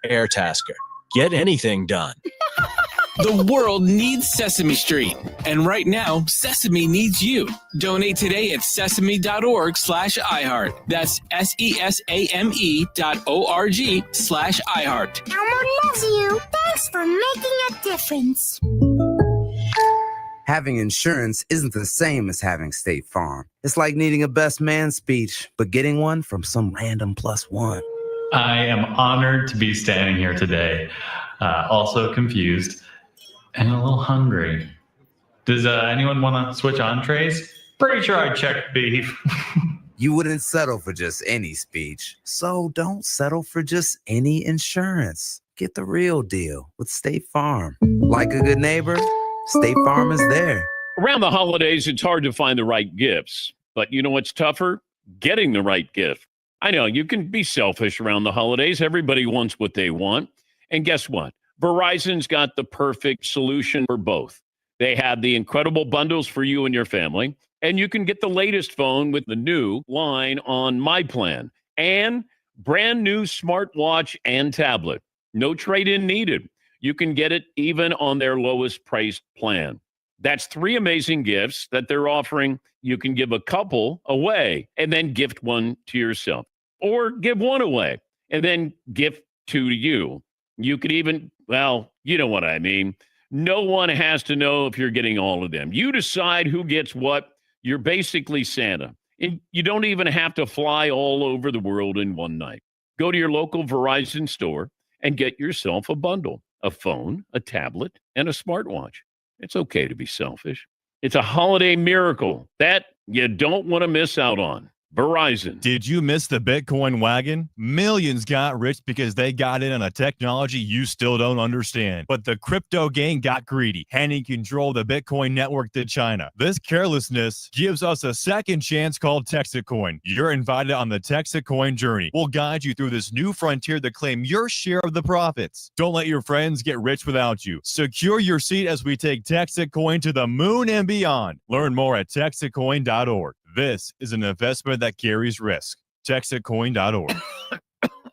AirTasker. Get anything done. The world needs Sesame Street. And right now, Sesame needs you. Donate today at sesame.org/iHeart. That's SESAME.org/iHeart. Elmo loves you. Thanks for making a difference. Having insurance isn't the same as having State Farm. It's like needing a best man speech, but getting one from some random +1. I am honored to be standing here today. Also confused and a little hungry. Does anyone want to switch entrees? Pretty sure I checked beef. You wouldn't settle for just any speech, so don't settle for just any insurance. Get the real deal with State Farm. Like a good neighbor, State Farm is there. Around the holidays, it's hard to find the right gifts. But you know what's tougher? Getting the right gift. I know you can be selfish around the holidays. Everybody wants what they want. And guess what? Verizon's got the perfect solution for both. They have the incredible bundles for you and your family. And you can get the latest phone with the new line on My Plan. And brand new smartwatch and tablet. No trade-in needed. You can get it even on their lowest priced plan. That's 3 amazing gifts that they're offering. You can give a couple away and then gift one to yourself. Or give one away and then gift 2 to you. You could even, well, you know what I mean. No one has to know if you're getting all of them. You decide who gets what. You're basically Santa. And you don't even have to fly all over the world in one night. Go to your local Verizon store and get yourself a bundle, a phone, a tablet, and a smartwatch. It's okay to be selfish. It's a holiday miracle that you don't want to miss out on. Verizon. Did you miss the Bitcoin wagon? Millions got rich because they got in on a technology you still don't understand. But the crypto gang got greedy, handing control of the Bitcoin network to China. This carelessness gives us a second chance called Texacoin. You're invited on the Texacoin journey. We'll guide you through this new frontier to claim your share of the profits. Don't let your friends get rich without you. Secure your seat as we take Texacoin to the moon and beyond. Learn more at texacoin.org. This is an investment that carries risk. Texacoin.org.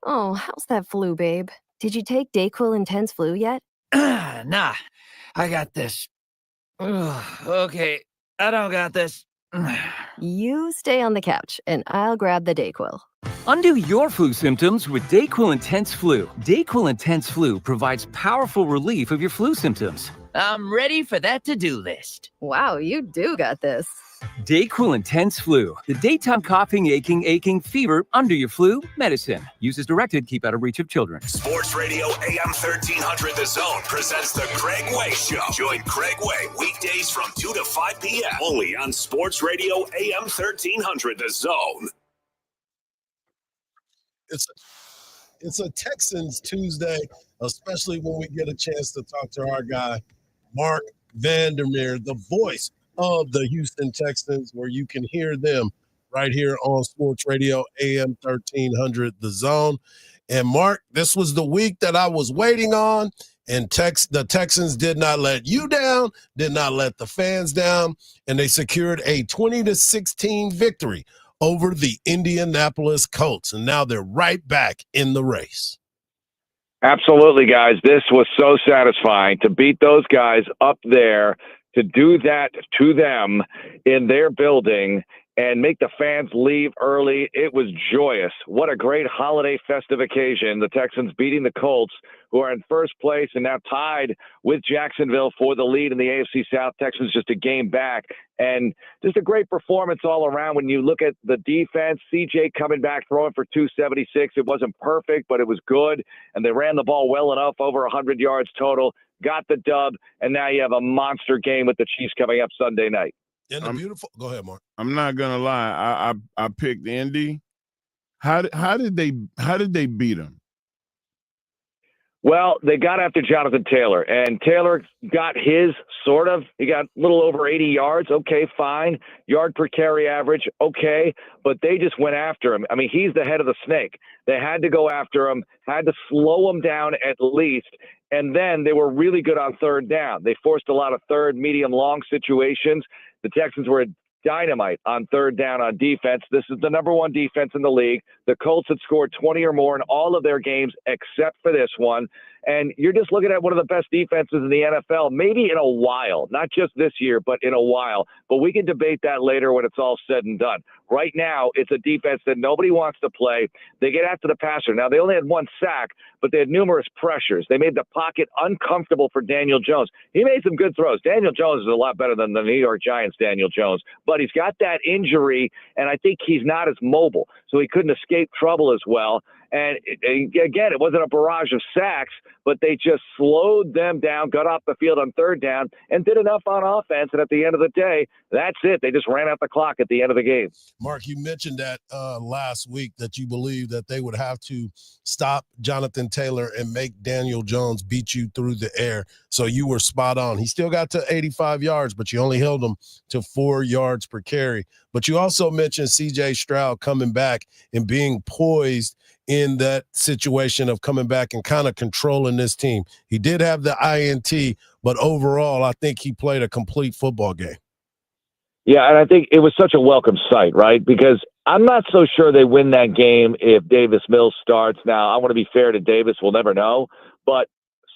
Oh, how's that flu, babe? Did you take Dayquil Intense Flu yet? Nah, I got this. Ugh, okay, I don't got this. You stay on the couch, and I'll grab the Dayquil. Undo your flu symptoms with Dayquil Intense Flu. Dayquil Intense Flu provides powerful relief of your flu symptoms. I'm ready for that to-do list. Wow, you do got this. Dayquil Intense Flu, the daytime coughing, aching, fever, under your flu medicine. Use as directed, keep out of reach of children. Sports Radio AM 1300 The Zone presents the Craig Way Show. Join Craig Way weekdays from 2 to 5 p.m. only on Sports Radio AM 1300 The Zone. It's a Texans Tuesday, especially when we get a chance to talk to our guy, Mark Vandermeer, the voice of the Houston Texans, where you can hear them right here on Sports Radio AM 1300 The Zone. And Mark, this was the week that I was waiting on, and the Texans did not let you down, did not let the fans down, and they secured a 20-16 victory over the Indianapolis Colts, and now they're right back in the race. Absolutely, guys. This was so satisfying to beat those guys up there, to do that to them in their building and make the fans leave early. It was joyous. What a great holiday festive occasion. The Texans beating the Colts, who are in first place and now tied with Jacksonville for the lead in the AFC South. Texans just a game back, and just a great performance all around. When you look at the defense, CJ coming back, throwing for 276. It wasn't perfect, but it was good, and they ran the ball well enough, over 100 yards total, got the dub, and now you have a monster game with the Chiefs coming up Sunday night. And the beautiful. Go ahead, Mark. I'm not gonna lie. I picked Indy. How did they beat them? Well, they got after Jonathan Taylor, and Taylor got his sort of. He got a little over 80 yards. Okay, fine. Yard per carry average. Okay, but they just went after him. I mean, he's the head of the snake. They had to go after him, had to slow him down at least. And then they were really good on third down. They forced a lot of third, medium, long situations. The Texans were dynamite on third down on defense. This is the number one defense in the league. The Colts had scored 20 or more in all of their games except for this one. And you're just looking at one of the best defenses in the NFL, maybe in a while, not just this year, but in a while. But we can debate that later when it's all said and done. Right now, it's a defense that nobody wants to play. They get after the passer. Now, they only had one sack, but they had numerous pressures. They made the pocket uncomfortable for Daniel Jones. He made some good throws. Daniel Jones is a lot better than the New York Giants' Daniel Jones, but he's got that injury, and I think he's not as mobile, so he couldn't escape trouble as well. And again, it wasn't a barrage of sacks, but they just slowed them down, got off the field on third down, and did enough on offense. And at the end of the day, that's it. They just ran out the clock at the end of the game. Mark, you mentioned that last week that you believe that they would have to stop Jonathan Taylor and make Daniel Jones beat you through the air. So you were spot on. He still got to 85 yards, but you only held him to 4 yards per carry. But you also mentioned C.J. Stroud coming back and being poised in that situation of coming back and kind of controlling this team. He did have the INT, but overall, I think he played a complete football game. Yeah, and I think it was such a welcome sight, right? Because I'm not so sure they win that game if Davis Mills starts. Now, I want to be fair to Davis. We'll never know. But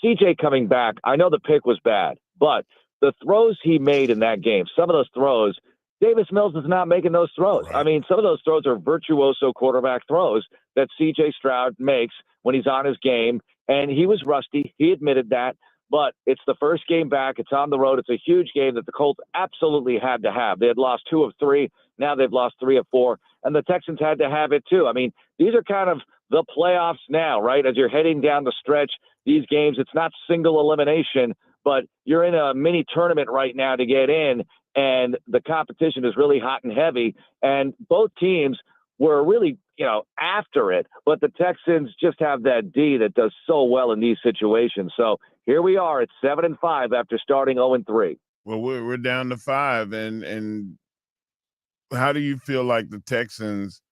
CJ coming back, I know the pick was bad, but the throws he made in that game, some of those throws, Davis Mills is not making those throws. Right. I mean, some of those throws are virtuoso quarterback throws that C.J. Stroud makes when he's on his game, and he was rusty. He admitted that, but it's the first game back. It's on the road. It's a huge game that the Colts absolutely had to have. They had lost 2 of 3. Now they've lost 3 of 4, and the Texans had to have it too. I mean, these are kind of the playoffs now, right? As you're heading down the stretch, these games, it's not single elimination, but you're in a mini tournament right now to get in, and the competition is really hot and heavy, and both teams were really, after it, but the Texans just have that D that does so well in these situations. So here we are at 7-5 after starting 0-3. Well, we're down to 5, and how do you feel like the Texans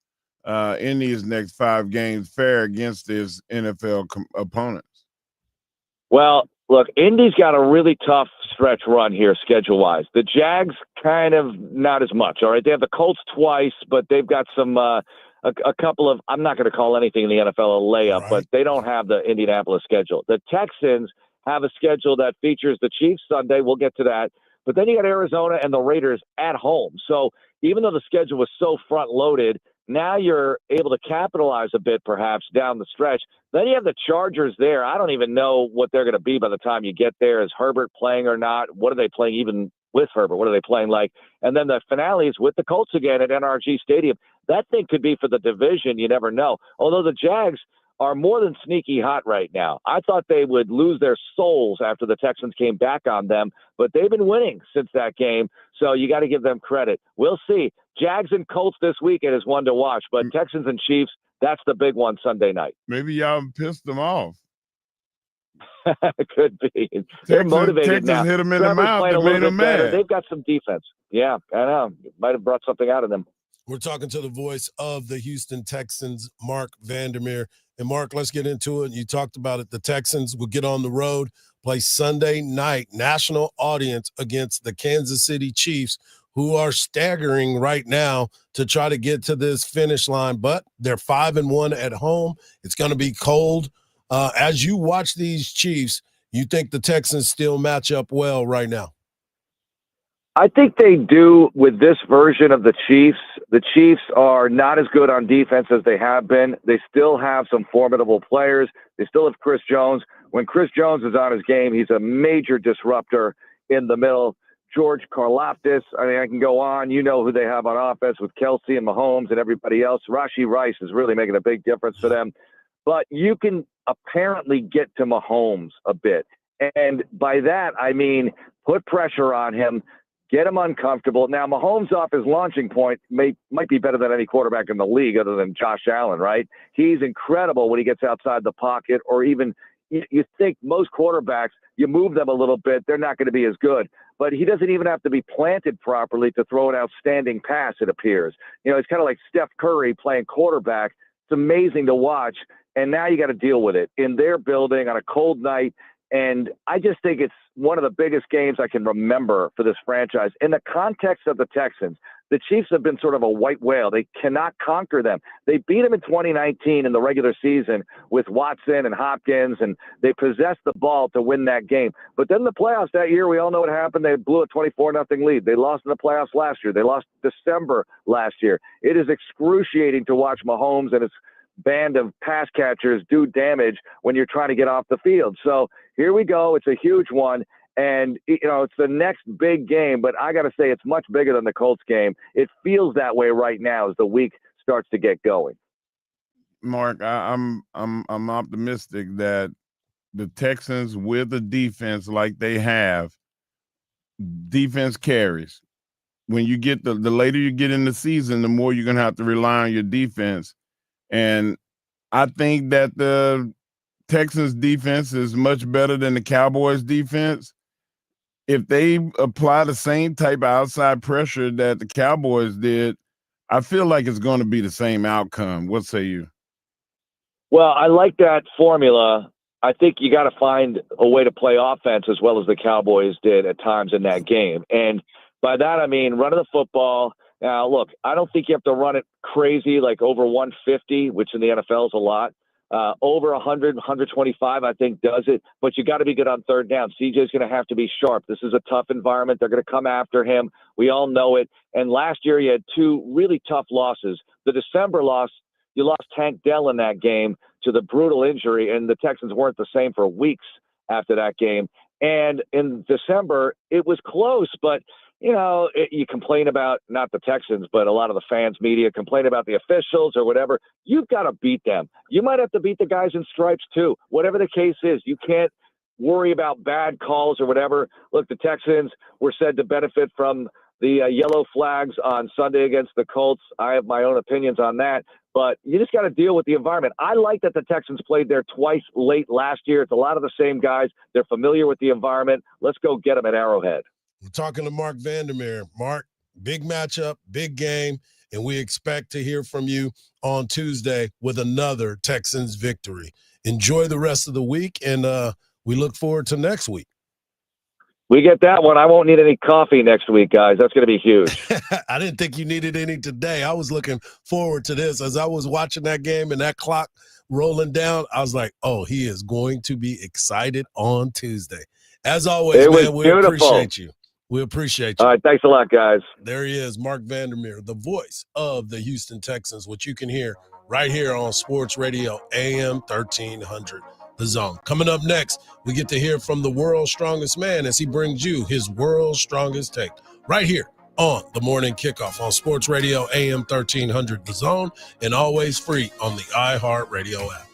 in these next 5 games fare against his NFL opponents? Well, look, Indy's got a really tough stretch run here schedule-wise. The Jags kind of not as much, all right? They have the Colts twice, but they've got some a couple of – I'm not going to call anything in the NFL a layup, but they don't have the Indianapolis schedule. The Texans have a schedule that features the Chiefs Sunday. We'll get to that. But then you got Arizona and the Raiders at home. So even though the schedule was so front-loaded, now you're able to capitalize a bit perhaps down the stretch. Then you have the Chargers there. I don't even know what they're going to be by the time you get there. Is Herbert playing or not? What are they playing even with Herbert? What are they playing like? And then the finale is with the Colts again at NRG Stadium. That thing could be for the division. You never know. Although the Jags are more than sneaky hot right now. I thought they would lose their souls after the Texans came back on them, but they've been winning since that game, so you got to give them credit. We'll see. Jags and Colts this weekend is one to watch, but Texans and Chiefs, that's the big one Sunday night. Maybe y'all pissed them off. Could be. They're motivated now. Hit them in the mouth and made them mad. They've got some defense. Yeah, I know. Might have brought something out of them. We're talking to the voice of the Houston Texans, Mark Vandermeer. And Mark, let's get into it. You talked about it. The Texans will get on the road, play Sunday night, national audience against the Kansas City Chiefs, who are staggering right now to try to get to this finish line. But they're 5-1 at home. It's going to be cold. As you watch these Chiefs, you think the Texans still match up well right now? I think they do with this version of the Chiefs. The Chiefs are not as good on defense as they have been. They still have some formidable players. They still have Chris Jones. When Chris Jones is on his game, he's a major disruptor in the middle. George Karlaftis, I mean, I can go on. You know who they have on offense with Kelsey and Mahomes and everybody else. Rashee Rice is really making a big difference for them. But you can apparently get to Mahomes a bit. And by that, I mean put pressure on him, get him uncomfortable. Now, Mahomes off his launching point might be better than any quarterback in the league other than Josh Allen, right? He's incredible when he gets outside the pocket, or even you think most quarterbacks, you move them a little bit, they're not going to be as good. But he doesn't even have to be planted properly to throw an outstanding pass, it appears. It's kind of like Steph Curry playing quarterback. It's amazing to watch. And now you got to deal with it in their building on a cold night. And I just think it's one of the biggest games I can remember for this franchise. In the context of the Texans, the Chiefs have been sort of a white whale. They cannot conquer them. They beat them in 2019 in the regular season with Watson and Hopkins, and they possessed the ball to win that game. But then the playoffs that year, we all know what happened. They blew a 24-0 lead. They lost in the playoffs last year. They lost December last year. It is excruciating to watch Mahomes and his band of pass catchers do damage when you're trying to get off the field. So here we go. It's a huge one. And, it's the next big game, but I got to say it's much bigger than the Colts game. It feels that way right now as the week starts to get going. Mark, I'm optimistic that the Texans, with a defense like they have, defense carries. When you get the later you get in the season, the more you're gonna have to rely on your defense. And I think that the Texans defense is much better than the Cowboys defense. If they apply the same type of outside pressure that the Cowboys did, I feel like it's going to be the same outcome. What say you? Well, I like that formula. I think you got to find a way to play offense as well as the Cowboys did at times in that game. And by that, I mean running the football. Now, look, I don't think you have to run it crazy like over 150, which in the NFL is a lot. Over 100, 125, I think, does it. But you got to be good on third down. CJ's going to have to be sharp. This is a tough environment. They're going to come after him. We all know it. And last year, you had two really tough losses. The December loss, you lost Tank Dell in that game to the brutal injury, and the Texans weren't the same for weeks after that game. And in December, it was close, but you know, you complain about, not the Texans, but a lot of the fans, media complain about the officials or whatever. You've got to beat them. You might have to beat the guys in stripes too. Whatever the case is, you can't worry about bad calls or whatever. Look, the Texans were said to benefit from the yellow flags on Sunday against the Colts. I have my own opinions on that, but you just got to deal with the environment. I like that the Texans played there twice late last year. It's a lot of the same guys. They're familiar with the environment. Let's go get them at Arrowhead. We're talking to Mark Vandermeer. Mark, big matchup, big game, and we expect to hear from you on Tuesday with another Texans victory. Enjoy the rest of the week, and we look forward to next week. We get that one. I won't need any coffee next week, guys. That's going to be huge. I didn't think you needed any today. I was looking forward to this. As I was watching that game and that clock rolling down, I was like, oh, he is going to be excited on Tuesday. As always, man, we appreciate you. We appreciate you. All right. Thanks a lot, guys. There he is, Mark Vandermeer, the voice of the Houston Texans, which you can hear right here on Sports Radio AM 1300, The Zone. Coming up next, we get to hear from the world's strongest man as he brings you his world's strongest take right here on the Morning Kickoff on Sports Radio AM 1300, The Zone, and always free on the iHeartRadio app.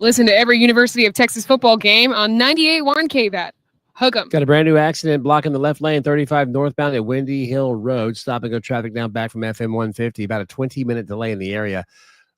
Listen to every University of Texas football game on 98.1 KVAT. Hook 'em. Got a brand new accident blocking the left lane, 35 northbound at Windy Hill Road. Stop and go traffic now back from FM 150. About a 20-minute delay in the area.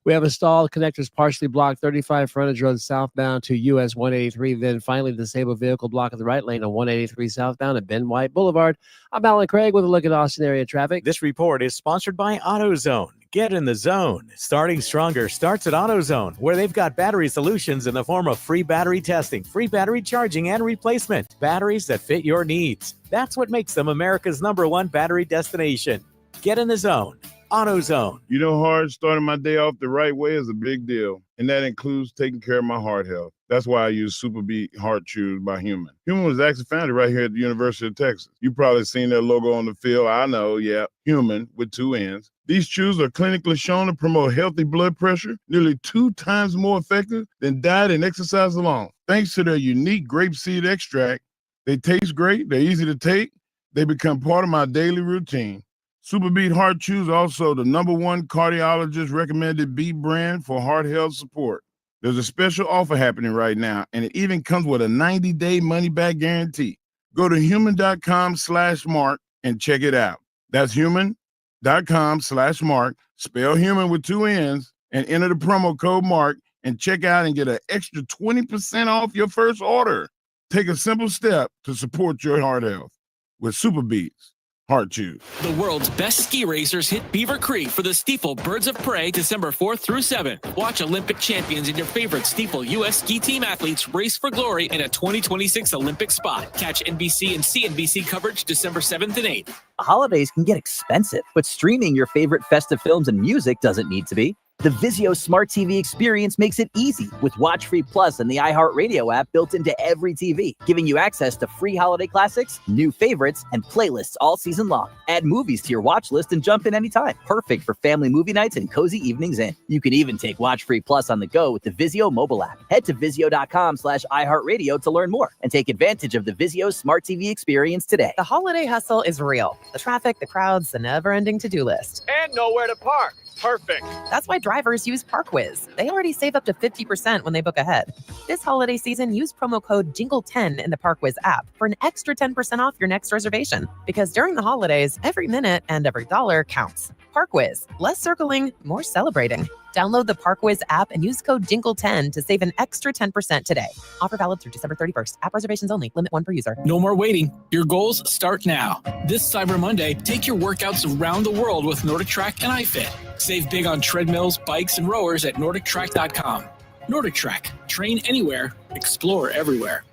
We have a stall. Connectors partially blocked. 35 frontage road southbound to US 183. Then finally disabled vehicle block in the right lane on 183 southbound at Ben White Boulevard. I'm Alan Craig with a look at Austin area traffic. This report is sponsored by AutoZone. Get in the zone. Starting stronger starts at AutoZone, where they've got battery solutions in the form of free battery testing, free battery charging, and replacement. Batteries that fit your needs. That's what makes them America's #1 battery destination. Get in the zone. AutoZone. You know, Hardge, starting my day off the right way is a big deal, and that includes taking care of my heart health. That's why I use Super Beat Heart Chews by Human. Human was actually founded right here at the University of Texas. You probably seen their logo on the field. I know, yeah, Human with 2 N's. These chews are clinically shown to promote healthy blood pressure, nearly 2 times more effective than diet and exercise alone. Thanks to their unique grapeseed extract, they taste great, they're easy to take, they become part of my daily routine. Superbeat Heart Chews also the #1 cardiologist recommended beet brand for heart health support. There's a special offer happening right now, and it even comes with a 90-day money-back guarantee. Go to human.com/mark and check it out. That's human.com/mark, spell human with 2 N's, and enter the promo code MARK and check out and get an extra 20% off your first order. Take a simple step to support your heart health with Superbeats Heart Chews. The world's best ski racers hit Beaver Creek for the Stiefel Birds of Prey December 4th through 7th. Watch Olympic champions and your favorite Stiefel U.S. ski team athletes race for glory in a 2026 Olympic spot. Catch NBC and CNBC coverage December 7th and 8th. Holidays can get expensive, but streaming your favorite festive films and music doesn't need to be. The Vizio Smart TV experience makes it easy with Watch Free Plus and the iHeartRadio app built into every TV, giving you access to free holiday classics, new favorites, and playlists all season long. Add movies to your watch list and jump in anytime. Perfect for family movie nights and cozy evenings in. You can even take Watch Free Plus on the go with the Vizio mobile app. Head to Vizio.com/iHeartRadio to learn more and take advantage of the Vizio Smart TV experience today. The holiday hustle is real. The traffic, the crowds, the never-ending to-do list. And nowhere to park. Perfect. That's why drivers use ParkWiz. They already save up to 50% when they book ahead. This holiday season, use promo code JINGLE10 in the ParkWiz app for an extra 10% off your next reservation. Because during the holidays, every minute and every dollar counts. ParkWiz. Less circling, more celebrating. Download the ParkWiz app and use code JINGLE10 to save an extra 10% today. Offer valid through December 31st. App reservations only. Limit 1 per user. No more waiting. Your goals start now. This Cyber Monday, take your workouts around the world with Nordic Track and iFit. Save big on treadmills, bikes, and rowers at NordicTrack.com. Nordic Track. Train anywhere. Explore everywhere.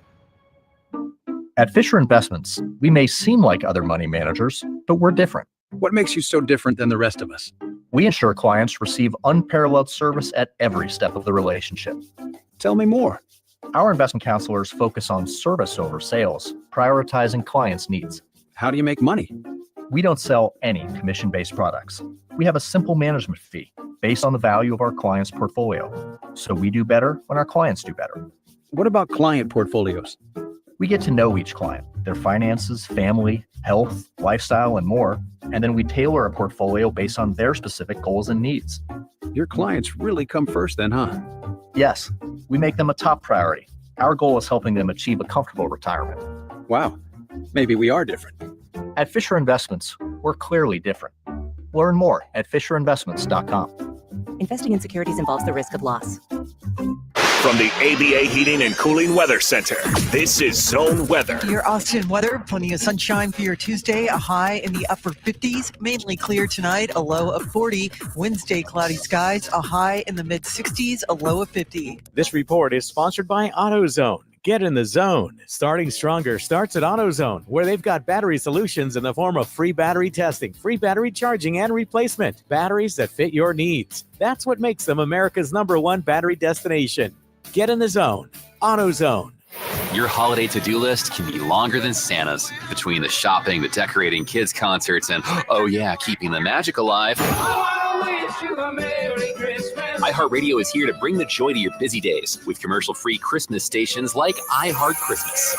At Fisher Investments, we may seem like other money managers, but we're different. What makes you so different than the rest of us? We ensure clients receive unparalleled service at every step of the relationship. Tell me more. Our investment counselors focus on service over sales, prioritizing clients' needs. How do you make money? We don't sell any commission-based products. We have a simple management fee based on the value of our clients' portfolio. So we do better when our clients do better. What about client portfolios? We get to know each client, their finances, family, health, lifestyle, and more, and then we tailor a portfolio based on their specific goals and needs. Your clients really come first then, huh? Yes, we make them a top priority. Our goal is helping them achieve a comfortable retirement. Wow, maybe we are different. At Fisher Investments, we're clearly different. Learn more at FisherInvestments.com. Investing in securities involves the risk of loss. From the ABA Heating and Cooling Weather Center, this is Zone Weather. Your Austin weather, plenty of sunshine for your Tuesday, a high in the upper 50s, mainly clear tonight, a low of 40. Wednesday, cloudy skies, a high in the mid 60s, a low of 50. This report is sponsored by AutoZone. Get in the zone. Starting Stronger starts at AutoZone, where they've got battery solutions in the form of free battery testing, free battery charging and replacement, batteries that fit your needs. That's what makes them America's #1 battery destination. Get in the zone. AutoZone. Your holiday to-do list can be longer than Santa's. Between the shopping, the decorating, kids' concerts, and, oh yeah, keeping the magic alive. iHeartRadio is here to bring the joy to your busy days with commercial-free Christmas stations like iHeart Christmas.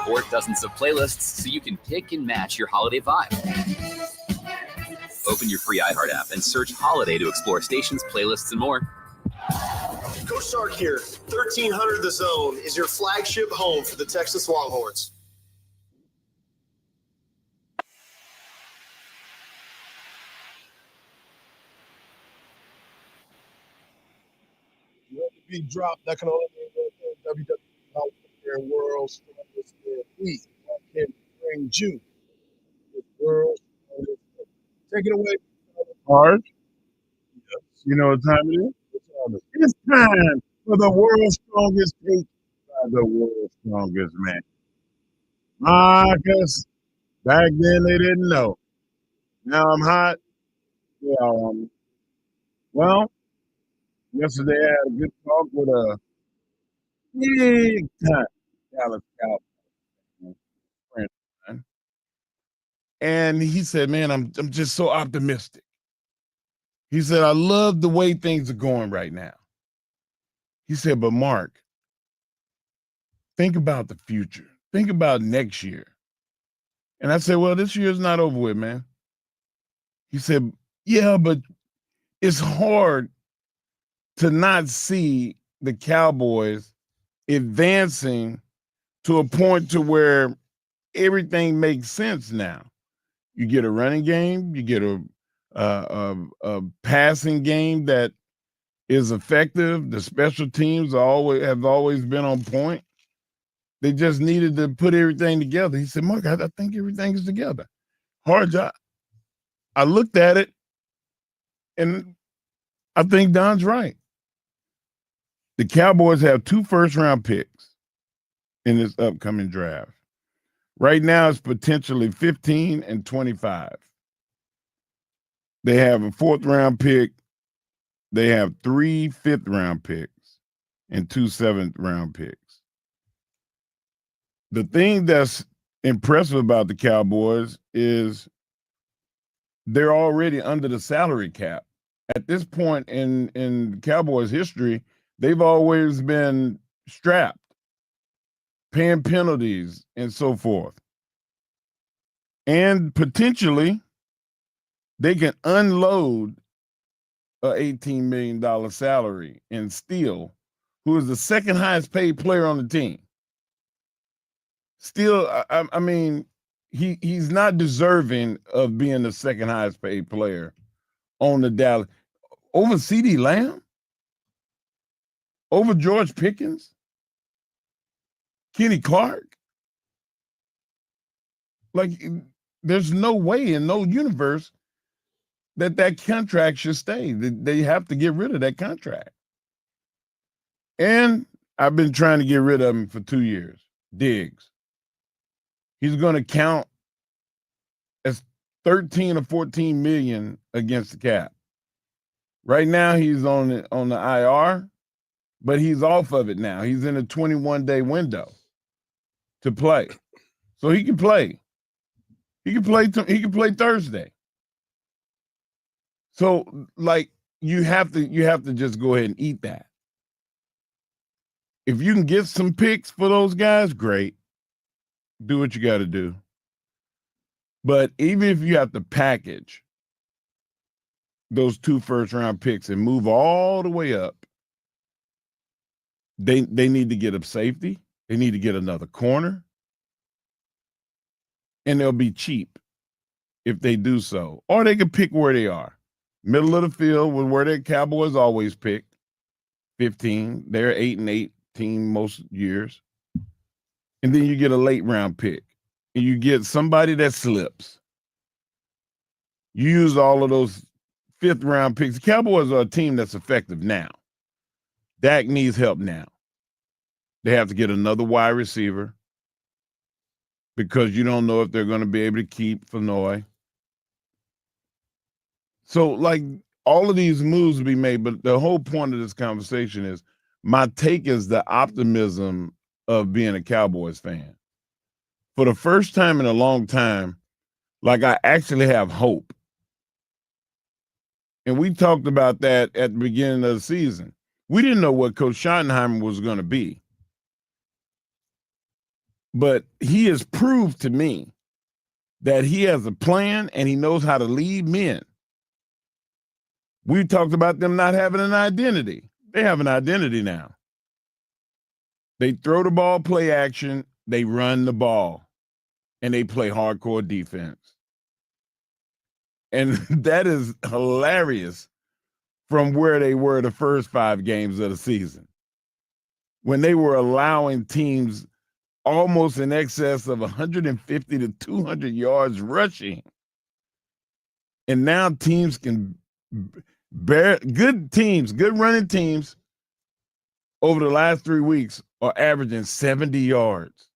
Or dozens of playlists so you can pick and match your holiday vibe. Open your free iHeart app and search Holiday to explore stations, playlists, and more. Coach Sark here. 1300 The Zone is your flagship home for the Texas Longhorns. Be dropped. That can only be WWE World Strongest Man. We can bring you the World Strongest Man. Take it away. Hardge. Yes. You know what time it is? It's time for the world's strongest take by the world's strongest man. Marcus, back then they didn't know. Now I'm hot. Yeah. Well, yesterday I had a good talk with a big time Dallas Cowboys friend of mine. And he said, man, I'm just so optimistic. He said, I love the way things are going right now. He said, but Mark, think about the future. Think about next year. And I said, well, this year's not over with, man. He said, yeah, but it's hard to not see the Cowboys advancing to a point to where everything makes sense now. You get a running game, you get a passing game that is effective. The special teams have always been on point. They just needed to put everything together. He said, Mark, I think everything is together. Hardge, I looked at it, and I think Don's right. The Cowboys have 2 first-round picks in this upcoming draft. Right now, it's potentially 15 and 25. They have a 4th-round pick. They have 3 5th-round picks and 2 7th-round picks. The thing that's impressive about the Cowboys is they're already under the salary cap. At this point in Cowboys history, they've always been strapped, paying penalties and so forth. And potentially, they can unload a $18 million salary and Steele, who is the second highest paid player on the team. Still, I mean, he's not deserving of being the second highest paid player on the Dallas. Over CeeDee Lamb? Over George Pickens? Kenny Clark? Like, there's no way in no universe that contract should stay. They have to get rid of that contract. And I've been trying to get rid of him for 2 years. Diggs. He's going to count as 13 or 14 million against the cap. Right now, he's on the IR, but he's off of it now. He's in a 21-day window to play, so he can play. He can play Thursday. So, like, you have to just go ahead and eat that. If you can get some picks for those guys, great. Do what you got to do. But even if you have to package those 2 first-round picks and move all the way up, they need to get a safety. They need to get another corner. And they'll be cheap if they do so. Or they can pick where they are. Middle of the field with where their Cowboys always pick. 15. They're 8-8 team most years. And then you get a late round pick. And you get somebody that slips. You use all of those 5th round picks. The Cowboys are a team that's effective now. Dak needs help now. They have to get another wide receiver because you don't know if they're going to be able to keep Fenoy. So, like, all of these moves will be made, but the whole point of this conversation is my take is the optimism of being a Cowboys fan. For the first time in a long time, like, I actually have hope. And we talked about that at the beginning of the season. We didn't know what Coach Schottenheimer was going to be. But he has proved to me that he has a plan and he knows how to lead men. We talked about them not having an identity. They have an identity now. They throw the ball, play action, they run the ball, and they play hardcore defense. And that is hilarious from where they were the first 5 games of the season, when they were allowing teams almost in excess of 150 to 200 yards rushing. And now teams can bear, good teams, good running teams over the last 3 weeks are averaging 70 yards.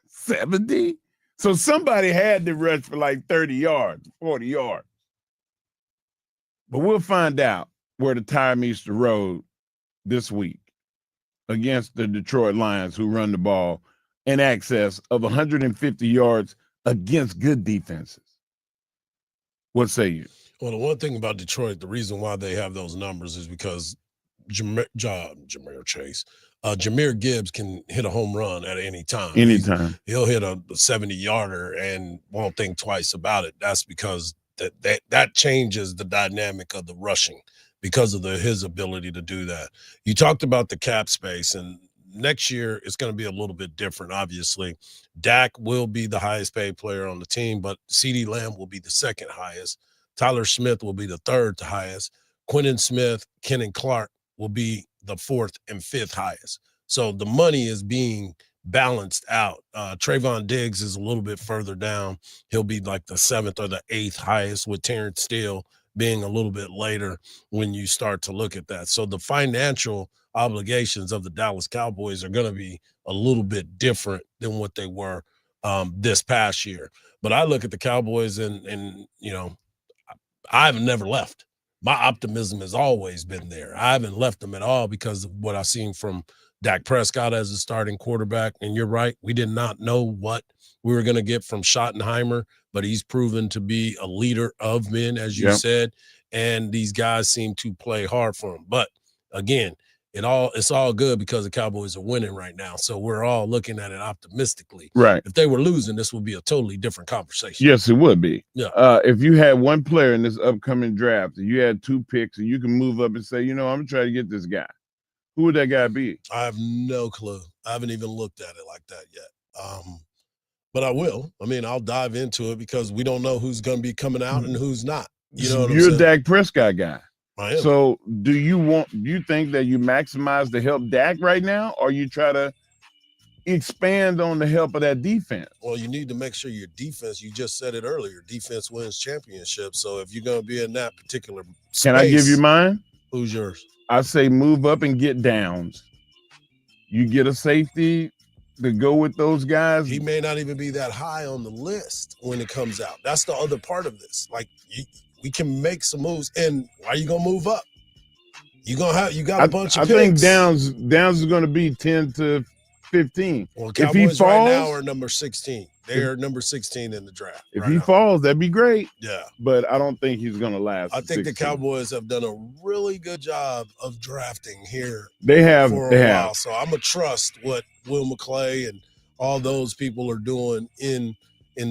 70? So somebody had to rush for like 30 yards, 40 yards. But we'll find out where the tire meets the road this week against the Detroit Lions, who run the ball in excess of 150 yards against good defenses. What say you? Well, the one thing about Detroit, the reason why they have those numbers is because Jameer Gibbs can hit a home run at any time. Anytime. He'll hit a 70-yarder and won't think twice about it. That's because that changes the dynamic of the rushing because of his ability to do that. You talked about the cap space, and next year it's going to be a little bit different, obviously. Dak will be the highest paid player on the team, but CeeDee Lamb will be the second highest. Tyler Smith will be the third highest. Quentin Smith, Kenny Clark will be the 4th and 5th highest. So the money is being balanced out. Trayvon Diggs is a little bit further down. He'll be like the 7th or the 8th highest, with Terrence Steele being a little bit later when you start to look at that. So the financial obligations of the Dallas Cowboys are going to be a little bit different than what they were this past year. But I look at the Cowboys and you know, I've never left. My optimism has always been there. I haven't left them at all because of what I've seen from Dak Prescott as a starting quarterback. And you're right, we did not know what we were going to get from Schottenheimer, but he's proven to be a leader of men, as you said, and these guys seem to play hard for him. But again, it's all good because the Cowboys are winning right now. So we're all looking at it optimistically. Right. If they were losing, this would be a totally different conversation. Yes, it would be. Yeah. If you had one player in this upcoming draft and you had 2 picks and you can move up and say, I'm going to try to get this guy, who would that guy be? I have no clue. I haven't even looked at it like that yet. But I will. I mean, I'll dive into it because we don't know who's going to be coming out and who's not. You know what I'm saying? You're a Dak Prescott guy. I am. So do you think that you maximize the help Dak right now, or you try to expand on the help of that defense? Well, you need to make sure your defense, you just said it earlier, defense wins championships. So if you're going to be in that particular space. Can I give you mine? Who's yours? I say move up and get downs. You get a safety to go with those guys. He may not even be that high on the list when it comes out. That's the other part of this. Like, we can make some moves. And why are you gonna move up? You got a bunch of picks. I think downs is gonna be 10 to 15. Well, if Cowboys he falls, right now are number 16. They're number 16 in the draft. If he falls, that'd be great. Yeah. But I don't think he's gonna last. I think 16. the Cowboys have done a really good job of drafting here. They have. For a while. So I'm gonna trust what Will McClay and all those people are doing in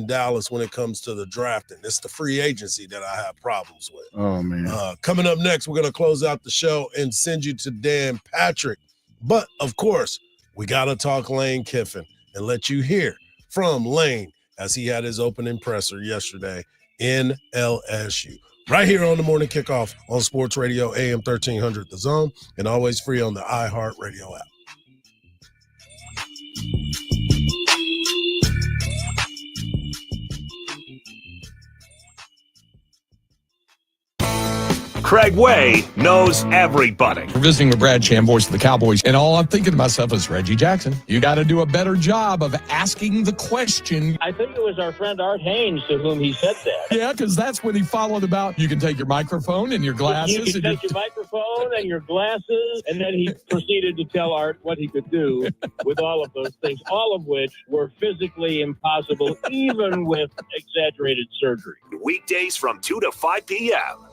Dallas when it comes to the drafting. It's the free agency that I have problems with. Oh, man. Coming up next, we're going to close out the show and send you to Dan Patrick. But, of course, we got to talk Lane Kiffin and let you hear from Lane as he had his opening presser yesterday in LSU. Right here on the Morning Kickoff on Sports Radio AM 1300 The Zone, and always free on the iHeart Radio app. Craig Way knows everybody. We're visiting with Brad Sham, voice of the Cowboys, and all I'm thinking to myself is, Reggie Jackson, you got to do a better job of asking the question. I think it was our friend Art Haynes to whom he said that. Yeah, because that's when he followed about, you can take your microphone and your glasses. You can take your microphone and your glasses, and then he proceeded to tell Art what he could do with all of those things, all of which were physically impossible, even with exaggerated surgery. Weekdays from 2 to 5 p.m.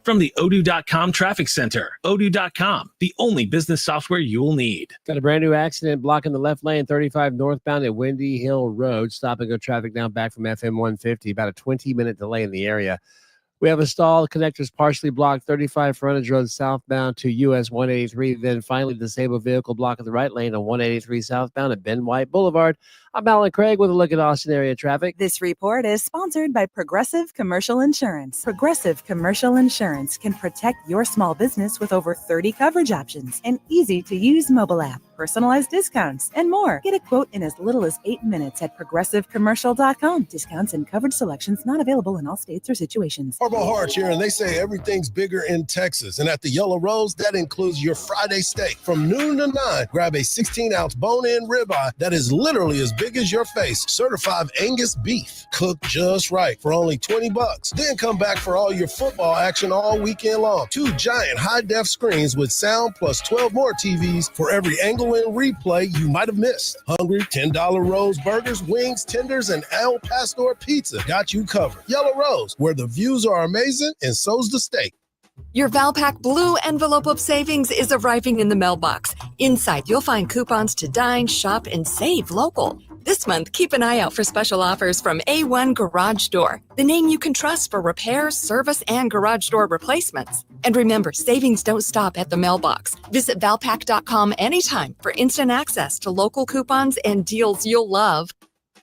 From the Odoo.com Traffic Center. Odoo.com, the only business software you'll need. Got a brand new accident blocking the left lane, 35 northbound at Windy Hill Road. Stop and go traffic now back from FM 150. About a 20-minute delay in the area. We have a stall. Connectors partially blocked. 35 Frontage Road southbound to US 183. Then finally, disabled vehicle blocking the right lane on 183 southbound at Ben White Boulevard. I'm Alan Craig with a look at Austin area traffic. This report is sponsored by Progressive Commercial Insurance. Progressive Commercial Insurance can protect your small business with over 30 coverage options, an easy-to-use mobile app, personalized discounts, and more. Get a quote in as little as 8 minutes at progressivecommercial.com. Discounts and coverage selections not available in all states or situations. Hardball Hardge here, and they say everything's bigger in Texas. And at the Yellow Rose, that includes your Friday steak. From noon to 9, grab a 16-ounce bone-in ribeye that is literally as big as your face. Certified Angus beef, cooked just right for only $20. Then come back for all your football action all weekend long. 2 giant high-def screens with sound plus 12 more TVs for every angle and replay you might have missed. Hungry? $10 Rose burgers, wings, tenders, and El Pastor pizza got you covered. Yellow Rose, where the views are amazing and so's the steak. Your Valpak Blue envelope of savings is arriving in the mailbox. Inside, you'll find coupons to dine, shop, and save local. This month, keep an eye out for special offers from A1 Garage Door, the name you can trust for repairs, service, and garage door replacements. And remember, savings don't stop at the mailbox. Visit Valpak.com anytime for instant access to local coupons and deals you'll love.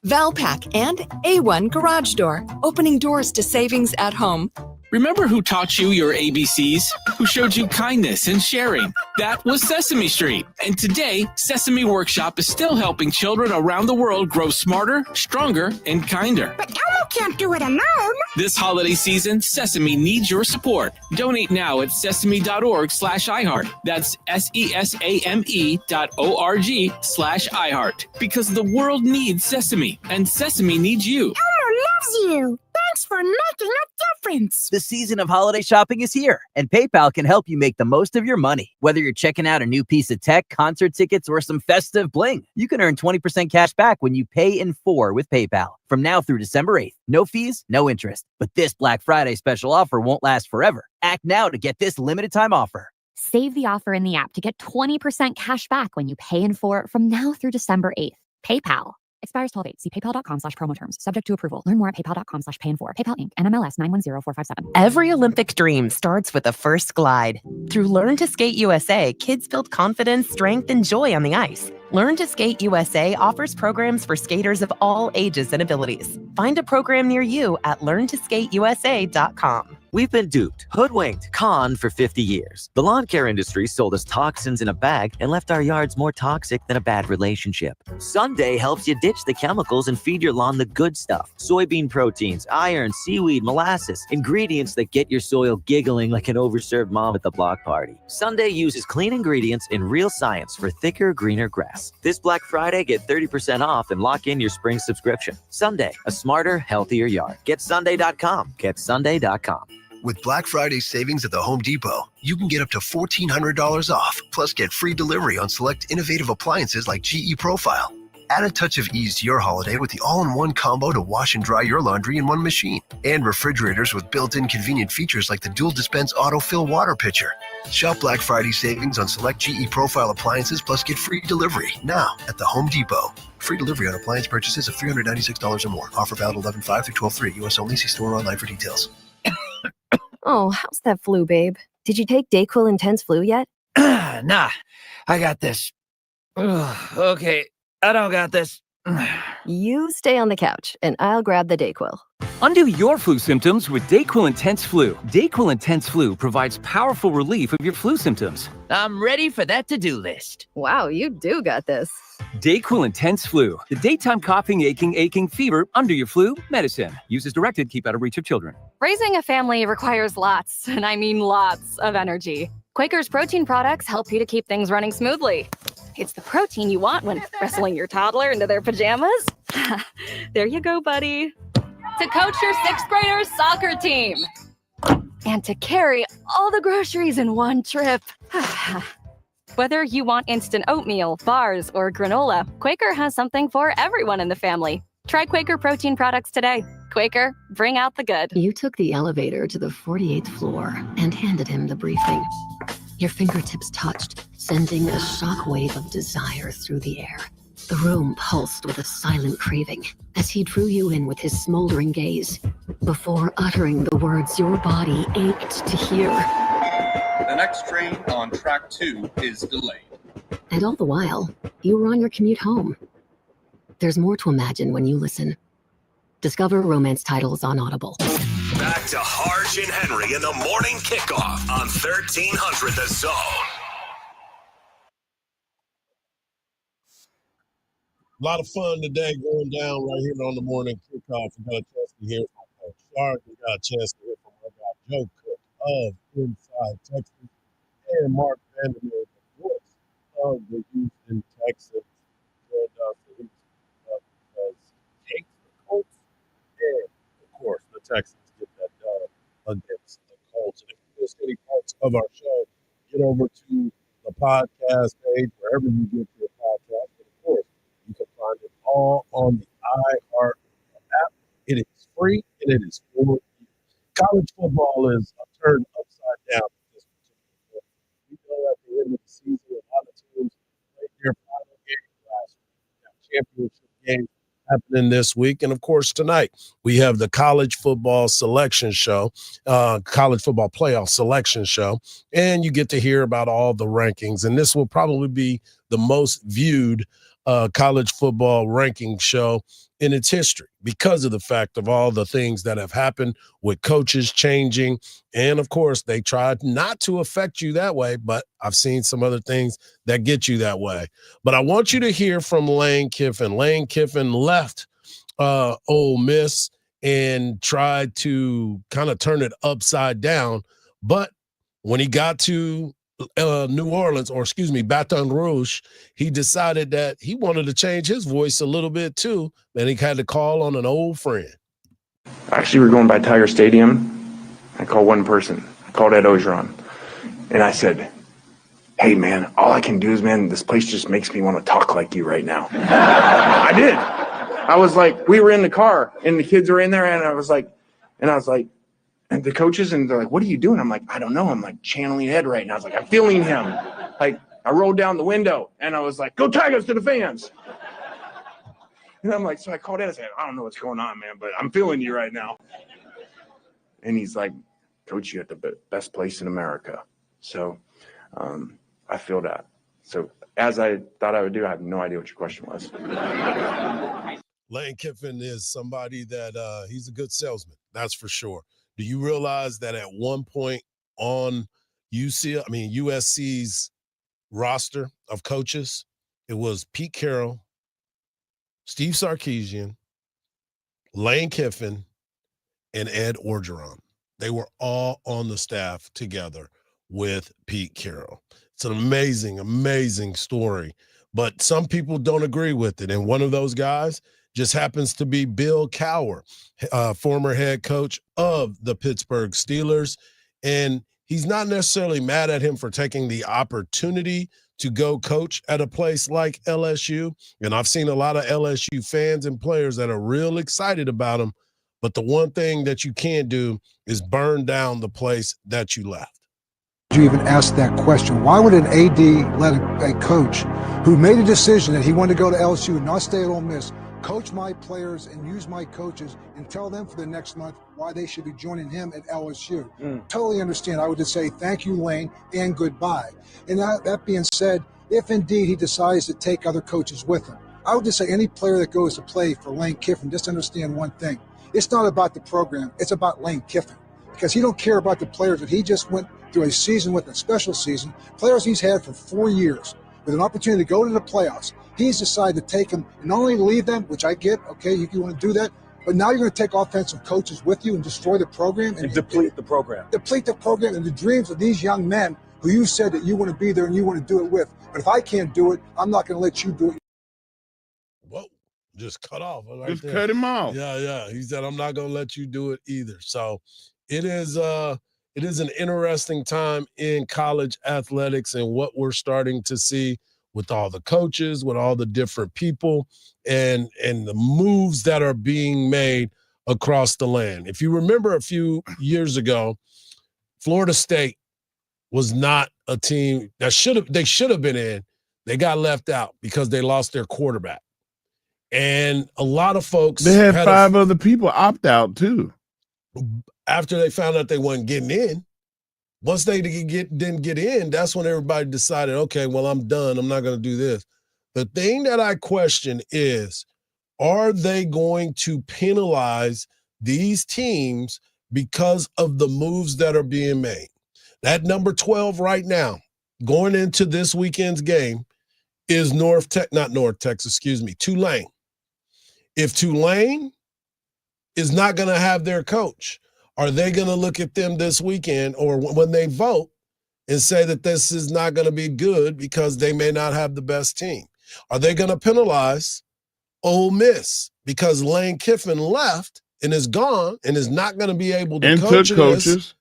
Valpak and A1 Garage Door, opening doors to savings at home. Remember who taught you your ABCs? Who showed you kindness and sharing? That was Sesame Street. And today, Sesame Workshop is still helping children around the world grow smarter, stronger, and kinder. But Elmo can't do it alone. This holiday season, Sesame needs your support. Donate now at sesame.org/iHeart. That's SESAME.org/iHeart. Because the world needs Sesame, and Sesame needs you. Elmo loves you. Thanks for making a difference. The season of holiday shopping is here, and PayPal can help you make the most of your money. Whether you're checking out a new piece of tech, concert tickets, or some festive bling, you can earn 20% cash back when you pay in 4 with PayPal. From now through December 8th. No fees, no interest. But this Black Friday special offer won't last forever. Act now to get this limited time offer. Save the offer in the app to get 20% cash back when you pay in 4 from now through December 8th. PayPal. Expires 12/8. See paypal.com/promo terms. Subject to approval. Learn more at paypal.com/pay-in-4. PayPal Inc. NMLS 910457. Every Olympic dream starts with a first glide. Through Learn to Skate USA, kids build confidence, strength, and joy on the ice. Learn to Skate USA offers programs for skaters of all ages and abilities. Find a program near you at learntosskateusa.com. We've been duped, hoodwinked, conned for 50 years. The lawn care industry sold us toxins in a bag and left our yards more toxic than a bad relationship. Sunday helps you ditch the chemicals and feed your lawn the good stuff. Soybean proteins, iron, seaweed, molasses, ingredients that get your soil giggling like an overserved mom at the block party. Sunday uses clean ingredients and real science for thicker, greener grass. This Black Friday, get 30% off and lock in your spring subscription. Sunday, a smarter, healthier yard. GetSunday.com. GetSunday.com. With Black Friday savings at the Home Depot, you can get up to $1,400 off, plus get free delivery on select innovative appliances like GE Profile. Add a touch of ease to your holiday with the all-in-one combo to wash and dry your laundry in one machine. And refrigerators with built-in convenient features like the dual dispense autofill water pitcher. Shop Black Friday savings on select GE Profile appliances, plus get free delivery now at the Home Depot. Free delivery on appliance purchases of $396 or more. Offer valid 11/5 through 12/3. U.S. only. See store or online for details. Oh, how's that flu, babe? Did you take DayQuil Intense Flu yet? Nah, I got this. Ugh, okay, I don't got this. You stay on the couch, and I'll grab the DayQuil. Undo your flu symptoms with DayQuil Intense Flu. DayQuil Intense Flu provides powerful relief of your flu symptoms. I'm ready for that to-do list. Wow, you do got this. DayQuil Intense Flu. The daytime coughing, aching, fever, under your flu, medicine. Use as directed, keep out of reach of children. Raising a family requires lots, and I mean lots, of energy. Quaker's protein products help you to keep things running smoothly. It's the protein you want when wrestling your toddler into their pajamas. There you go, buddy. To coach your 6th graders' soccer team. And to carry all the groceries in one trip. Whether you want instant oatmeal, bars, or granola, Quaker has something for everyone in the family. Try Quaker protein products today. Quaker, bring out the good. You took the elevator to the 48th floor and handed him the briefing. Your fingertips touched, sending a shockwave of desire through the air. The room pulsed with a silent craving as he drew you in with his smoldering gaze, before uttering the words your body ached to hear. The next train on track 2 is delayed. And all the while, you were on your commute home. There's more to imagine when you listen. Discover romance titles on Audible. Back to Hardge and Henry in the morning kickoff on 1300 The Zone. A lot of fun today going down right here on the morning kickoff. We got a chance to hear from Coach Shark. We got a chance to hear from our guy Joe Cook of Inside Texas, and Mark Vandermeer, the voice of the Houston Texans. Joined us because Kate, the Colts, and of course the Texans get that done against the Colts. And if you missed any parts of our show, get over to the podcast page wherever you get your podcast. But of course, you can find it all on the iHeart app. It is free and it is for you. College football is turned upside down at this particular point. We know at the end of the season, a lot of teams played their final game last week. We got championship games happening this week. And of course, tonight we have the college football selection show, college football playoff selection show, and you get to hear about all the rankings. And this will probably be the most viewed college football ranking show in its history because of the fact of all the things that have happened with coaches changing. And of course, they tried not to affect you that way, but I've seen some other things that get you that way. But I want you to hear from Lane Kiffin. Lane Kiffin left Ole Miss and tried to kind of turn it upside down. But when he got to New Orleans, or excuse me, Baton Rouge, he decided that he wanted to change his voice a little bit too, and he had to call on an old friend. Actually, we're going by Tiger Stadium. I called one person. I called Ed Ogeron. And I said, hey, man, all I can do is, man, this place just makes me want to talk like you right now. I did. I was like, we were in the car, and the kids were in there, and I was like, and the coaches, and they're like, what are you doing? I'm like, I don't know. I'm like channeling Ed right now. I was like, I'm feeling him. Like, I rolled down the window, and I was like, go Tigers to the fans. And I'm like, so I called Ed. I said, I don't know what's going on, man, but I'm feeling you right now. And he's like, Coach, you're at the best place in America. So I feel that. So as I thought I would do, I have no idea what your question was. Lane Kiffin is somebody that he's a good salesman. That's for sure. Do you realize that at one point on USC's roster of coaches, it was Pete Carroll, Steve Sarkisian, Lane Kiffin, and Ed Orgeron. They were all on the staff together with Pete Carroll. It's an amazing, amazing story, but some people don't agree with it. And one of those guys just happens to be Bill Cowher, former head coach of the Pittsburgh Steelers. And he's not necessarily mad at him for taking the opportunity to go coach at a place like LSU. And I've seen a lot of LSU fans and players that are real excited about him. But the one thing that you can't do is burn down the place that you left. You even asked that question. Why would an AD let a coach who made a decision that he wanted to go to LSU and not stay at Ole Miss coach my players and use my coaches and tell them for the next month why they should be joining him at LSU? Totally understand. I would just say thank you, Lane, and goodbye. And that being said, if indeed he decides to take other coaches with him, I would just say any player that goes to play for Lane Kiffin, just understand one thing. It's not about the program. It's about Lane Kiffin, because he don't care about the players that he just went through a season with, a special season, players he's had for 4 years with an opportunity to go to the playoffs. He's decided to take them and not only leave them, which I get, okay, you want to do that, but now you're going to take offensive coaches with you and destroy the program and deplete the program. Deplete the program and the dreams of these young men who you said that you want to be there and you want to do it with. But if I can't do it, I'm not going to let you do it. Whoa, just cut off. Right just there. cut him off. Yeah. He said, I'm not going to let you do it either. So it is an interesting time in college athletics and what we're starting to see with all the coaches, with all the different people, and the moves that are being made across the land. If you remember a few years ago, Florida State was not a team that they should have been in. They got left out because they lost their quarterback. And a lot of folks they had 5 other people opt out too. After they found out they weren't getting in. Once they didn't get in, that's when everybody decided, okay, well, I'm done. I'm not going to do this. The thing that I question is, are they going to penalize these teams because of the moves that are being made? That number 12 right now, going into this weekend's game, is Tulane. If Tulane is not going to have their coach, are they going to look at them this weekend or when they vote and say that this is not going to be good because they may not have the best team? Are they going to penalize Ole Miss because Lane Kiffin left and is gone and is not going to be able to coach took coaches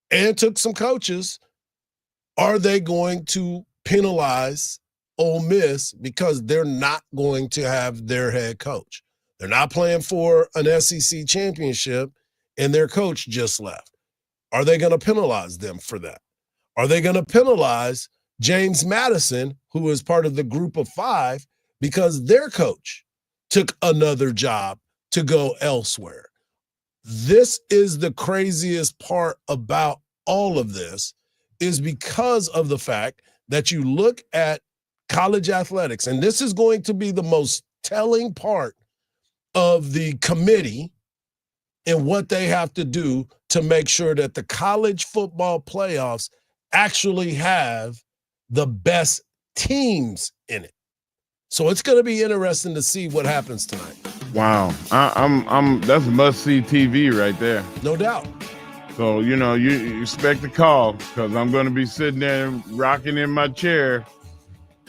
and took some coaches? Are they going to penalize Ole Miss because they're not going to have their head coach? They're not playing for an SEC championship and their coach just left. Are they going to penalize them for that? Are they going to penalize James Madison, who is part of the group of 5, because their coach took another job to go elsewhere? This is the craziest part about all of this, is because of the fact that you look at college athletics, and this is going to be the most telling part of the committee and what they have to do to make sure that the college football playoffs actually have the best teams in it. So it's going to be interesting to see what happens tonight. Wow. I'm that's must-see TV right there. No doubt. So, you expect a call because I'm going to be sitting there rocking in my chair,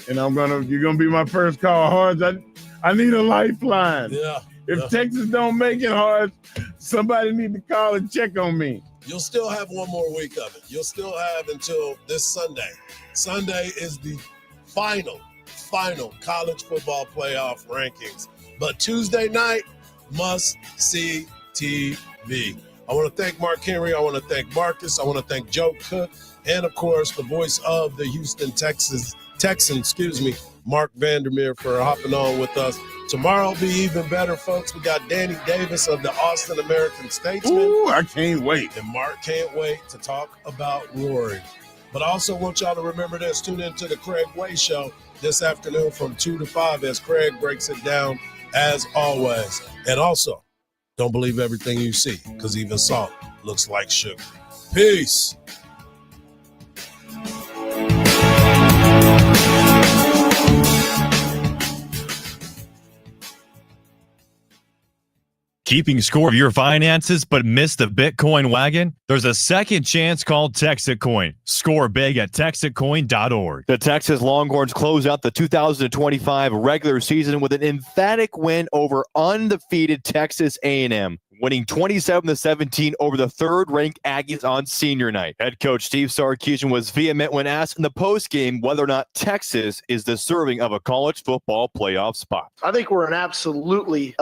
and you're going to be my first call. Hardge, I need a lifeline. Yeah. If Texas don't make it, Hardge, Somebody need to call and check on me. You'll still have one more week of it. You'll still have until this Sunday. Sunday is the final college football playoff rankings. But Tuesday night, must see TV. I want to thank Mark Henry. I want to thank Marcus. I want to thank Joe Cook. And, of course, the voice of the Houston Texans, Mark Vandermeer, for hopping on with us. Tomorrow will be even better, folks. We got Danny Davis of the Austin American Statesman. Ooh, I can't wait. And Mark can't wait to talk about roaring. But I also want y'all to remember this. Tune into the Craig Way Show this afternoon from 2 to 5 as Craig breaks it down as always. And also, don't believe everything you see, because even salt looks like sugar. Peace. Keeping score of your finances but missed the Bitcoin wagon? There's a second chance called Texitcoin. Score big at texitcoin.org. The Texas Longhorns close out the 2025 regular season with an emphatic win over undefeated Texas A&M, winning 27-17 over the third-ranked Aggies on senior night. Head coach Steve Sarkisian was vehement when asked in the postgame whether or not Texas is deserving of a college football playoff spot. I think we're an absolutely